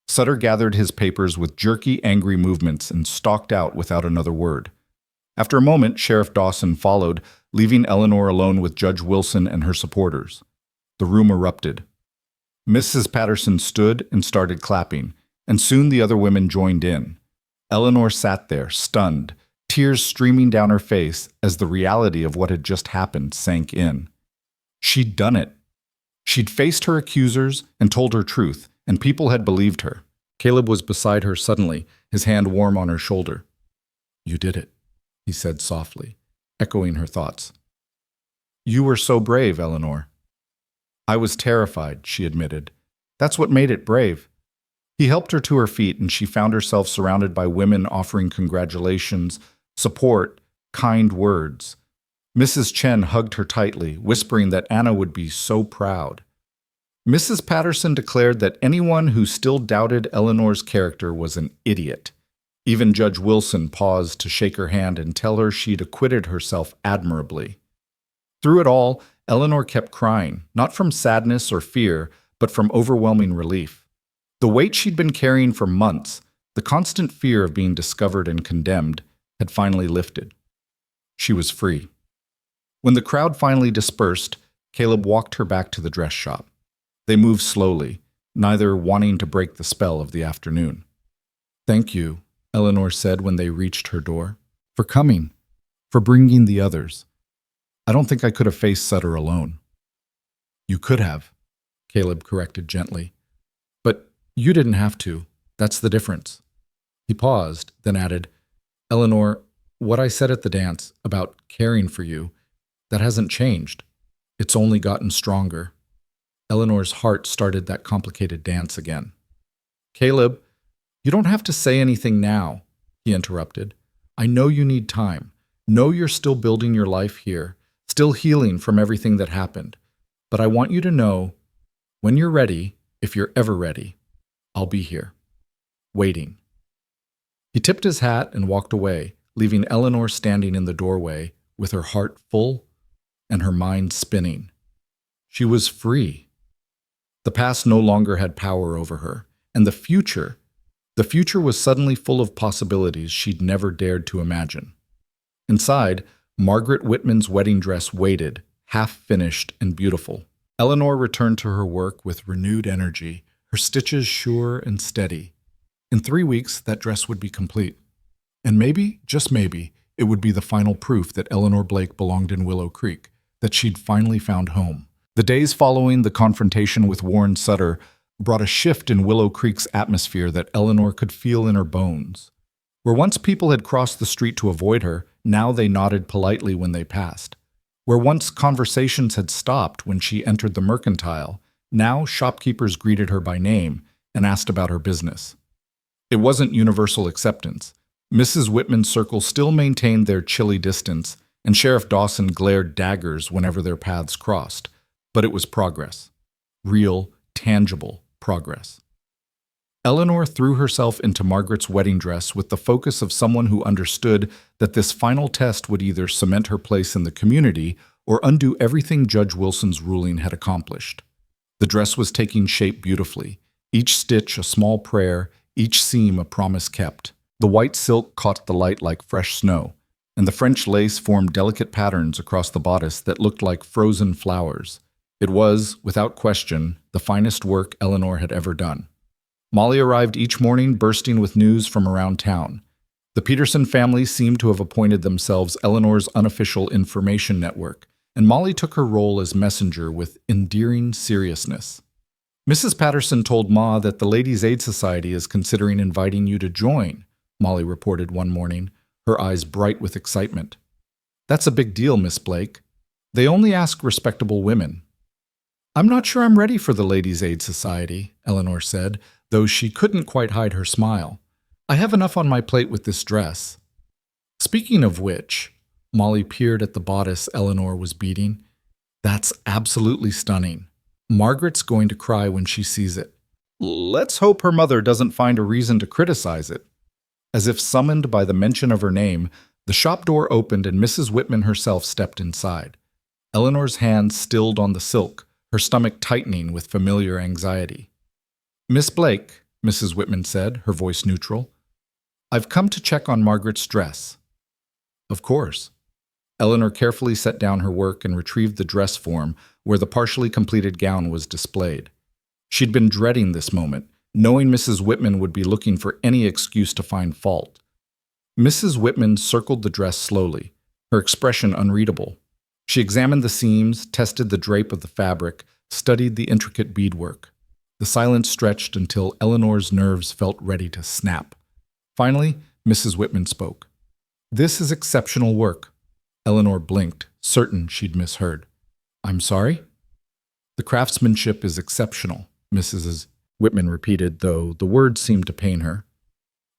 Sutter gathered his papers with jerky, angry movements and stalked out without another word. After a moment, Sheriff Dawson followed, leaving Eleanor alone with Judge Wilson and her supporters. The room erupted. Mrs. Patterson stood and started clapping, and soon the other women joined in. Eleanor sat there, stunned, tears streaming down her face as the reality of what had just happened sank in. She'd done it. She'd faced her accusers and told her truth, and people had believed her. Caleb was beside her suddenly, his hand warm on her shoulder. "You did it," he said softly, echoing her thoughts. "You were so brave, Eleanor." "I was terrified," she admitted. "That's what made it brave." He helped her to her feet, and she found herself surrounded by women offering congratulations, support, kind words. Mrs. Chen hugged her tightly, whispering that Anna would be so proud. Mrs. Patterson declared that anyone who still doubted Eleanor's character was an idiot. Even Judge Wilson paused to shake her hand and tell her she'd acquitted herself admirably. Through it all, Eleanor kept crying, not from sadness or fear, but from overwhelming relief. The weight she'd been carrying for months, the constant fear of being discovered and condemned, had finally lifted. She was free. When the crowd finally dispersed, Caleb walked her back to the dress shop. They moved slowly, neither wanting to break the spell of the afternoon. "Thank you," Eleanor said when they reached her door, "for coming, for bringing the others. I don't think I could have faced Sutter alone." "You could have," Caleb corrected gently. "But you didn't have to. That's the difference." He paused, then added, "Eleanor, what I said at the dance about caring for you, that hasn't changed. It's only gotten stronger." Eleanor's heart started that complicated dance again. "Caleb, you don't have to say anything now," he interrupted. "I know you need time. Know you're still building your life here, still healing from everything that happened. But I want you to know, when you're ready, if you're ever ready, I'll be here, waiting." He tipped his hat and walked away, leaving Eleanor standing in the doorway with her heart full and her mind spinning. She was free. The past no longer had power over her, and the future was suddenly full of possibilities she'd never dared to imagine. Inside, Margaret Whitman's wedding dress waited, half-finished and beautiful. Eleanor returned to her work with renewed energy, her stitches sure and steady. In 3 weeks, that dress would be complete. And maybe, just maybe, it would be the final proof that Eleanor Blake belonged in Willow Creek, that she'd finally found home. The days following the confrontation with Warren Sutter brought a shift in Willow Creek's atmosphere that Eleanor could feel in her bones. Where once people had crossed the street to avoid her, now they nodded politely when they passed. Where once conversations had stopped when she entered the mercantile, now shopkeepers greeted her by name and asked about her business. It wasn't universal acceptance. Mrs. Whitman's circle still maintained their chilly distance, and Sheriff Dawson glared daggers whenever their paths crossed. But it was progress. Real, tangible progress. Eleanor threw herself into Margaret's wedding dress with the focus of someone who understood that this final test would either cement her place in the community or undo everything Judge Wilson's ruling had accomplished. The dress was taking shape beautifully, each stitch a small prayer, each seam a promise kept. The white silk caught the light like fresh snow, and the French lace formed delicate patterns across the bodice that looked like frozen flowers. It was, without question, the finest work Eleanor had ever done. Molly arrived each morning bursting with news from around town. The Peterson family seemed to have appointed themselves Eleanor's unofficial information network, and Molly took her role as messenger with endearing seriousness. "Mrs. Patterson told Ma that the Ladies' Aid Society is considering inviting you to join," Molly reported one morning, her eyes bright with excitement. "That's a big deal, Miss Blake. They only ask respectable women." "I'm not sure I'm ready for the Ladies' Aid Society," Eleanor said, though she couldn't quite hide her smile. "I have enough on my plate with this dress." "Speaking of which," Molly peered at the bodice Eleanor was beating. "That's absolutely stunning. Margaret's going to cry when she sees it. Let's hope her mother doesn't find a reason to criticize it." As if summoned by the mention of her name, the shop door opened and Mrs. Whitman herself stepped inside. Eleanor's hands stilled on the silk, her stomach tightening with familiar anxiety. "Miss Blake," Mrs. Whitman said, her voice neutral, "I've come to check on Margaret's dress." "Of course." Eleanor carefully set down her work and retrieved the dress form where the partially completed gown was displayed. She'd been dreading this moment, knowing Mrs. Whitman would be looking for any excuse to find fault. Mrs. Whitman circled the dress slowly, her expression unreadable. She examined the seams, tested the drape of the fabric, studied the intricate beadwork. The silence stretched until Eleanor's nerves felt ready to snap. Finally, Mrs. Whitman spoke. "This is exceptional work." Eleanor blinked, certain she'd misheard. "I'm sorry?" "The craftsmanship is exceptional," Mrs. Whitman repeated, though the words seemed to pain her.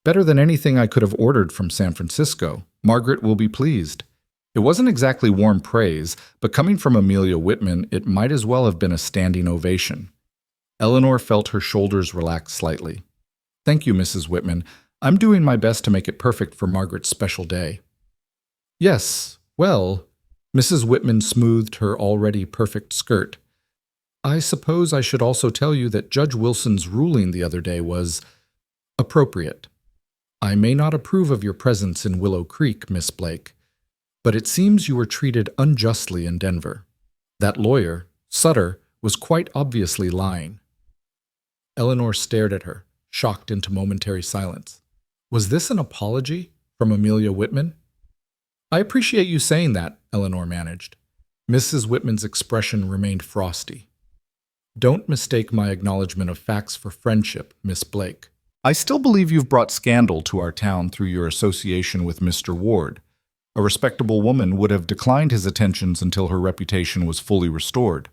"Better than anything I could have ordered from San Francisco. Margaret will be pleased." It wasn't exactly warm praise, but coming from Amelia Whitman, it might as well have been a standing ovation. Eleanor felt her shoulders relax slightly. "Thank you, Mrs. Whitman. I'm doing my best to make it perfect for Margaret's special day." "Yes, well," Mrs. Whitman smoothed her already perfect skirt. "I suppose I should also tell you that Judge Wilson's ruling the other day was appropriate. I may not approve of your presence in Willow Creek, Miss Blake, but it seems you were treated unjustly in Denver. That lawyer, Sutter, was quite obviously lying." Eleanor stared at her, shocked into momentary silence. Was this an apology from Amelia Whitman? "I appreciate you saying that," Eleanor managed. Mrs. Whitman's expression remained frosty. "Don't mistake my acknowledgement of facts for friendship, Miss Blake. I still believe you've brought scandal to our town through your association with Mr. Ward. A respectable woman would have declined his attentions until her reputation was fully restored."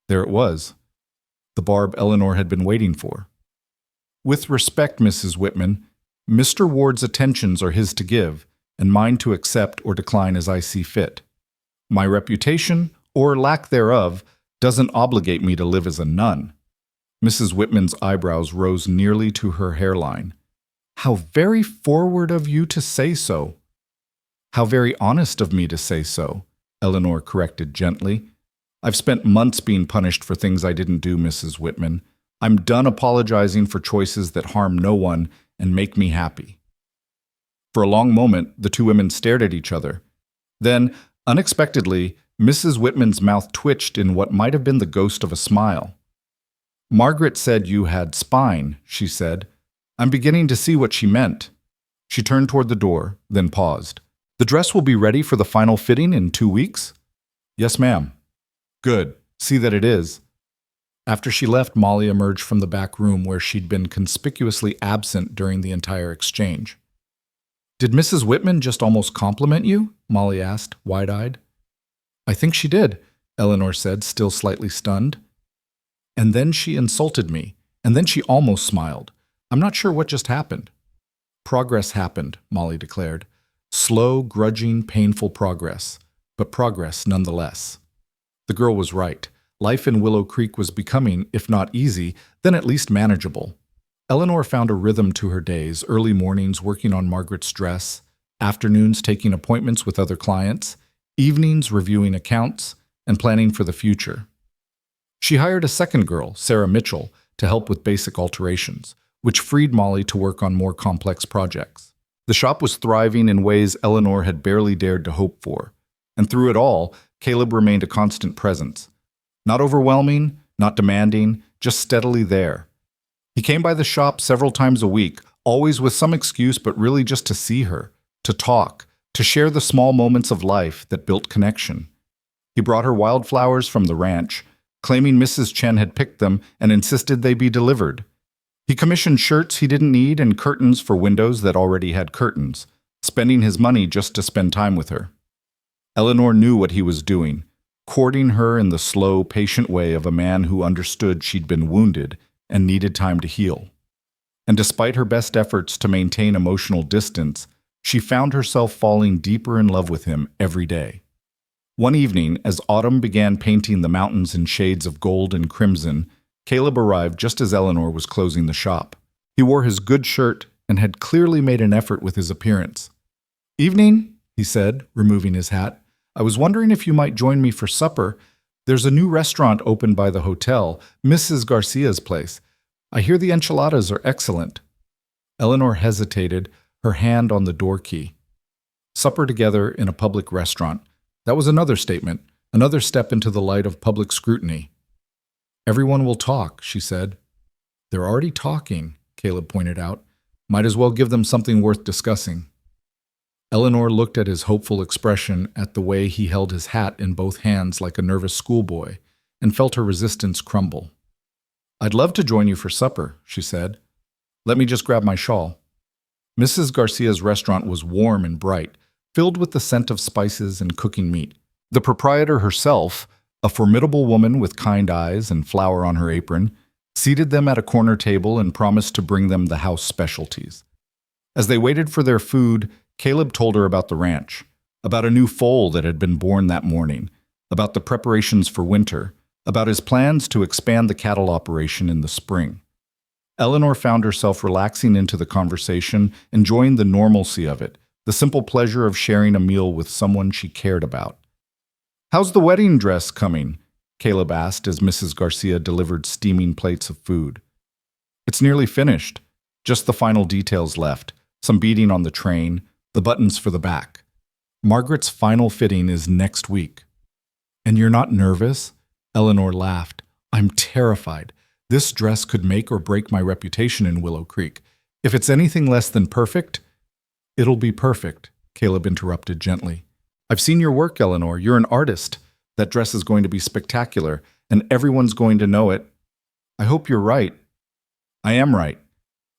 There it was, the barb Eleanor had been waiting for. "With respect, Mrs. Whitman, Mr. Ward's attentions are his to give, and mine to accept or decline as I see fit. My reputation, or lack thereof, doesn't obligate me to live as a nun." Mrs. Whitman's eyebrows rose nearly to her hairline. "How very forward of you to say so." "How very honest of me to say so," Eleanor corrected gently. "I've spent months being punished for things I didn't do, Mrs. Whitman. I'm done apologizing for choices that harm no one and make me happy." For a long moment, the two women stared at each other. Then, unexpectedly, Mrs. Whitman's mouth twitched in what might have been the ghost of a smile. "Margaret said you had spine," she said. "I'm beginning to see what she meant." She turned toward the door, then paused. "The dress will be ready for the final fitting in 2 weeks?" "Yes, ma'am." "Good. See that it is." After she left, Molly emerged from the back room where she'd been conspicuously absent during the entire exchange. "Did Mrs. Whitman just almost compliment you?" Molly asked, wide-eyed. "I think she did," Eleanor said, still slightly stunned. "And then she insulted me, and then she almost smiled. I'm not sure what just happened." "Progress happened," Molly declared. "Slow, grudging, painful progress, but progress nonetheless." The girl was right. Life in Willow Creek was becoming, if not easy, then at least manageable. Eleanor found a rhythm to her days, early mornings working on Margaret's dress, afternoons taking appointments with other clients, evenings reviewing accounts, and planning for the future. She hired a second girl, Sarah Mitchell, to help with basic alterations, which freed Molly to work on more complex projects. The shop was thriving in ways Eleanor had barely dared to hope for, and through it all, Caleb remained a constant presence. Not overwhelming, not demanding, just steadily there. He came by the shop several times a week, always with some excuse but really just to see her, to talk, to share the small moments of life that built connection. He brought her wildflowers from the ranch, claiming Mrs. Chen had picked them and insisted they be delivered. He commissioned shirts he didn't need and curtains for windows that already had curtains, spending his money just to spend time with her. Eleanor knew what he was doing, courting her in the slow, patient way of a man who understood she'd been wounded and needed time to heal. And despite her best efforts to maintain emotional distance, she found herself falling deeper in love with him every day. One evening, as autumn began painting the mountains in shades of gold and crimson, Caleb arrived just as Eleanor was closing the shop. He wore his good shirt and had clearly made an effort with his appearance. "Evening," he said, removing his hat. "I was wondering if you might join me for supper. There's a new restaurant opened by the hotel, Mrs. Garcia's place. I hear the enchiladas are excellent." Eleanor hesitated, her hand on the door key. Supper together in a public restaurant. That was another statement, another step into the light of public scrutiny. "Everyone will talk," she said. They're already talking, Caleb pointed out. Might as well give them something worth discussing. Eleanor looked at his hopeful expression, at the way he held his hat in both hands like a nervous schoolboy, and felt her resistance crumble. I'd love to join you for supper, she said. Let me just grab my shawl. Mrs. Garcia's restaurant was warm and bright, filled with the scent of spices and cooking meat. The proprietor herself, a formidable woman with kind eyes and flour on her apron, seated them at a corner table and promised to bring them the house specialties. As they waited for their food, Caleb told her about the ranch, about a new foal that had been born that morning, about the preparations for winter, about his plans to expand the cattle operation in the spring. Eleanor found herself relaxing into the conversation, enjoying the normalcy of it, the simple pleasure of sharing a meal with someone she cared about. How's the wedding dress coming? Caleb asked as Mrs. Garcia delivered steaming plates of food. It's nearly finished, just the final details left, some beading on the train, the buttons for the back. Margaret's final fitting is next week. And you're not nervous? Eleanor laughed. I'm terrified. This dress could make or break my reputation in Willow Creek. If it's anything less than perfect, it'll be perfect, Caleb interrupted gently. I've seen your work, Eleanor. You're an artist. That dress is going to be spectacular, and everyone's going to know it. I hope you're right. I am right.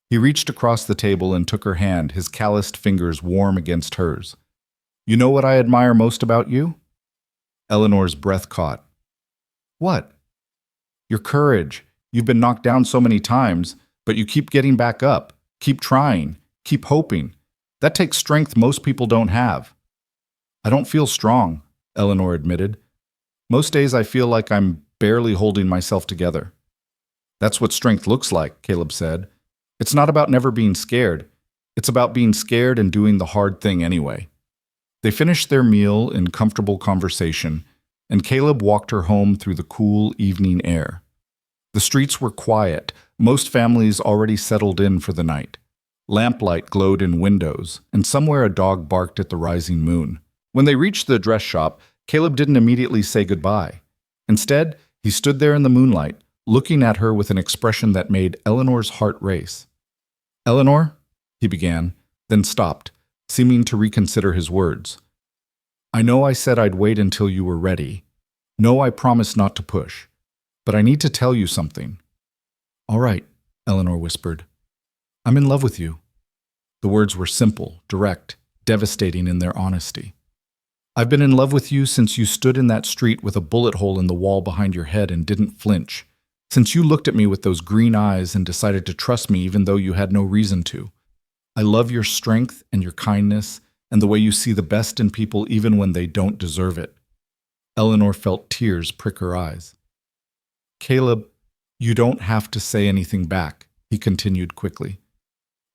He reached across the table and took her hand, his calloused fingers warm against hers. You know what I admire most about you? Eleanor's breath caught. What? Your courage. You've been knocked down so many times, but you keep getting back up, keep trying, keep hoping. That takes strength most people don't have. I don't feel strong, Eleanor admitted. Most days I feel like I'm barely holding myself together. That's what strength looks like, Caleb said. It's not about never being scared. It's about being scared and doing the hard thing anyway. They finished their meal in comfortable conversation, and Caleb walked her home through the cool evening air. The streets were quiet, most families already settled in for the night. Lamplight glowed in windows, and somewhere a dog barked at the rising moon. When they reached the dress shop, Caleb didn't immediately say goodbye. Instead, he stood there in the moonlight, looking at her with an expression that made Eleanor's heart race. Eleanor, he began, then stopped, seeming to reconsider his words. I know I said I'd wait until you were ready. No, I promised not to push. But I need to tell you something. All right, Eleanor whispered. I'm in love with you. The words were simple, direct, devastating in their honesty. I've been in love with you since you stood in that street with a bullet hole in the wall behind your head and didn't flinch. Since you looked at me with those green eyes and decided to trust me even though you had no reason to. I love your strength and your kindness and the way you see the best in people even when they don't deserve it. Eleanor felt tears prick her eyes. Caleb, you don't have to say anything back, he continued quickly.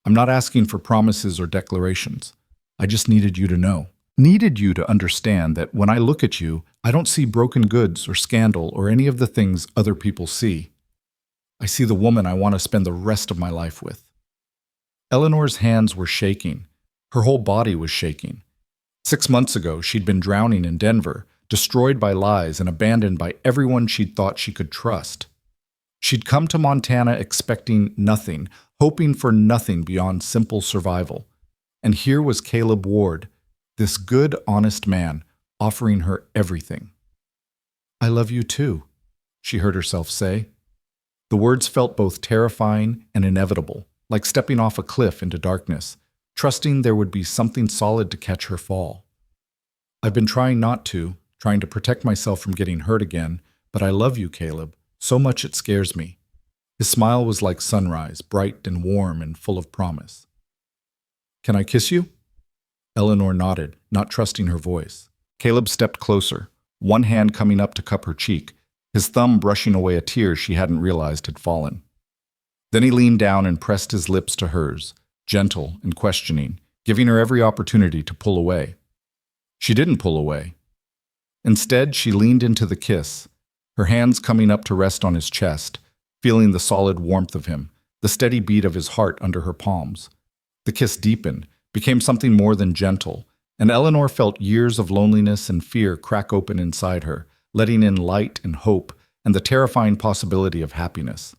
I'm not asking for promises or declarations. I just needed you to know. Needed you to understand that when I look at you, I don't see broken goods or scandal or any of the things other people see. I see the woman I want to spend the rest of my life with. Eleanor's hands were shaking. Her whole body was shaking. 6 months ago, she'd been drowning in Denver, destroyed by lies and abandoned by everyone she'd thought she could trust. She'd come to Montana expecting nothing, hoping for nothing beyond simple survival. And here was Caleb Ward, this good, honest man, offering her everything. I love you too, she heard herself say. The words felt both terrifying and inevitable, like stepping off a cliff into darkness, trusting there would be something solid to catch her fall. I've been trying not to, trying to protect myself from getting hurt again, but I love you, Caleb, so much it scares me. His smile was like sunrise, bright and warm and full of promise. Can I kiss you? Eleanor nodded, not trusting her voice. Caleb stepped closer, one hand coming up to cup her cheek, his thumb brushing away a tear she hadn't realized had fallen. Then he leaned down and pressed his lips to hers, gentle and questioning, giving her every opportunity to pull away. She didn't pull away. Instead, she leaned into the kiss, her hands coming up to rest on his chest, feeling the solid warmth of him, the steady beat of his heart under her palms. The kiss deepened, became something more than gentle, and Eleanor felt years of loneliness and fear crack open inside her, letting in light and hope and the terrifying possibility of happiness.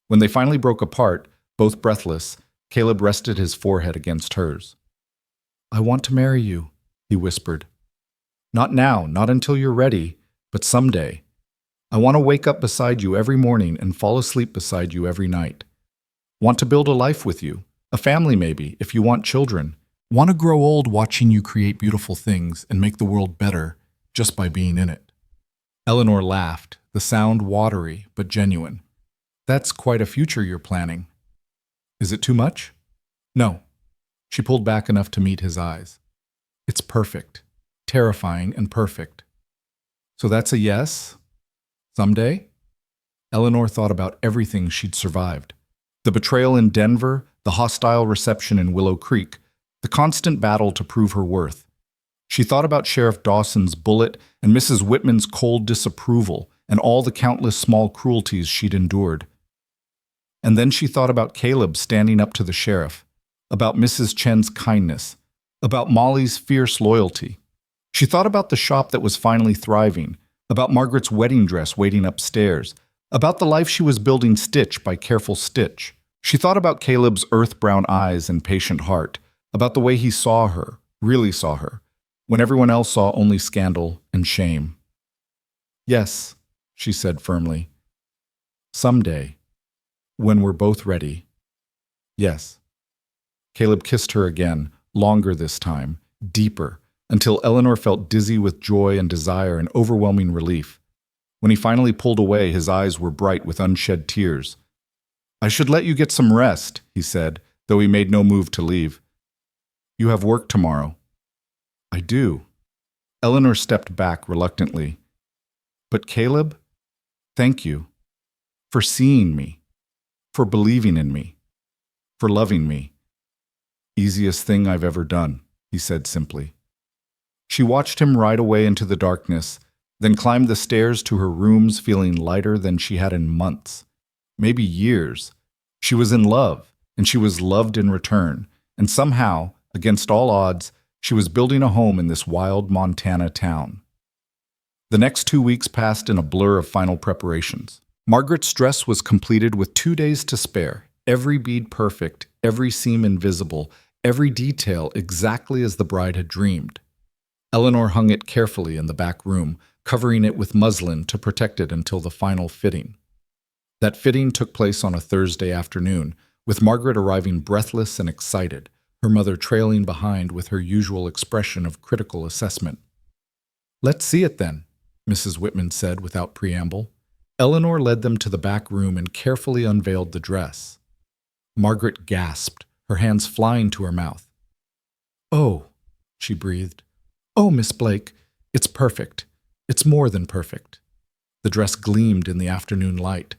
When they finally broke apart, both breathless, Caleb rested his forehead against hers. "I want to marry you," he whispered. "Not now, not until you're ready, but someday. I want to wake up beside you every morning and fall asleep beside you every night. Want to build a life with you, a family maybe, if you want children. Want to grow old watching you create beautiful things and make the world better just by being in it." Eleanor laughed, the sound watery but genuine. "That's quite a future you're planning. Is it too much?" "No." She pulled back enough to meet his eyes. "It's perfect. Terrifying and perfect." "So that's a yes? Someday?" Eleanor thought about everything she'd survived. The betrayal in Denver, the hostile reception in Willow Creek, the constant battle to prove her worth. She thought about Sheriff Dawson's bullet and Mrs. Whitman's cold disapproval and all the countless small cruelties she'd endured. And then she thought about Caleb standing up to the sheriff, about Mrs. Chen's kindness, about Molly's fierce loyalty. She thought about the shop that was finally thriving, about Margaret's wedding dress waiting upstairs, about the life she was building stitch by careful stitch. She thought about Caleb's earth-brown eyes and patient heart, about the way he saw her, really saw her, when everyone else saw only scandal and shame. "Yes," she said firmly. "Someday, when we're both ready. Yes." Caleb kissed her again, longer this time, deeper, until Eleanor felt dizzy with joy and desire and overwhelming relief. When he finally pulled away, his eyes were bright with unshed tears. "I should let you get some rest," he said, though he made no move to leave. "You have work tomorrow." "I do." Eleanor stepped back reluctantly. "But Caleb, thank you for seeing me, for believing in me, for loving me." "Easiest thing I've ever done," he said simply. She watched him ride away into the darkness, then climbed the stairs to her rooms feeling lighter than she had in months, maybe years. She was in love, and she was loved in return, and somehow, against all odds, she was building a home in this wild Montana town. The next 2 weeks passed in a blur of final preparations. Margaret's dress was completed with 2 days to spare, every bead perfect, every seam invisible, every detail exactly as the bride had dreamed. Eleanor hung it carefully in the back room, covering it with muslin to protect it until the final fitting. That fitting took place on a Thursday afternoon, with Margaret arriving breathless and excited, her mother trailing behind with her usual expression of critical assessment. "Let's see it then," Mrs. Whitman said without preamble. Eleanor led them to the back room and carefully unveiled the dress. Margaret gasped, her hands flying to her mouth. "Oh," she breathed. "Oh, Miss Blake, it's perfect. It's more than perfect." The dress gleamed in the afternoon light,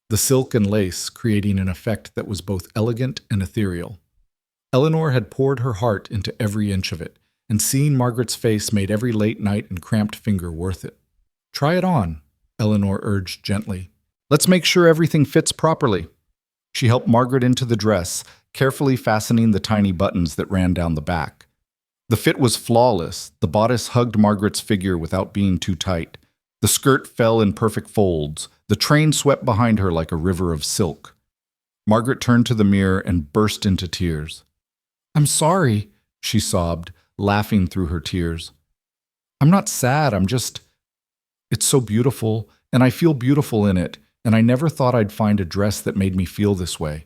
the silk and lace creating an effect that was both elegant and ethereal. Eleanor had poured her heart into every inch of it, and seeing Margaret's face made every late night and cramped finger worth it. "Try it on," Eleanor urged gently. "Let's make sure everything fits properly." She helped Margaret into the dress, carefully fastening the tiny buttons that ran down the back. The fit was flawless. The bodice hugged Margaret's figure without being too tight. The skirt fell in perfect folds. The train swept behind her like a river of silk. Margaret turned to the mirror and burst into tears. "I'm sorry," she sobbed, laughing through her tears. "I'm not sad, it's so beautiful, and I feel beautiful in it, and I never thought I'd find a dress that made me feel this way."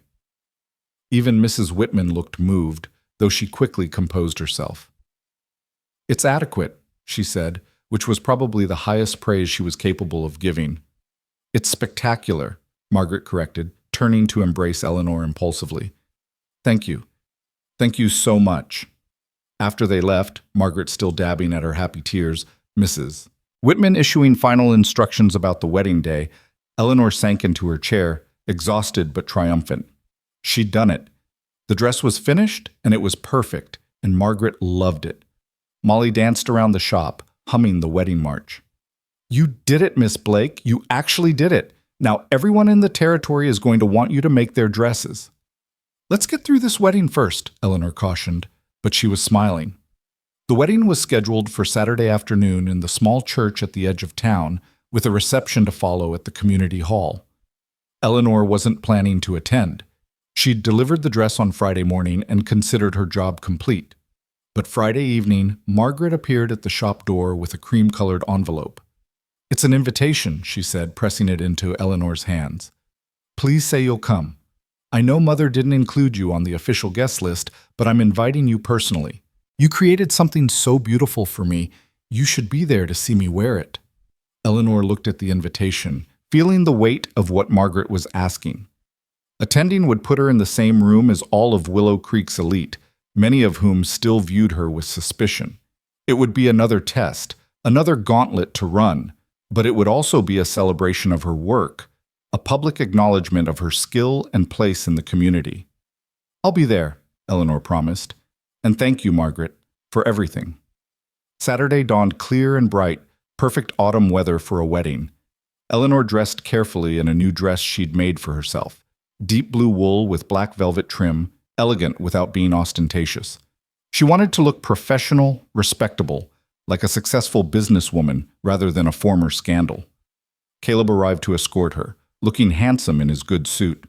Even Mrs. Whitman looked moved, though she quickly composed herself. "It's adequate," she said, which was probably the highest praise she was capable of giving. "It's spectacular," Margaret corrected, turning to embrace Eleanor impulsively. "Thank you. Thank you so much." After they left, Margaret still dabbing at her happy tears, Mrs. Whitman issuing final instructions about the wedding day, Eleanor sank into her chair, exhausted but triumphant. She'd done it. The dress was finished, and it was perfect, and Margaret loved it. Molly danced around the shop, humming the wedding march. "You did it, Miss Blake. You actually did it. Now everyone in the territory is going to want you to make their dresses." "Let's get through this wedding first," Eleanor cautioned, but she was smiling. The wedding was scheduled for Saturday afternoon in the small church at the edge of town, with a reception to follow at the community hall. Eleanor wasn't planning to attend. She'd delivered the dress on Friday morning and considered her job complete. But Friday evening, Margaret appeared at the shop door with a cream-colored envelope. "It's an invitation," she said, pressing it into Eleanor's hands. "Please say you'll come. I know Mother didn't include you on the official guest list, but I'm inviting you personally. You created something so beautiful for me. You should be there to see me wear it." Eleanor looked at the invitation, feeling the weight of what Margaret was asking. Attending would put her in the same room as all of Willow Creek's elite, many of whom still viewed her with suspicion. It would be another test, another gauntlet to run, but it would also be a celebration of her work, a public acknowledgement of her skill and place in the community. "I'll be there," Eleanor promised. "And thank you, Margaret, for everything." Saturday dawned clear and bright, perfect autumn weather for a wedding. Eleanor dressed carefully in a new dress she'd made for herself. Deep blue wool with black velvet trim, elegant without being ostentatious. She wanted to look professional, respectable, like a successful businesswoman rather than a former scandal. Caleb arrived to escort her, looking handsome in his good suit.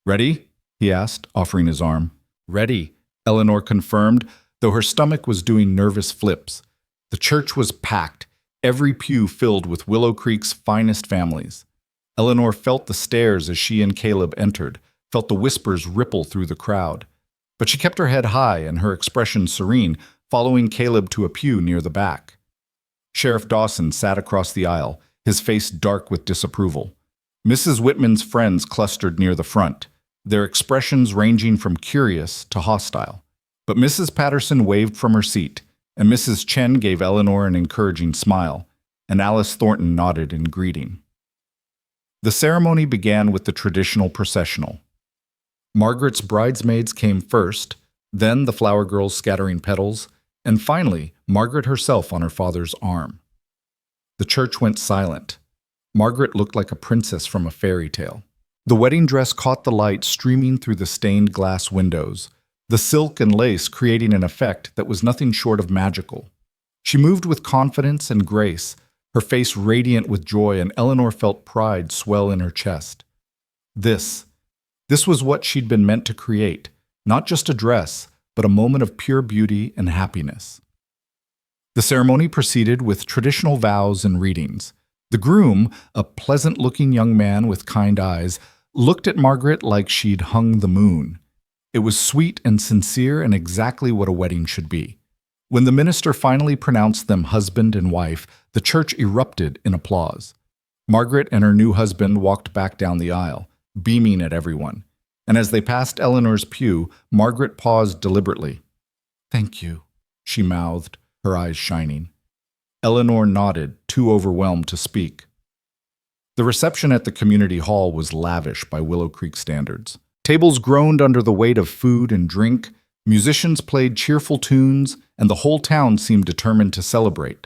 "Ready?" he asked, offering his arm. "Ready," Eleanor confirmed, though her stomach was doing nervous flips. The church was packed, every pew filled with Willow Creek's finest families. Eleanor felt the stares as she and Caleb entered, felt the whispers ripple through the crowd. But she kept her head high and her expression serene, following Caleb to a pew near the back. Sheriff Dawson sat across the aisle, his face dark with disapproval. Mrs. Whitman's friends clustered near the front, their expressions ranging from curious to hostile. But Mrs. Patterson waved from her seat, and Mrs. Chen gave Eleanor an encouraging smile, and Alice Thornton nodded in greeting. The ceremony began with the traditional processional. Margaret's bridesmaids came first, then the flower girls scattering petals, and finally, Margaret herself on her father's arm. The church went silent. Margaret looked like a princess from a fairy tale. The wedding dress caught the light streaming through the stained glass windows, the silk and lace creating an effect that was nothing short of magical. She moved with confidence and grace, her face radiant with joy, and Eleanor felt pride swell in her chest. This was what she'd been meant to create, not just a dress, but a moment of pure beauty and happiness. The ceremony proceeded with traditional vows and readings. The groom, a pleasant-looking young man with kind eyes, looked at Margaret like she'd hung the moon. It was sweet and sincere and exactly what a wedding should be. When the minister finally pronounced them husband and wife, the church erupted in applause. Margaret and her new husband walked back down the aisle, beaming at everyone. And as they passed Eleanor's pew, Margaret paused deliberately. "Thank you," she mouthed, her eyes shining. Eleanor nodded, too overwhelmed to speak. The reception at the community hall was lavish by Willow Creek standards. Tables groaned under the weight of food and drink, musicians played cheerful tunes, and the whole town seemed determined to celebrate.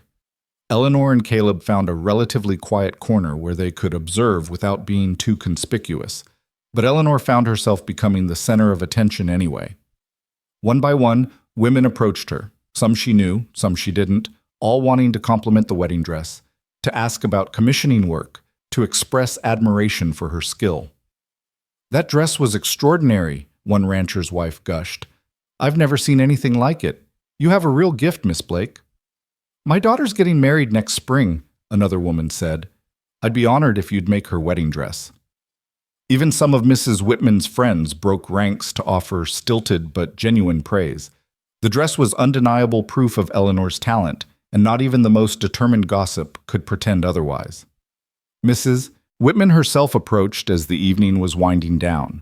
Eleanor and Caleb found a relatively quiet corner where they could observe without being too conspicuous, but Eleanor found herself becoming the center of attention anyway. One by one, women approached her, some she knew, some she didn't, all wanting to compliment the wedding dress, to ask about commissioning work, to express admiration for her skill. "That dress was extraordinary," one rancher's wife gushed. "I've never seen anything like it. You have a real gift, Miss Blake." "My daughter's getting married next spring," another woman said. "I'd be honored if you'd make her wedding dress." Even some of Mrs. Whitman's friends broke ranks to offer stilted but genuine praise. The dress was undeniable proof of Eleanor's talent, and not even the most determined gossip could pretend otherwise. Mrs. Whitman herself approached as the evening was winding down.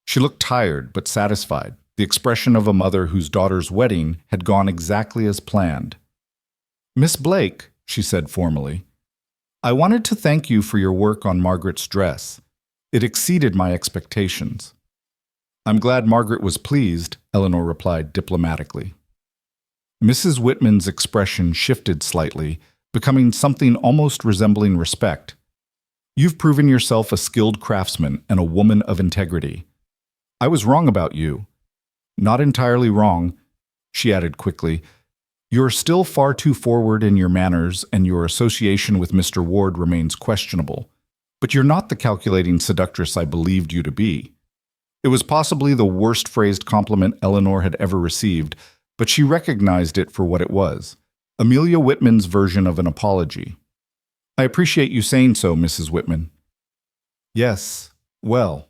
She looked tired but satisfied, the expression of a mother whose daughter's wedding had gone exactly as planned. "Miss Blake," she said formally, "I wanted to thank you for your work on Margaret's dress. It exceeded my expectations." "I'm glad Margaret was pleased," Eleanor replied diplomatically. Mrs. Whitman's expression shifted slightly, becoming something almost resembling respect. "You've proven yourself a skilled craftsman and a woman of integrity. I was wrong about you." "Not entirely wrong," she added quickly. "You're still far too forward in your manners, and your association with Mr. Ward remains questionable. But you're not the calculating seductress I believed you to be. It was possibly the worst phrased compliment Eleanor had ever received, but she recognized it for what it was. Amelia Whitman's version of an apology. I appreciate you saying so, Mrs. Whitman. Yes, well.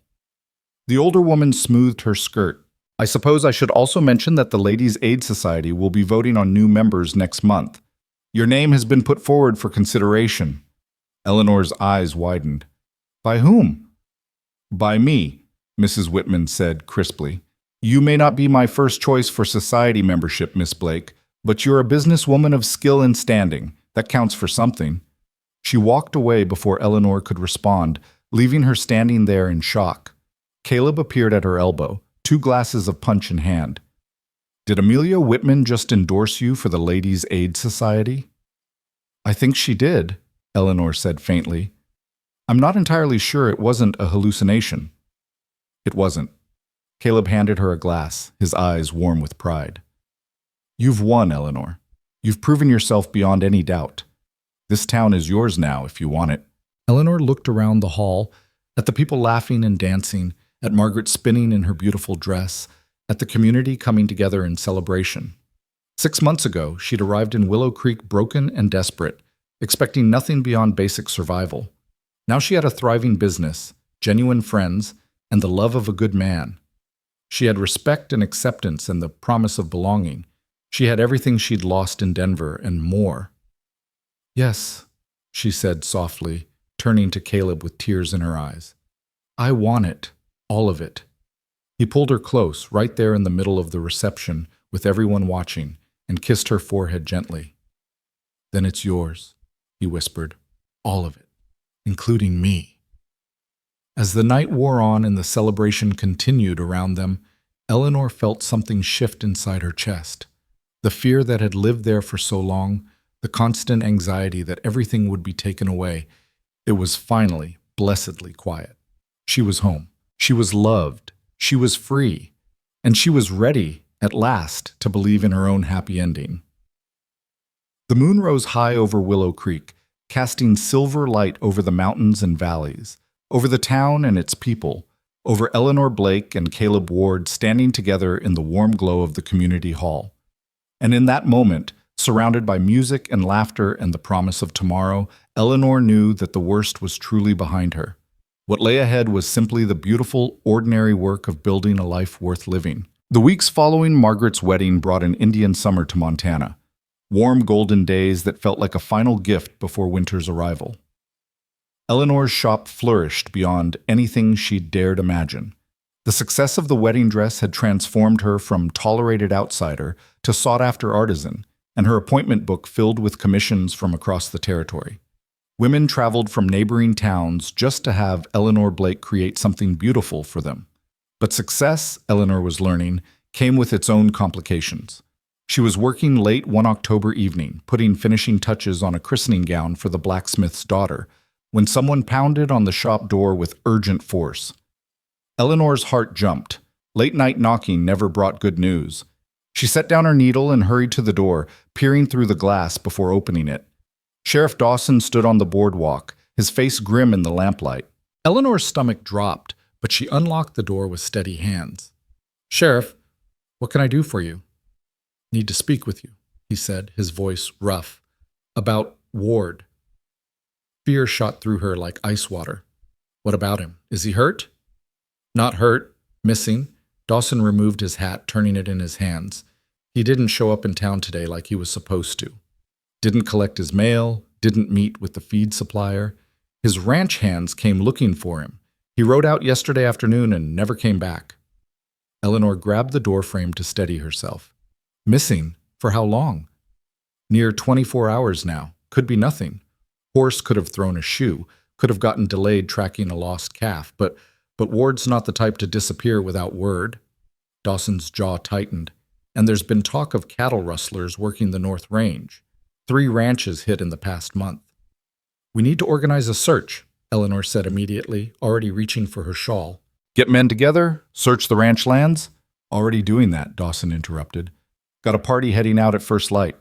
The older woman smoothed her skirt. I suppose I should also mention that the Ladies' Aid Society will be voting on new members next month. Your name has been put forward for consideration. Eleanor's eyes widened. By whom? By me, Mrs. Whitman said crisply. You may not be my first choice for society membership, Miss Blake, but you're a businesswoman of skill and standing. That counts for something. She walked away before Eleanor could respond, leaving her standing there in shock. Caleb appeared at her elbow, 2 glasses of punch in hand. Did Amelia Whitman just endorse you for the Ladies' Aid Society? I think she did, Eleanor said faintly. I'm not entirely sure it wasn't a hallucination. It wasn't. Caleb handed her a glass, his eyes warm with pride. You've won, Eleanor. You've proven yourself beyond any doubt. This town is yours now if you want it. Eleanor looked around the hall, at the people laughing and dancing, at Margaret spinning in her beautiful dress, at the community coming together in celebration. 6 months ago, she'd arrived in Willow Creek broken and desperate, expecting nothing beyond basic survival. Now she had a thriving business, genuine friends, and the love of a good man. She had respect and acceptance and the promise of belonging. She had everything she'd lost in Denver and more. Yes, she said softly, turning to Caleb with tears in her eyes. I want it, all of it. He pulled her close, right there in the middle of the reception, with everyone watching, and kissed her forehead gently. Then it's yours, he whispered, all of it, including me. As the night wore on and the celebration continued around them, Eleanor felt something shift inside her chest. The fear that had lived there for so long, the constant anxiety that everything would be taken away, it was finally, blessedly quiet. She was home. She was loved. She was free. And she was ready, at last, to believe in her own happy ending. The moon rose high over Willow Creek, casting silver light over the mountains and valleys, over the town and its people, over Eleanor Blake and Caleb Ward standing together in the warm glow of the community hall. And in that moment, surrounded by music and laughter and the promise of tomorrow, Eleanor knew that the worst was truly behind her. What lay ahead was simply the beautiful, ordinary work of building a life worth living. The weeks following Margaret's wedding brought an Indian summer to Montana, warm golden days that felt like a final gift before winter's arrival. Eleanor's shop flourished beyond anything she'd dared imagine. The success of the wedding dress had transformed her from tolerated outsider to sought-after artisan, and her appointment book filled with commissions from across the territory. Women traveled from neighboring towns just to have Eleanor Blake create something beautiful for them. But success, Eleanor was learning, came with its own complications. She was working late one October evening, putting finishing touches on a christening gown for the blacksmith's daughter, when someone pounded on the shop door with urgent force. Eleanor's heart jumped. Late-night knocking never brought good news. She set down her needle and hurried to the door, peering through the glass before opening it. Sheriff Dawson stood on the boardwalk, his face grim in the lamplight. Eleanor's stomach dropped, but she unlocked the door with steady hands. "Sheriff, what can I do for you?" "Need to speak with you," he said, his voice rough. "About Ward." Fear shot through her like ice water. "What about him? Is he hurt?" "Not hurt. Missing." Dawson removed his hat, turning it in his hands. He didn't show up in town today like he was supposed to. Didn't collect his mail, didn't meet with the feed supplier. His ranch hands came looking for him. He rode out yesterday afternoon and never came back. Eleanor grabbed the doorframe to steady herself. "Missing? For how long?" "Near 24 hours now. Could be nothing. Horse could have thrown a shoe, could have gotten delayed tracking a lost calf, but Ward's not the type to disappear without word." Dawson's jaw tightened. "And there's been talk of cattle rustlers working the North Range. 3 ranches hit in the past month." "We need to organize a search," Eleanor said immediately, already reaching for her shawl. "Get men together? Search the ranch lands?" "Already doing that," Dawson interrupted. "Got a party heading out at first light.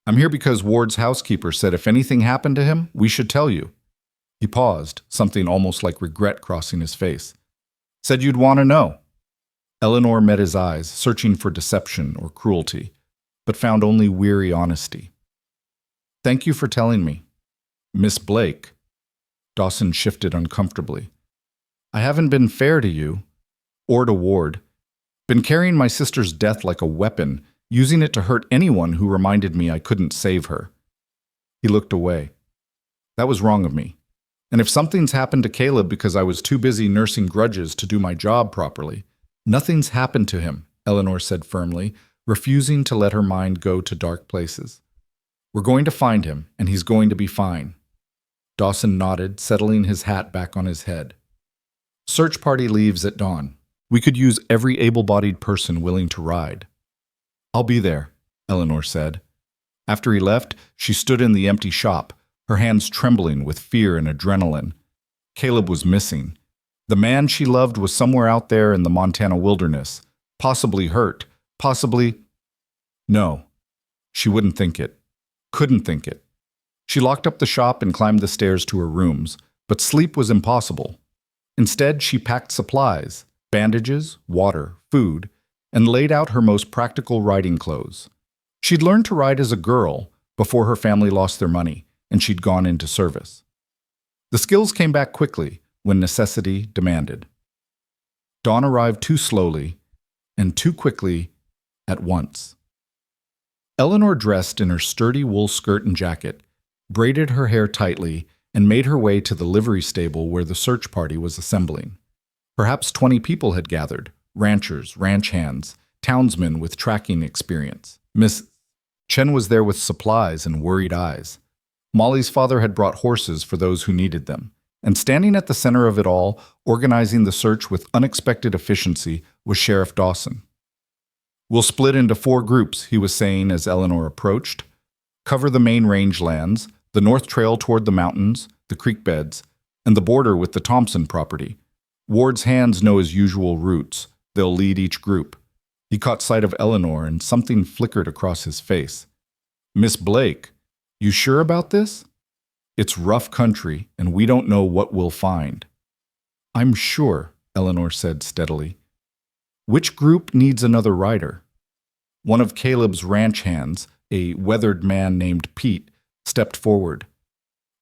I'm here because Ward's housekeeper said if anything happened to him, we should tell you." He paused, something almost like regret crossing his face. Said you'd want to know. Eleanor met his eyes, searching for deception or cruelty, but found only weary honesty. Thank you for telling me. Miss Blake. Dawson shifted uncomfortably. I haven't been fair to you, or to Ward. Been carrying my sister's death like a weapon, using it to hurt anyone who reminded me I couldn't save her. He looked away. That was wrong of me. And if something's happened to Caleb because I was too busy nursing grudges to do my job properly, nothing's happened to him, Eleanor said firmly, refusing to let her mind go to dark places. We're going to find him, and he's going to be fine. Dawson nodded, settling his hat back on his head. Search party leaves at dawn. We could use every able-bodied person willing to ride. I'll be there, Eleanor said. After he left, she stood in the empty shop, her hands trembling with fear and adrenaline. Caleb was missing. The man she loved was somewhere out there in the Montana wilderness, possibly hurt, possibly... No, she wouldn't think it. Couldn't think it. She locked up the shop and climbed the stairs to her rooms, but sleep was impossible. Instead, she packed supplies, bandages, water, food, and laid out her most practical riding clothes. She'd learned to ride as a girl before her family lost their money, and she'd gone into service. The skills came back quickly when necessity demanded. Dawn arrived too slowly and too quickly at once. Eleanor dressed in her sturdy wool skirt and jacket, braided her hair tightly, and made her way to the livery stable where the search party was assembling. Perhaps 20 people had gathered, ranchers, ranch hands, townsmen with tracking experience. Miss Chen was there with supplies and worried eyes. Molly's father had brought horses for those who needed them, and standing at the center of it all, organizing the search with unexpected efficiency, was Sheriff Dawson. We'll split into 4 groups, he was saying as Eleanor approached. Cover the main rangelands, the north trail toward the mountains, the creek beds, and the border with the Thompson property. Ward's hands know his usual routes. They'll lead each group. He caught sight of Eleanor, and something flickered across his face. Miss Blake, you sure about this? It's rough country, and we don't know what we'll find. I'm sure, Eleanor said steadily. Which group needs another rider? One of Caleb's ranch hands, a weathered man named Pete, stepped forward.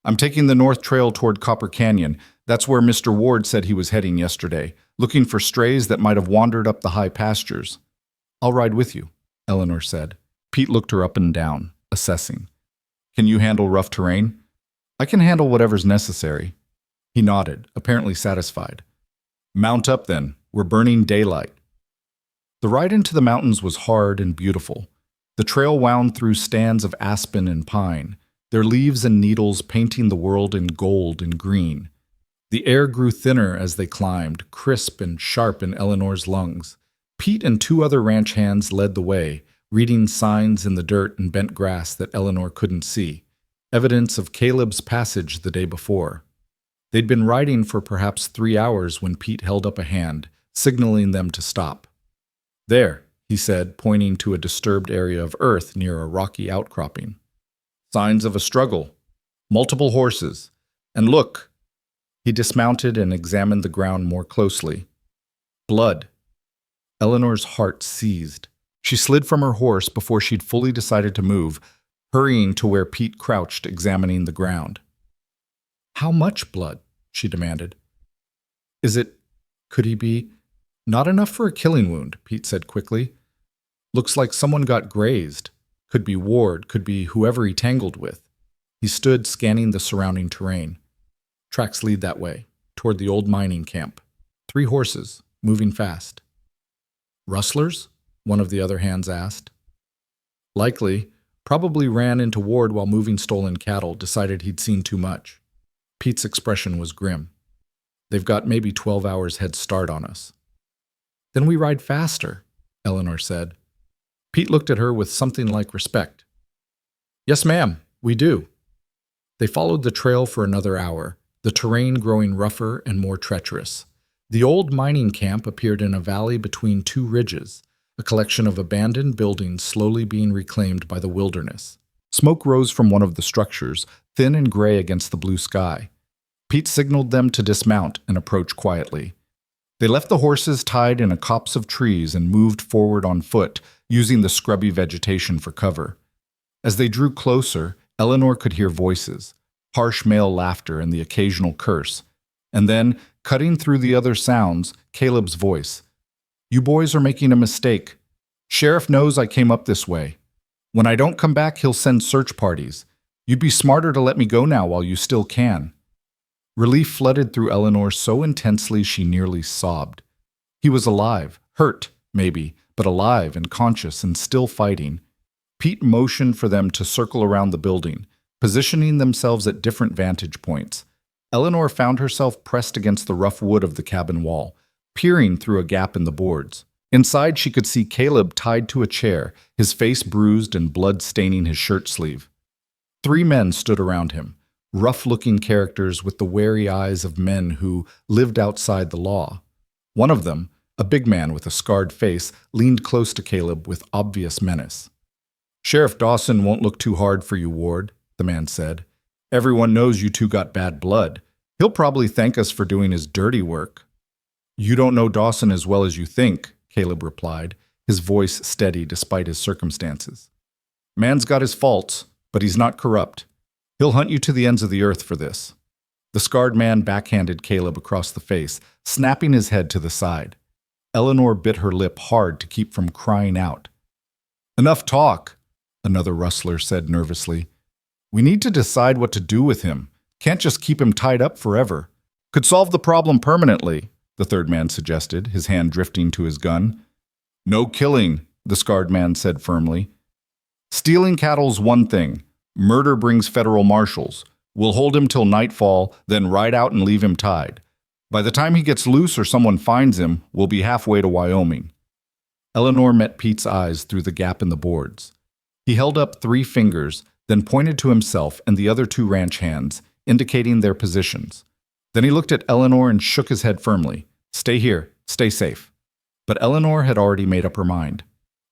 I'm taking the north trail toward Copper Canyon. That's where Mr. Ward said he was heading yesterday, looking for strays that might have wandered up the high pastures. I'll ride with you, Eleanor said. Pete looked her up and down, assessing. Can you handle rough terrain? I can handle whatever's necessary. He nodded, apparently satisfied. Mount up then. We're burning daylight. The ride into the mountains was hard and beautiful. The trail wound through stands of aspen and pine, their leaves and needles painting the world in gold and green. The air grew thinner as they climbed, crisp and sharp in Eleanor's lungs. Pete and 2 other ranch hands led the way, reading signs in the dirt and bent grass that Eleanor couldn't see, evidence of Caleb's passage the day before. They'd been riding for perhaps 3 hours when Pete held up a hand, signaling them to stop. There, he said, pointing to a disturbed area of earth near a rocky outcropping. Signs of a struggle. Multiple horses. And look. He dismounted and examined the ground more closely. Blood. Eleanor's heart seized. She slid from her horse before she'd fully decided to move, hurrying to where Pete crouched, examining the ground. How much blood? She demanded. Could he be? Not enough for a killing wound, Pete said quickly. Looks like someone got grazed. Could be Ward, could be whoever he tangled with. He stood scanning the surrounding terrain. Tracks lead that way, toward the old mining camp. 3 horses, moving fast. Rustlers? One of the other hands asked. Likely, probably ran into Ward while moving stolen cattle, decided he'd seen too much. Pete's expression was grim. They've got maybe 12 hours head start on us. Then we ride faster, Eleanor said. Pete looked at her with something like respect. Yes, ma'am, we do. They followed the trail for another hour, the terrain growing rougher and more treacherous. The old mining camp appeared in a valley between 2 ridges, a collection of abandoned buildings slowly being reclaimed by the wilderness. Smoke rose from one of the structures, thin and gray against the blue sky. Pete signaled them to dismount and approach quietly. They left the horses tied in a copse of trees and moved forward on foot, using the scrubby vegetation for cover. As they drew closer, Eleanor could hear voices, harsh male laughter and the occasional curse. And then, cutting through the other sounds, Caleb's voice. "You boys are making a mistake. Sheriff knows I came up this way. When I don't come back, he'll send search parties. You'd be smarter to let me go now while you still can." Relief flooded through Eleanor so intensely she nearly sobbed. He was alive, hurt, maybe, but alive and conscious and still fighting. Pete motioned for them to circle around the building, positioning themselves at different vantage points. Eleanor found herself pressed against the rough wood of the cabin wall, peering through a gap in the boards. Inside, she could see Caleb tied to a chair, his face bruised and blood staining his shirt sleeve. 3 men stood around him, rough-looking characters with the wary eyes of men who lived outside the law. One of them, a big man with a scarred face, leaned close to Caleb with obvious menace. "Sheriff Dawson won't look too hard for you, Ward," the man said. "Everyone knows you two got bad blood. He'll probably thank us for doing his dirty work." "You don't know Dawson as well as you think," Caleb replied, his voice steady despite his circumstances. "Man's got his faults, but he's not corrupt. He'll hunt you to the ends of the earth for this." The scarred man backhanded Caleb across the face, snapping his head to the side. Eleanor bit her lip hard to keep from crying out. "Enough talk," another rustler said nervously. "We need to decide what to do with him. Can't just keep him tied up forever. Could solve the problem permanently," the third man suggested, his hand drifting to his gun. "No killing," the scarred man said firmly. "Stealing cattle's one thing. Murder brings federal marshals. We'll hold him till nightfall, then ride out and leave him tied. By the time he gets loose or someone finds him, we'll be halfway to Wyoming." Eleanor met Pete's eyes through the gap in the boards. He held up 3 fingers, then pointed to himself and the other 2 ranch hands, indicating their positions. Then he looked at Eleanor and shook his head firmly. "Stay here. Stay safe." But Eleanor had already made up her mind.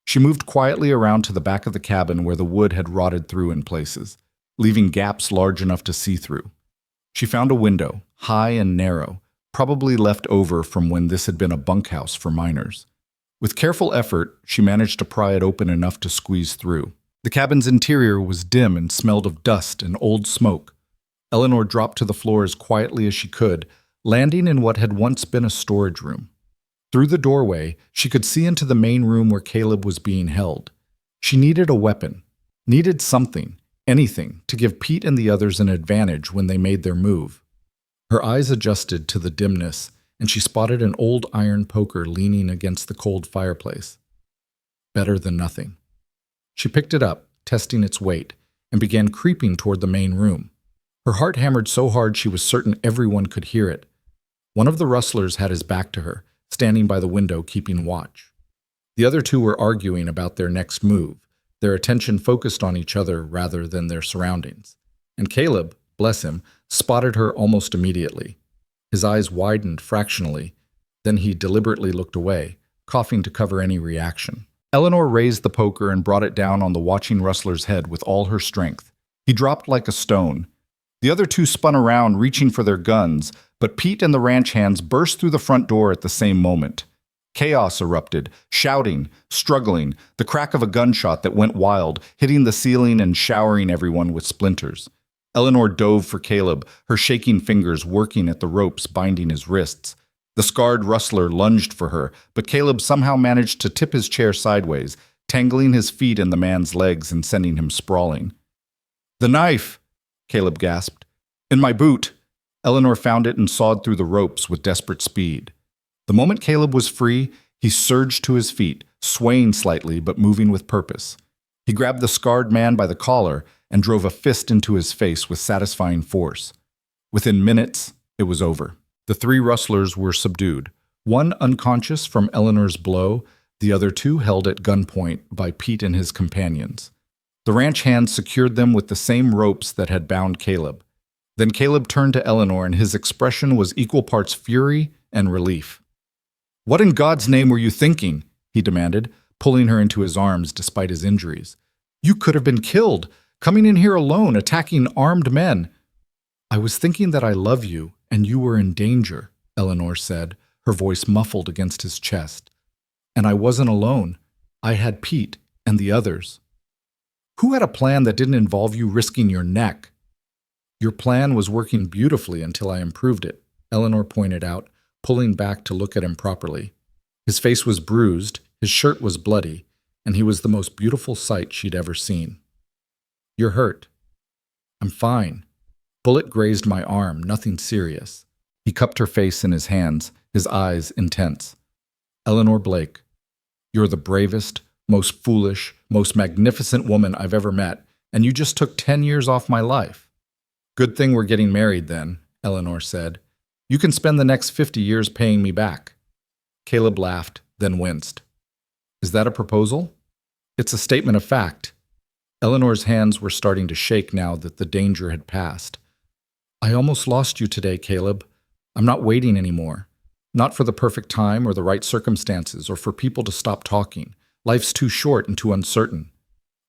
She moved quietly around to the back of the cabin where the wood had rotted through in places, leaving gaps large enough to see through. She found a window, high and narrow, probably left over from when this had been a bunkhouse for miners. With careful effort, she managed to pry it open enough to squeeze through. The cabin's interior was dim and smelled of dust and old smoke. Eleanor dropped to the floor as quietly as she could, landing in what had once been a storage room. Through the doorway, she could see into the main room where Caleb was being held. She needed a weapon, needed something, anything, to give Pete and the others an advantage when they made their move. Her eyes adjusted to the dimness, and she spotted an old iron poker leaning against the cold fireplace. Better than nothing. She picked it up, testing its weight, and began creeping toward the main room. Her heart hammered so hard she was certain everyone could hear it. One of the rustlers had his back to her, standing by the window keeping watch. The other 2 were arguing about their next move, their attention focused on each other rather than their surroundings. And Caleb, bless him, spotted her almost immediately. His eyes widened fractionally, then he deliberately looked away, coughing to cover any reaction. Eleanor raised the poker and brought it down on the watching rustler's head with all her strength. He dropped like a stone. The other 2 spun around, reaching for their guns, but Pete and the ranch hands burst through the front door at the same moment. Chaos erupted, shouting, struggling, the crack of a gunshot that went wild, hitting the ceiling and showering everyone with splinters. Eleanor dove for Caleb, her shaking fingers working at the ropes binding his wrists. The scarred rustler lunged for her, but Caleb somehow managed to tip his chair sideways, tangling his feet in the man's legs and sending him sprawling. "The knife!" Caleb gasped. "In my boot!" Eleanor found it and sawed through the ropes with desperate speed. The moment Caleb was free, he surged to his feet, swaying slightly but moving with purpose. He grabbed the scarred man by the collar and drove a fist into his face with satisfying force. Within minutes, it was over. The 3 rustlers were subdued, one unconscious from Eleanor's blow, the other 2 held at gunpoint by Pete and his companions. The ranch hands secured them with the same ropes that had bound Caleb. Then Caleb turned to Eleanor and his expression was equal parts fury and relief. "What in God's name were you thinking?" he demanded, pulling her into his arms despite his injuries. "You could have been killed, coming in here alone, attacking armed men." I was thinking that I love you and you were in danger, Eleanor said, her voice muffled against his chest. And I wasn't alone. I had Pete and the others. Who had a plan that didn't involve you risking your neck? Your plan was working beautifully until I improved it, Eleanor pointed out, pulling back to look at him properly. His face was bruised, his shirt was bloody, and he was the most beautiful sight she'd ever seen. You're hurt. I'm fine. Bullet grazed my arm, nothing serious. He cupped her face in his hands, his eyes intense. Eleanor Blake, you're the bravest, most foolish, most magnificent woman I've ever met, and you just took 10 years off my life. Good thing we're getting married then, Eleanor said. You can spend the next 50 years paying me back. Caleb laughed, then winced. Is that a proposal? It's a statement of fact. Eleanor's hands were starting to shake now that the danger had passed. I almost lost you today, Caleb. I'm not waiting anymore. Not for the perfect time or the right circumstances or for people to stop talking. Life's too short and too uncertain.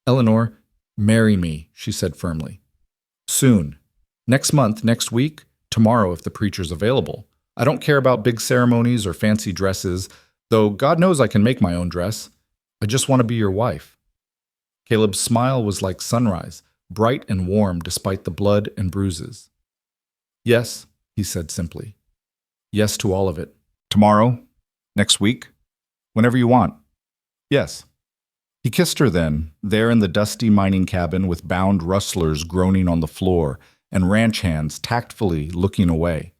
Eleanor, marry me, she said firmly. Soon. Next month, next week, tomorrow if the preacher's available. I don't care about big ceremonies or fancy dresses, though God knows I can make my own dress. I just want to be your wife. Caleb's smile was like sunrise, bright and warm despite the blood and bruises. Yes, he said simply. Yes to all of it. Tomorrow? Next week? Whenever you want. Yes. He kissed her then, there in the dusty mining cabin with bound rustlers groaning on the floor and ranch hands tactfully looking away.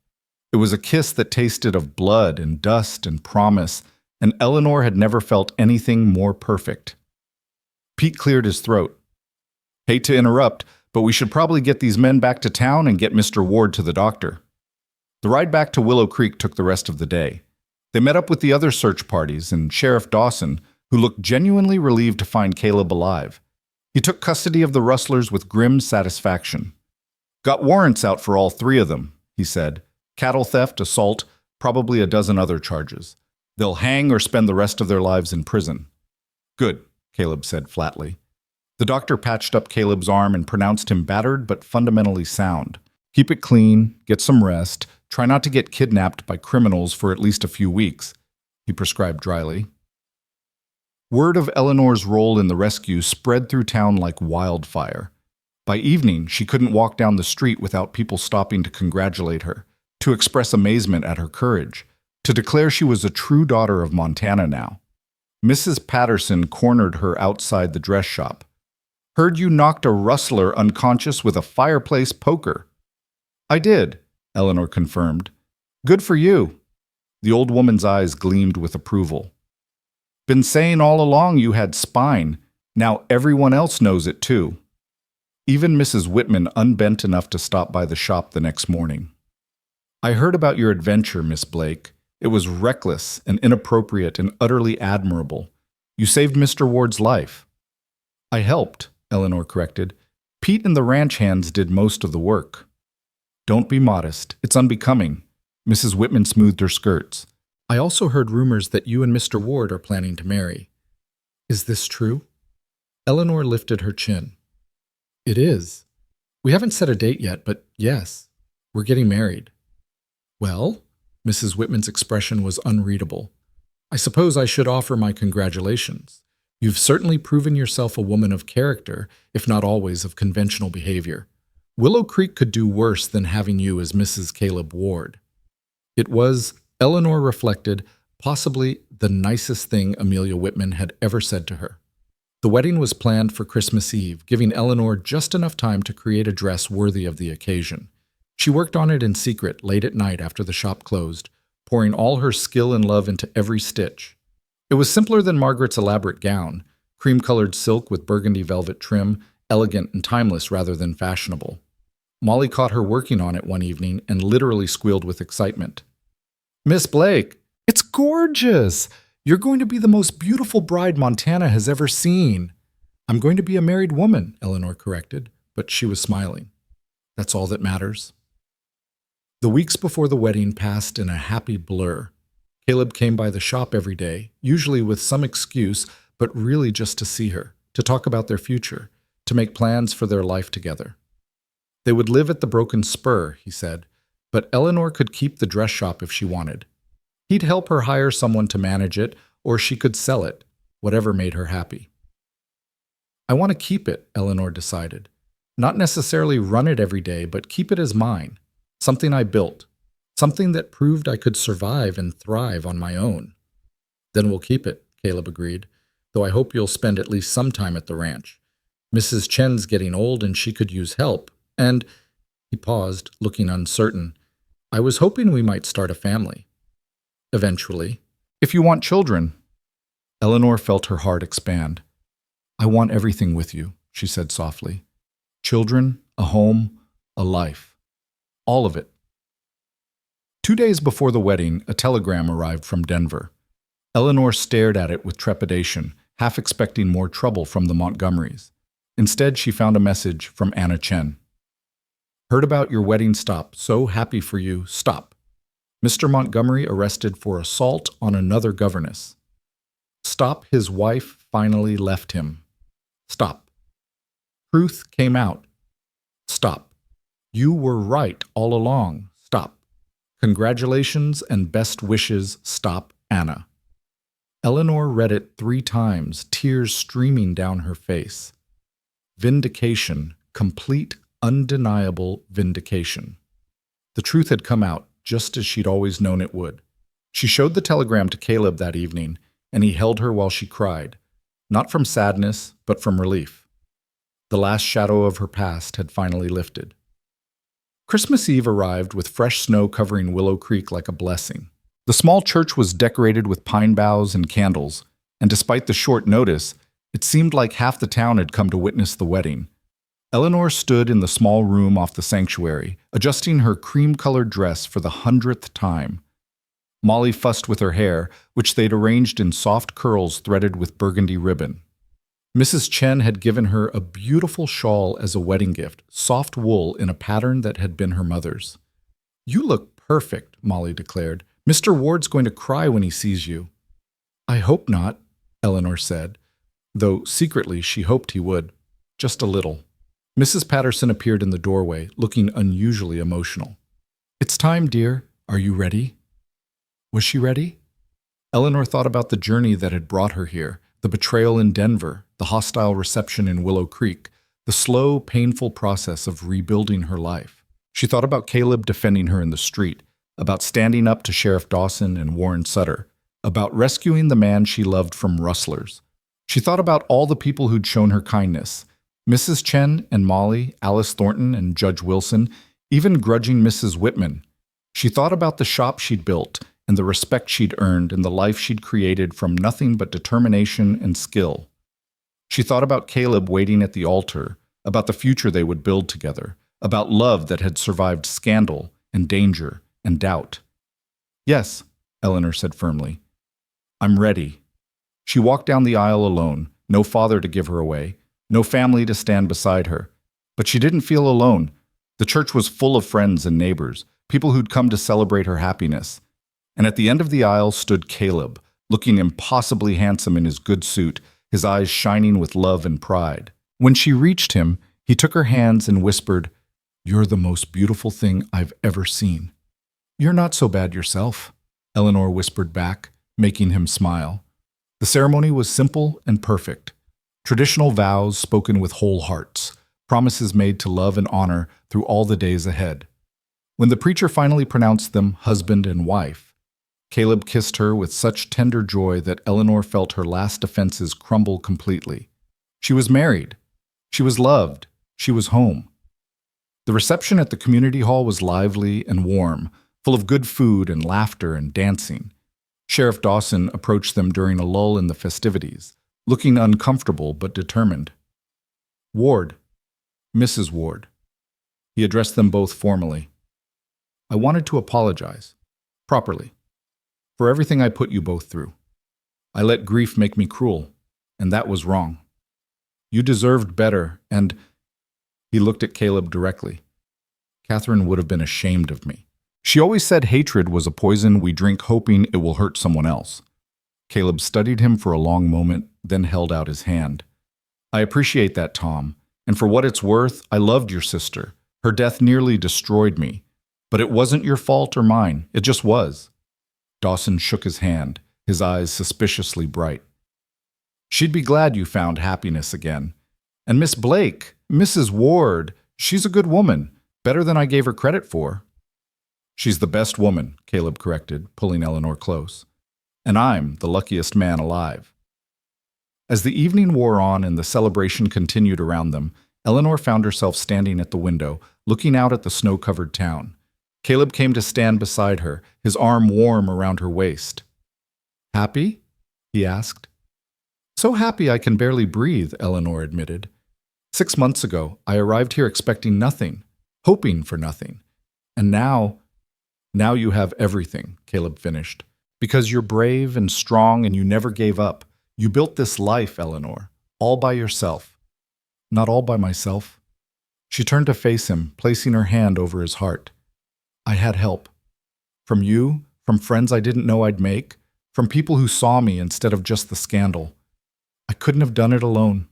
It was a kiss that tasted of blood and dust and promise, and Eleanor had never felt anything more perfect. Pete cleared his throat. Hate to interrupt, but we should probably get these men back to town and get Mr. Ward to the doctor. The ride back to Willow Creek took the rest of the day. They met up with the other search parties and Sheriff Dawson, who looked genuinely relieved to find Caleb alive. He took custody of the rustlers with grim satisfaction. Got warrants out for all three of them, he said. Cattle theft, assault, probably a dozen other charges. They'll hang or spend the rest of their lives in prison. Good, Caleb said flatly. The doctor patched up Caleb's arm and pronounced him battered but fundamentally sound. Keep it clean, get some rest, try not to get kidnapped by criminals for at least a few weeks, he prescribed dryly. Word of Eleanor's role in the rescue spread through town like wildfire. By evening, she couldn't walk down the street without people stopping to congratulate her, to express amazement at her courage, to declare she was a true daughter of Montana now. Mrs. Patterson cornered her outside the dress shop. Heard you knocked a rustler unconscious with a fireplace poker. I did, Eleanor confirmed. Good for you. The old woman's eyes gleamed with approval. Been saying all along you had spine. Now everyone else knows it too. Even Mrs. Whitman unbent enough to stop by the shop the next morning. I heard about your adventure, Miss Blake. It was reckless and inappropriate and utterly admirable. You saved Mr. Ward's life. I helped, Eleanor corrected. Pete and the ranch hands did most of the work. Don't be modest. It's unbecoming. Mrs. Whitman smoothed her skirts. I also heard rumors that you and Mr. Ward are planning to marry. Is this true? Eleanor lifted her chin. It is. We haven't set a date yet, but yes, we're getting married. Well, Mrs. Whitman's expression was unreadable. I suppose I should offer my congratulations. You've certainly proven yourself a woman of character, if not always of conventional behavior. Willow Creek could do worse than having you as Mrs. Caleb Ward. It was, Eleanor reflected, possibly the nicest thing Amelia Whitman had ever said to her. The wedding was planned for Christmas Eve, giving Eleanor just enough time to create a dress worthy of the occasion. She worked on it in secret late at night after the shop closed, pouring all her skill and love into every stitch. It was simpler than Margaret's elaborate gown, cream-colored silk with burgundy velvet trim, elegant and timeless rather than fashionable. Molly caught her working on it one evening and literally squealed with excitement. Miss Blake, it's gorgeous! You're going to be the most beautiful bride Montana has ever seen. I'm going to be a married woman, Eleanor corrected, but she was smiling. That's all that matters. The weeks before the wedding passed in a happy blur. Caleb came by the shop every day, usually with some excuse, but really just to see her, to talk about their future, to make plans for their life together. They would live at the broken Spur, he said, but Eleanor could keep the dress shop if she wanted. He'd help her hire someone to manage it, or she could sell it, whatever made her happy. I want to keep it, Eleanor decided. Not necessarily run it every day, but keep it as mine, something I built, something that proved I could survive and thrive on my own. Then we'll keep it, Caleb agreed, though I hope you'll spend at least some time at the ranch. Mrs. Chen's getting old and she could use help, and, he paused, looking uncertain, I was hoping we might start a family. Eventually. If you want children. Eleanor felt her heart expand. I want everything with you, she said softly. Children, a home, a life. All of it. 2 days before the wedding, a telegram arrived from Denver. Eleanor stared at it with trepidation, half expecting more trouble from the Montgomerys. Instead, she found a message from Anna Chen. Heard about your wedding. Stop. So happy for you. Stop. Mr. Montgomery arrested for assault on another governess. Stop. His wife finally left him. Stop. Truth came out. Stop. You were right all along. Stop. Congratulations and best wishes. Stop. Anna. Eleanor read it 3 times, tears streaming down her face. Vindication, complete, undeniable vindication. The truth had come out, just as she'd always known it would. She showed the telegram to Caleb that evening, and he held her while she cried, not from sadness, but from relief. The last shadow of her past had finally lifted. Christmas Eve arrived with fresh snow covering Willow Creek like a blessing. The small church was decorated with pine boughs and candles, and despite the short notice, it seemed like half the town had come to witness the wedding. Eleanor stood in the small room off the sanctuary, adjusting her cream-colored dress for the 100th time. Molly fussed with her hair, which they'd arranged in soft curls threaded with burgundy ribbon. Mrs. Chen had given her a beautiful shawl as a wedding gift, soft wool in a pattern that had been her mother's. You look perfect, Molly declared. Mr. Ward's going to cry when he sees you. I hope not, Eleanor said, though secretly she hoped he would, just a little. Mrs. Patterson appeared in the doorway, looking unusually emotional. It's time, dear. Are you ready? Was she ready? Eleanor thought about the journey that had brought her here, the betrayal in Denver, the hostile reception in Willow Creek, the slow, painful process of rebuilding her life. She thought about Caleb defending her in the street, about standing up to Sheriff Dawson and Warren Sutter, about rescuing the man she loved from rustlers. She thought about all the people who'd shown her kindness, Mrs. Chen and Molly, Alice Thornton and Judge Wilson, even grudging Mrs. Whitman. She thought about the shop she'd built and the respect she'd earned and the life she'd created from nothing but determination and skill. She thought about Caleb waiting at the altar, about the future they would build together, about love that had survived scandal and danger and doubt. Yes, Eleanor said firmly. I'm ready. She walked down the aisle alone, no father to give her away, no family to stand beside her. But she didn't feel alone. The church was full of friends and neighbors, people who'd come to celebrate her happiness. And at the end of the aisle stood Caleb, looking impossibly handsome in his good suit, his eyes shining with love and pride. When she reached him, he took her hands and whispered, You're the most beautiful thing I've ever seen. You're not so bad yourself, Eleanor whispered back, making him smile. The ceremony was simple and perfect. Traditional vows spoken with whole hearts, promises made to love and honor through all the days ahead. When the preacher finally pronounced them husband and wife, Caleb kissed her with such tender joy that Eleanor felt her last defenses crumble completely. She was married. She was loved. She was home. The reception at the community hall was lively and warm, full of good food and laughter and dancing. Sheriff Dawson approached them during a lull in the festivities, looking uncomfortable but determined. Ward, Mrs. Ward. He addressed them both formally. I wanted to apologize, properly, for everything I put you both through. I let grief make me cruel, and that was wrong. You deserved better, and he looked at Caleb directly. Catherine would have been ashamed of me. She always said hatred was a poison we drink hoping it will hurt someone else. Caleb studied him for a long moment, then held out his hand. I appreciate that, Tom, and for what it's worth, I loved your sister. Her death nearly destroyed me. But it wasn't your fault or mine. It just was. Dawson shook his hand, his eyes suspiciously bright. She'd be glad you found happiness again. And Miss Blake, Mrs. Ward, she's a good woman, better than I gave her credit for. She's the best woman, Caleb corrected, pulling Eleanor close. And I'm the luckiest man alive. As the evening wore on and the celebration continued around them, Eleanor found herself standing at the window, looking out at the snow-covered town. Caleb came to stand beside her, his arm warm around her waist. Happy? He asked. So happy I can barely breathe, Eleanor admitted. 6 months ago, I arrived here expecting nothing, hoping for nothing. And now you have everything, Caleb finished. Because you're brave and strong and you never gave up. You built this life, Eleanor, all by yourself. Not all by myself. She turned to face him, placing her hand over his heart. I had help. From you, from friends I didn't know I'd make, from people who saw me instead of just the scandal. I couldn't have done it alone.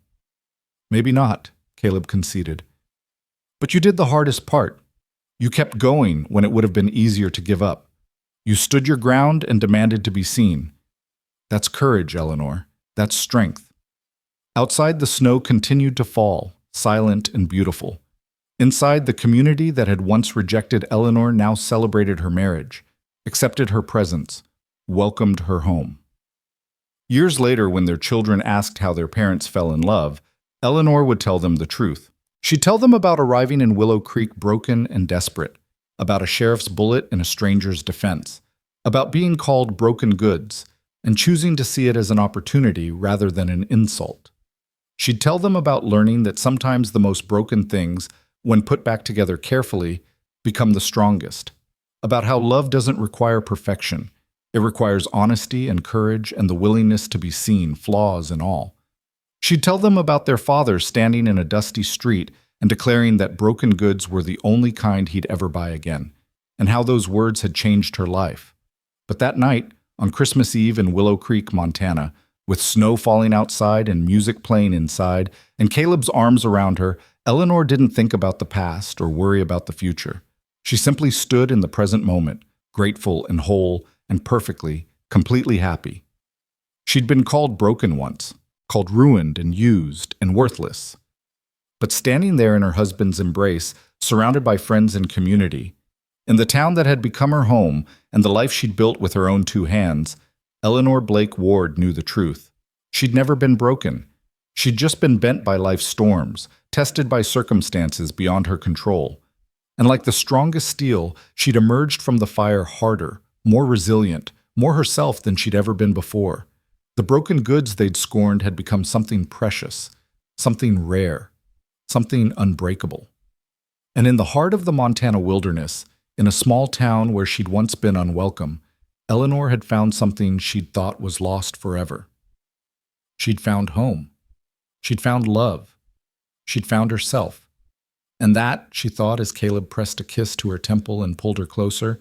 Maybe not, Caleb conceded. But you did the hardest part. You kept going when it would have been easier to give up. You stood your ground and demanded to be seen. That's courage, Eleanor. That's strength. Outside, the snow continued to fall, silent and beautiful. Inside, the community that had once rejected Eleanor now celebrated her marriage, accepted her presence, welcomed her home. Years later, when their children asked how their parents fell in love, Eleanor would tell them the truth. She'd tell them about arriving in Willow Creek broken and desperate, about a sheriff's bullet in a stranger's defense, about being called broken goods, and choosing to see it as an opportunity rather than an insult. She'd tell them about learning that sometimes the most broken things, when put back together carefully, become the strongest, about how love doesn't require perfection. It requires honesty and courage and the willingness to be seen, flaws and all. She'd tell them about their father standing in a dusty street and declaring that broken goods were the only kind he'd ever buy again, and how those words had changed her life. But that night, on Christmas Eve in Willow Creek, Montana, with snow falling outside and music playing inside, and Caleb's arms around her, Eleanor didn't think about the past or worry about the future. She simply stood in the present moment, grateful and whole and perfectly, completely happy. She'd been called broken once, called ruined and used and worthless. But standing there in her husband's embrace, surrounded by friends and community, in the town that had become her home and the life she'd built with her own 2 hands, Eleanor Blake Ward knew the truth. She'd never been broken. She'd just been bent by life's storms, tested by circumstances beyond her control. And like the strongest steel, she'd emerged from the fire harder, more resilient, more herself than she'd ever been before. The broken goods they'd scorned had become something precious, something rare, something unbreakable. And in the heart of the Montana wilderness, in a small town where she'd once been unwelcome, Eleanor had found something she'd thought was lost forever. She'd found home. She'd found love. She'd found herself. And that, she thought as Caleb pressed a kiss to her temple and pulled her closer,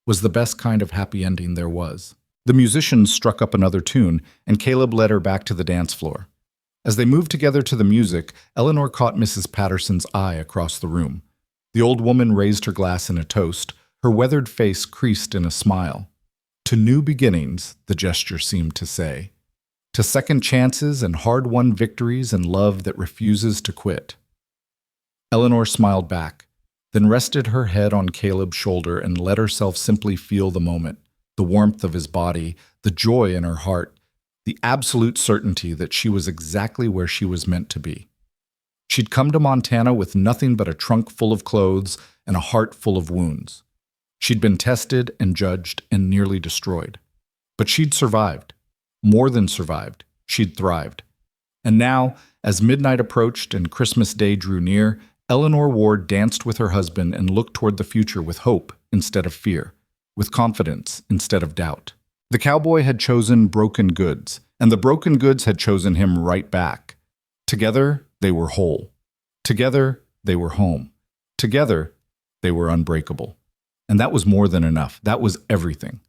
was the best kind of happy ending there was. The musicians struck up another tune, and Caleb led her back to the dance floor. As they moved together to the music, Eleanor caught Mrs. Patterson's eye across the room. The old woman raised her glass in a toast, her weathered face creased in a smile. To new beginnings, the gesture seemed to say. To second chances and hard-won victories and love that refuses to quit. Eleanor smiled back, then rested her head on Caleb's shoulder and let herself simply feel the moment, the warmth of his body, the joy in her heart, the absolute certainty that she was exactly where she was meant to be. She'd come to Montana with nothing but a trunk full of clothes and a heart full of wounds. She'd been tested and judged and nearly destroyed. But she'd survived. More than survived. She'd thrived. And now, as midnight approached and Christmas Day drew near, Eleanor Ward danced with her husband and looked toward the future with hope instead of fear, with confidence instead of doubt. The cowboy had chosen broken goods, and the broken goods had chosen him right back. Together, they were whole. Together, they were home. Together, they were unbreakable. And that was more than enough. That was everything.